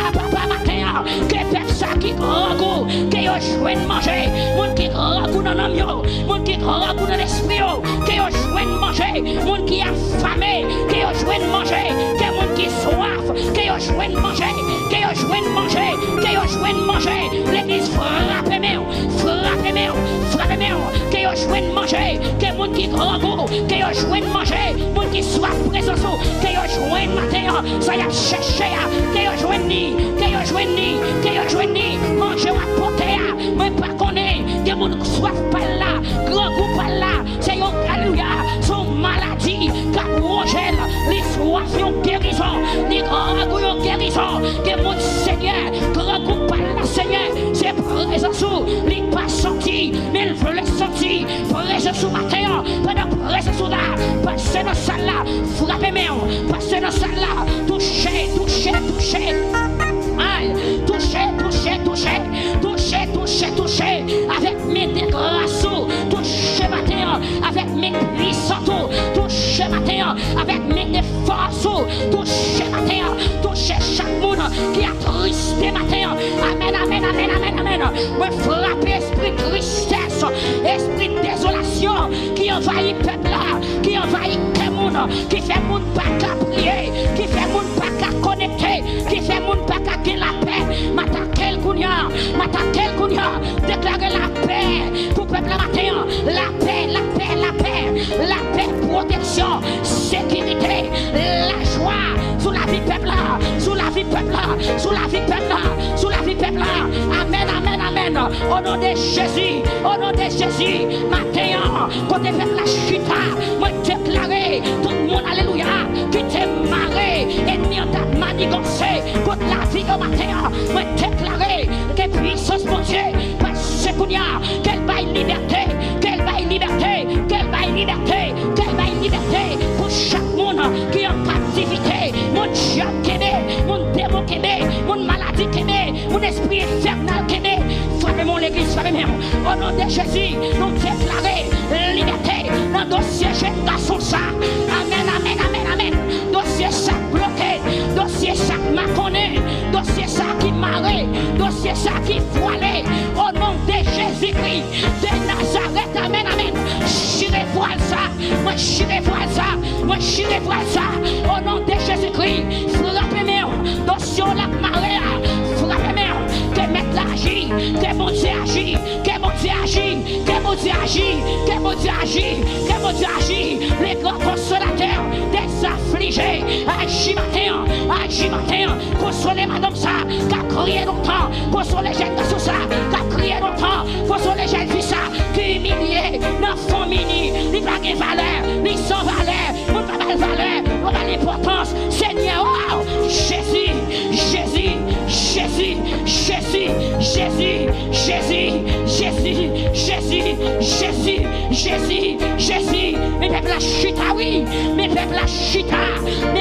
matin, que peuple ça qui grand goût, que yo joue manger, mon qui grand goût dans l'homme yo, mon qui grand goût dans l'esprit yo, que yo joue manger, mon qui affamé, que yo joue manger, que mon qui soif, que yo joue manger, que yo joue manger, que yo joue manger, l'église frappez-moi, que yo joue manger, que mon qui grand goût, que yo joue manger, mon qui soif présence, que yo joue matin, ça y a cherché, que yo joue ni, manger à porter, mais pas connaître, que mon soif pas là, grand goût pas là, c'est un alléluia, son maladie, car rongel, les soifs ont guérison, les grands goûts ont guérison, que mon Seigneur, grand goût pas là, Seigneur, c'est présence, il pas sorti, mais il veut le sortir, présence au matin, pendant présence là, passez dans salle là, frappez-moi, passez dans salle là, touchez, aïe, touchez, avec mes dégrassos, touchez matin, avec mes puissants, touchez matin, avec mes forces, touchez matin, touchez chaque monde qui a tristé matin, amen, me frapper esprit de tristesse, esprit de désolation, qui envahit le peuple là, qui envahit le monde, qui fait monde pas qu'à prier, qui fait monde pas qu'à connecter, qui fait monde pas qu'à gagner la paix, m'attaquer le kounia, déclarer la paix pour le peuple matin, la paix, protection, sécurité, la joie, sous la vie peuple là, sous la vie peuple là, amen, au nom de Jésus, matin, côté peuple la chita, moi déclarer, tout le monde, alléluia, qui t'est marré, ennemi en ta manigancé, contre la vie au matin, moi déclarer, que puissance mon Dieu, parce qu'on y a, qu'elle baille liberté, pour chaque monde qui est en captivité, mon diable qu'aimé, mon démon qu'aimé, mon maladie qu'aimé, mon esprit infernal qu'aimé, frappez-moi l'église, frappez-moi, au nom de Jésus, nous déclarer liberté dans le dossier jeune garçon ça, amen, dossier ça bloqué, dossier ça maconné, dossier ça qui marré, dossier ça qui voilé, au nom de Jésus-Christ, de Nazareth, amen, chirez voile ça, au nom de Jésus-Christ, frappez-moi, dossier la marée, frappez-moi, que mettre l'agir, que mon Dieu agit, les grands consolateurs des affligés, agis matin, consolez madame ça, qui a crié longtemps, consolez jeunes garçons ça, qui a crié longtemps, consolez jeunes filles ça, qui humilié, n'enfant mini, il n'a pas de valeur, il sans valeur, il n'a pas de valeur, il n'a pas d'importance, Seigneur, wow, Jésus, mes peuples la chita, oui, mes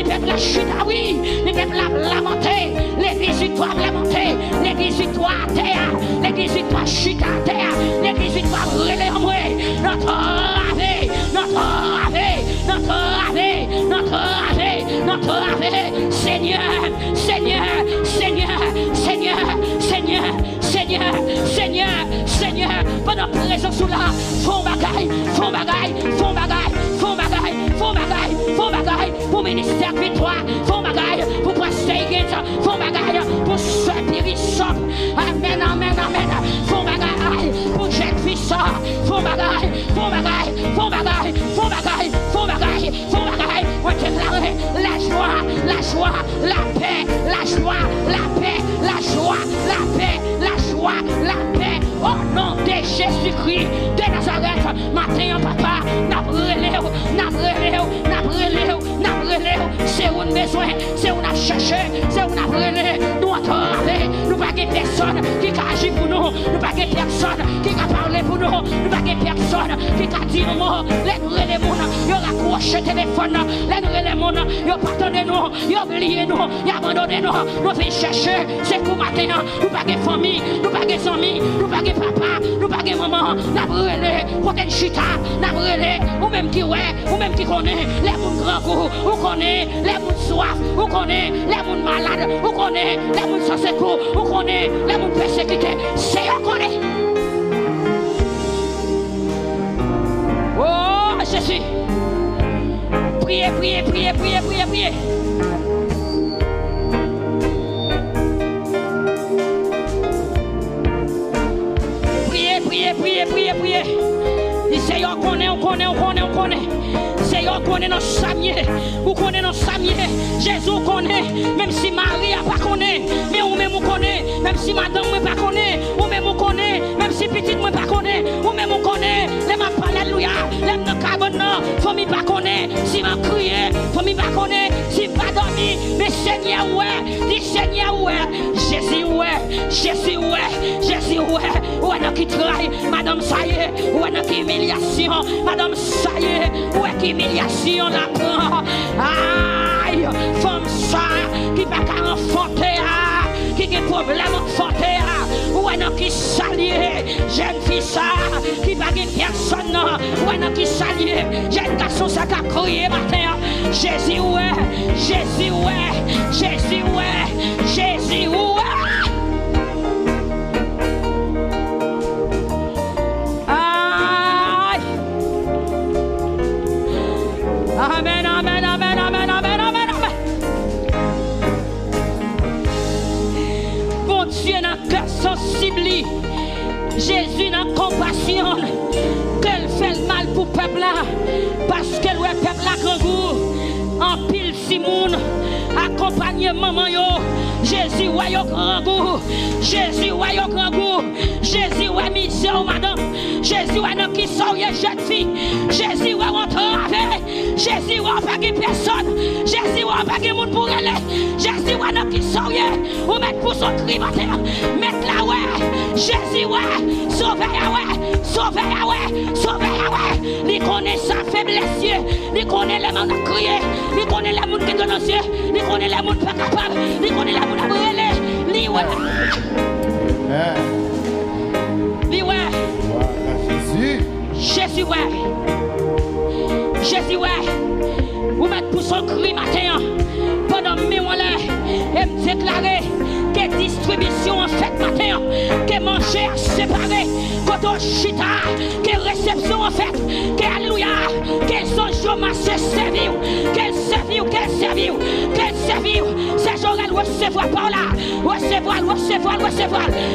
peuples la chita, oui, mes peuples la lamenté, l'église victoire lamenté, l'église victoire terre, l'église victoire chita terre, l'église victoire relais en moi, notre ave, Seigneur, pendant présence là, font bagaille, pour ministère victoire, font bagaille, pour prospérité, font bagaille, pour soeur amen, font bagaille, pour jeune fils, font bagaille, on déclare la joie, la paix, la joie, la paix, la joie, la paix, la joie, la paix. Au nom de Jésus-Christ de Nazareth, matin, papa, n'a brûlé, c'est où besoin, c'est où on a cherché, c'est où on a brûlé, nous entraver, nous pas personne qui a agi pour nous, nous pas personne qui a parlé pour nous, nous pas personne qui a dit nos mots, les gens, ils ont raccroché le téléphone, les gens, ils ont pardonné nous, ils ont oublié nous, ils ont abandonné nous, nous venons chercher, c'est pour matin, nous pas de famille, nous pas de amis, nous pas de papa, nous pas de maman, nous avons brûlé, côté de chita, nous avons brûlé, ou même qui ouais, ou même qui connaît, les gens grands goûts, ou connaît, les gens soif, ou connaît, les gens malades, ou connaît, les gens sans secours, ou connaît, les gens persécutés, c'est eux connaît. Oh Jésus, priez, priez, priez, priez, priez, priez. Priez, priez, priez. Il Seigneur, on connaît. Seigneur, on connaît nos samiers. On connaît nos samiers. Jésus connaît. Même si Marie n'a pas connaît. Mais ou même on connaît. Même si madame n'a pas connaît. Ou même on connaît. Même si petite n'a pas connaît. Ou même on connaît. Les ma parlé, alléluia. Les ma carbone, famille pas connaît. Si ma crié, famille pas connaît. Si pas dormi. Mais Seigneur, ouais. Dis Seigneur, ouais. Jésus, ouais. Jésus, ouais. Jésus, ouais. Ouais, non qui travaille. Madame, ça y est. Ouais, non qui humiliation. Madame, ça y est. Ouais, qui humiliation la prend. Aïe, femme ça, qui va qu'à enfanter, qui a problème enfanter, ouais, non, qui s'allie, jeune fille ça, qui va gagner personne, ouais, non, qui s'allie, jeune garçon ça qui a crié matin, Jésus, ouais, Jésus, ouais, Jésus, ouais, Jésus, ouais. Amen, amen, amen, amen, amen, amen, amen. Bon Dieu n'a cœur sensible. Jésus n'a compassion. Qu'elle fait le mal pour le peuple là. Parce qu'elle ouais peuple là grand goût. En pile Simone. Accompagner maman yo. Jésus ouais yo grand goût. Jésus ouais yo grand goût. Jésus ouais misère madame. Jésus ouais non qui sort jeune fille. Jésus ouais rentre avec. Jésus ouais pas de personne. Jésus ouais pas de monde pour aller. Jésus ouais non qui sort ou mettre pour son cri matin. Mettre là ouais. Jésus ouais. Sauver ouais. Sauver ouais. Sauver ouais. Il connaît sa faiblesse. Il connaît les gens qui crient. Il connaît les gens qui sont yeux. Il connaît les gens pas capables. Il connaît les gens qui brûlent. Lui ouais. Lui ouais. Jésus ouais. Jésus ouais. Vous mettez pour son cri matin. Pendant mes mois là. Et me déclarer que distribution en fait matin. Que manger séparé. Que chita. Que réception en fait. Que alléluia. Que son jour m'a servi. Qu'elle servi. Qu'elle servi. Qu'elle servi. C'est jour elle recevoir par là. Recevoir.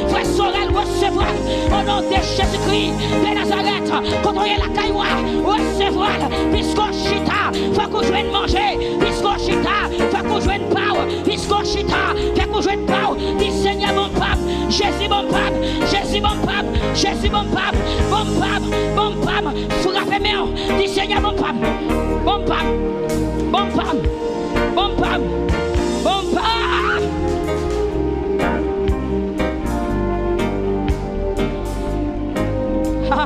Frère Sorel recevoir. Au nom de Jésus-Christ de Nazareth. Contrôler la cailloua. Recevoir. Puisqu'on chita. Faut qu'on joigne manger. Puisqu'on chita. Faut qu'on joigne power. Puisqu'on chita. Faut qu'on joigne power. Dis Seigneur mon pape. Jésus mon pape. Jésus mon pape. Jésus mon pape. Mon pape. Mon pape. Frappez-moi. Dis Seigneur mon pape. Mon pape. Mon pape. Mon pape. Mon pape.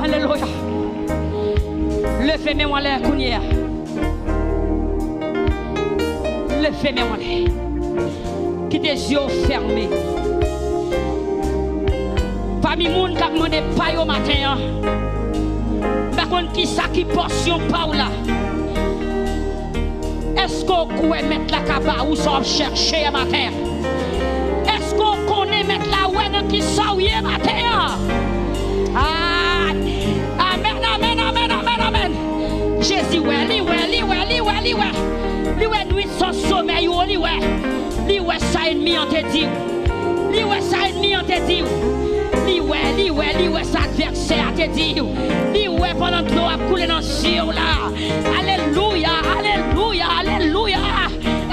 Alléluia. Levez-moi l'air, Kounia. Levez-moi l'air. Qui des yeux fermés. Parmi les gens qui ont demandé paille au matin. Par contre, qui ça qui portion pas là? Est-ce qu'on peut mettre la cabane ou s'en chercher à matin? Est-ce qu'on connaît mettre la ouenne qui s'en y matin? Ah, amen, amen, amen, amen, amen. Jésus, ouais, lui, nuit sans sommeil, lui, ça ennemi en te dit. Lui, ça ennemi en te dit. Lui, ça adversaire te dit. Lui, pendant que l'eau a coulé dans le ciel là. Alléluia, alléluia, alléluia.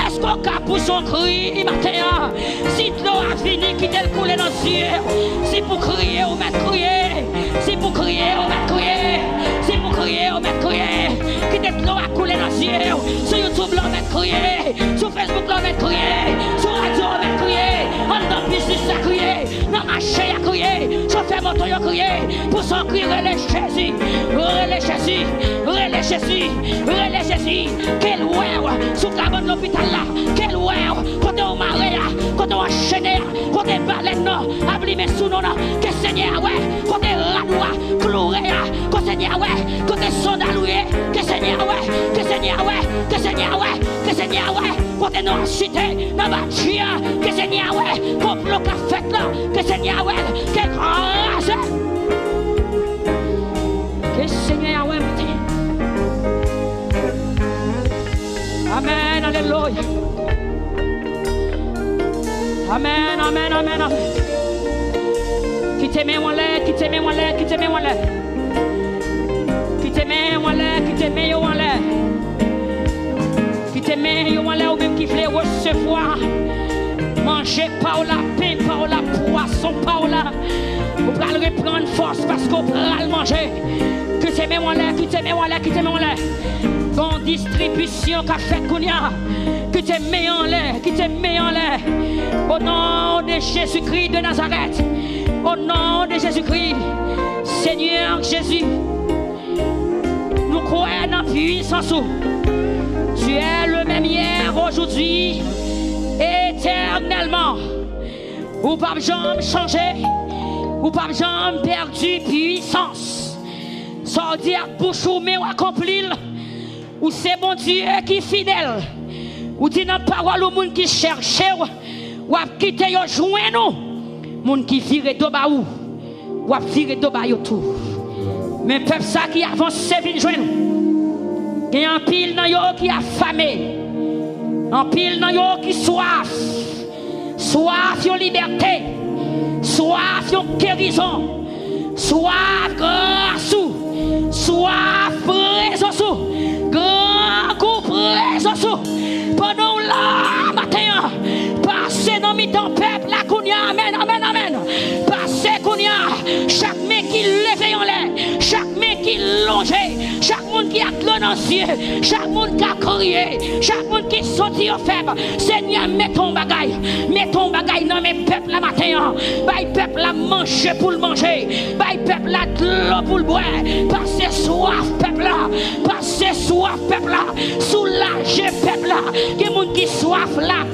Est-ce qu'on capouche son cri matin. Si l'eau a fini, qui t'est coulé dans le ciel. Si pour crier, on met crier. Si pour crier, on met crier. Si pour crier, on met crier. Qui t'est l'eau a coulé dans le ciel. Sur YouTube, on met crier. Sur Facebook, on met crier. Sur radio, on met crier. En dans business, ça crier. Dans marché, à crier. Chauffeur moto, il crier. Pour son cri, relais Jésus. Relais Jésus. Relais Jésus. Relais Jésus. Quel ouer, sous la bonne l'hôpital là. Quel ouer, quand on marée, quand on enchaîné, quand on baleine, ablimé sous nous, que Seigneur, ouais, quand on radoua, cloué, que Seigneur, ouais, quand on sondaloué, que Seigneur, ouais, que Seigneur, ouais, que Seigneur, ouais, que Seigneur, ouais, quand on en cité, dans ma chien, que Seigneur, ouais, complot qu'a fait là, que Seigneur, ouais, quel grâce, que Seigneur, ouais, amen, alléluia. Amen, amen, amen, amen. Qui t'aimait, moi l'air, qui t'aimait, moi l'air, qui t'aimait, moi l'air. Qui t'aimait, moi l'air, qui t'aimait, moi l'air. Qui t'aimait, moi l'air, ou même qui voulait recevoir. Manger par la pain, par la poisson, par la. Vous pouvez reprendre force parce qu'on peut le manger. Qui t'aimait, moi l'air, qui t'aimait, moi l'air, qui t'aimait, moi l'air. Dans distribution qu'a fait Kounia, qui te met en l'air, qui te met en l'air. Au nom de Jésus-Christ de Nazareth, au nom de Jésus-Christ, Seigneur Jésus, nous croyons dans la puissance. Tu es le même hier, aujourd'hui, éternellement. Ou pas jamais changé, ou pas jamais perdu puissance. Sans dire bouche ou mais accomplir. Ou c'est mon Dieu qui est fidèle. Ou dit dans la parole au monde qui cherche. Ou a quitté yo joint nous. Monde qui vire de bas ou a vire de bas tout. Mais peuple ça qui avance c'est vinn joindre nous. Il y a un pile dans yo qui a affamé. Un pile dans yo qui soif. Soif de liberté. Soif de guérison. Soif grâce. Soif présence. Grand coup présence. Pendant la matin. Passez dans mi-temps peuple la kounia. Amen, amen, amen. Passez kounia. Chaque mec qui lève en l'air. Chaque mec qui longe. Chaque monde qui a clonancier. Chaque monde qui a crié. Chaque monde qui sorti au faible. Seigneur, mets ton bagaille. Mets ton bagaille dans mes peuples la matin. Baille peuple la manger pour le manger. Baille peuple la de l'eau pour le boire. Passez soif peuple là. Passez soif peuple là. Soulager peuple là. Qui monde qui soif la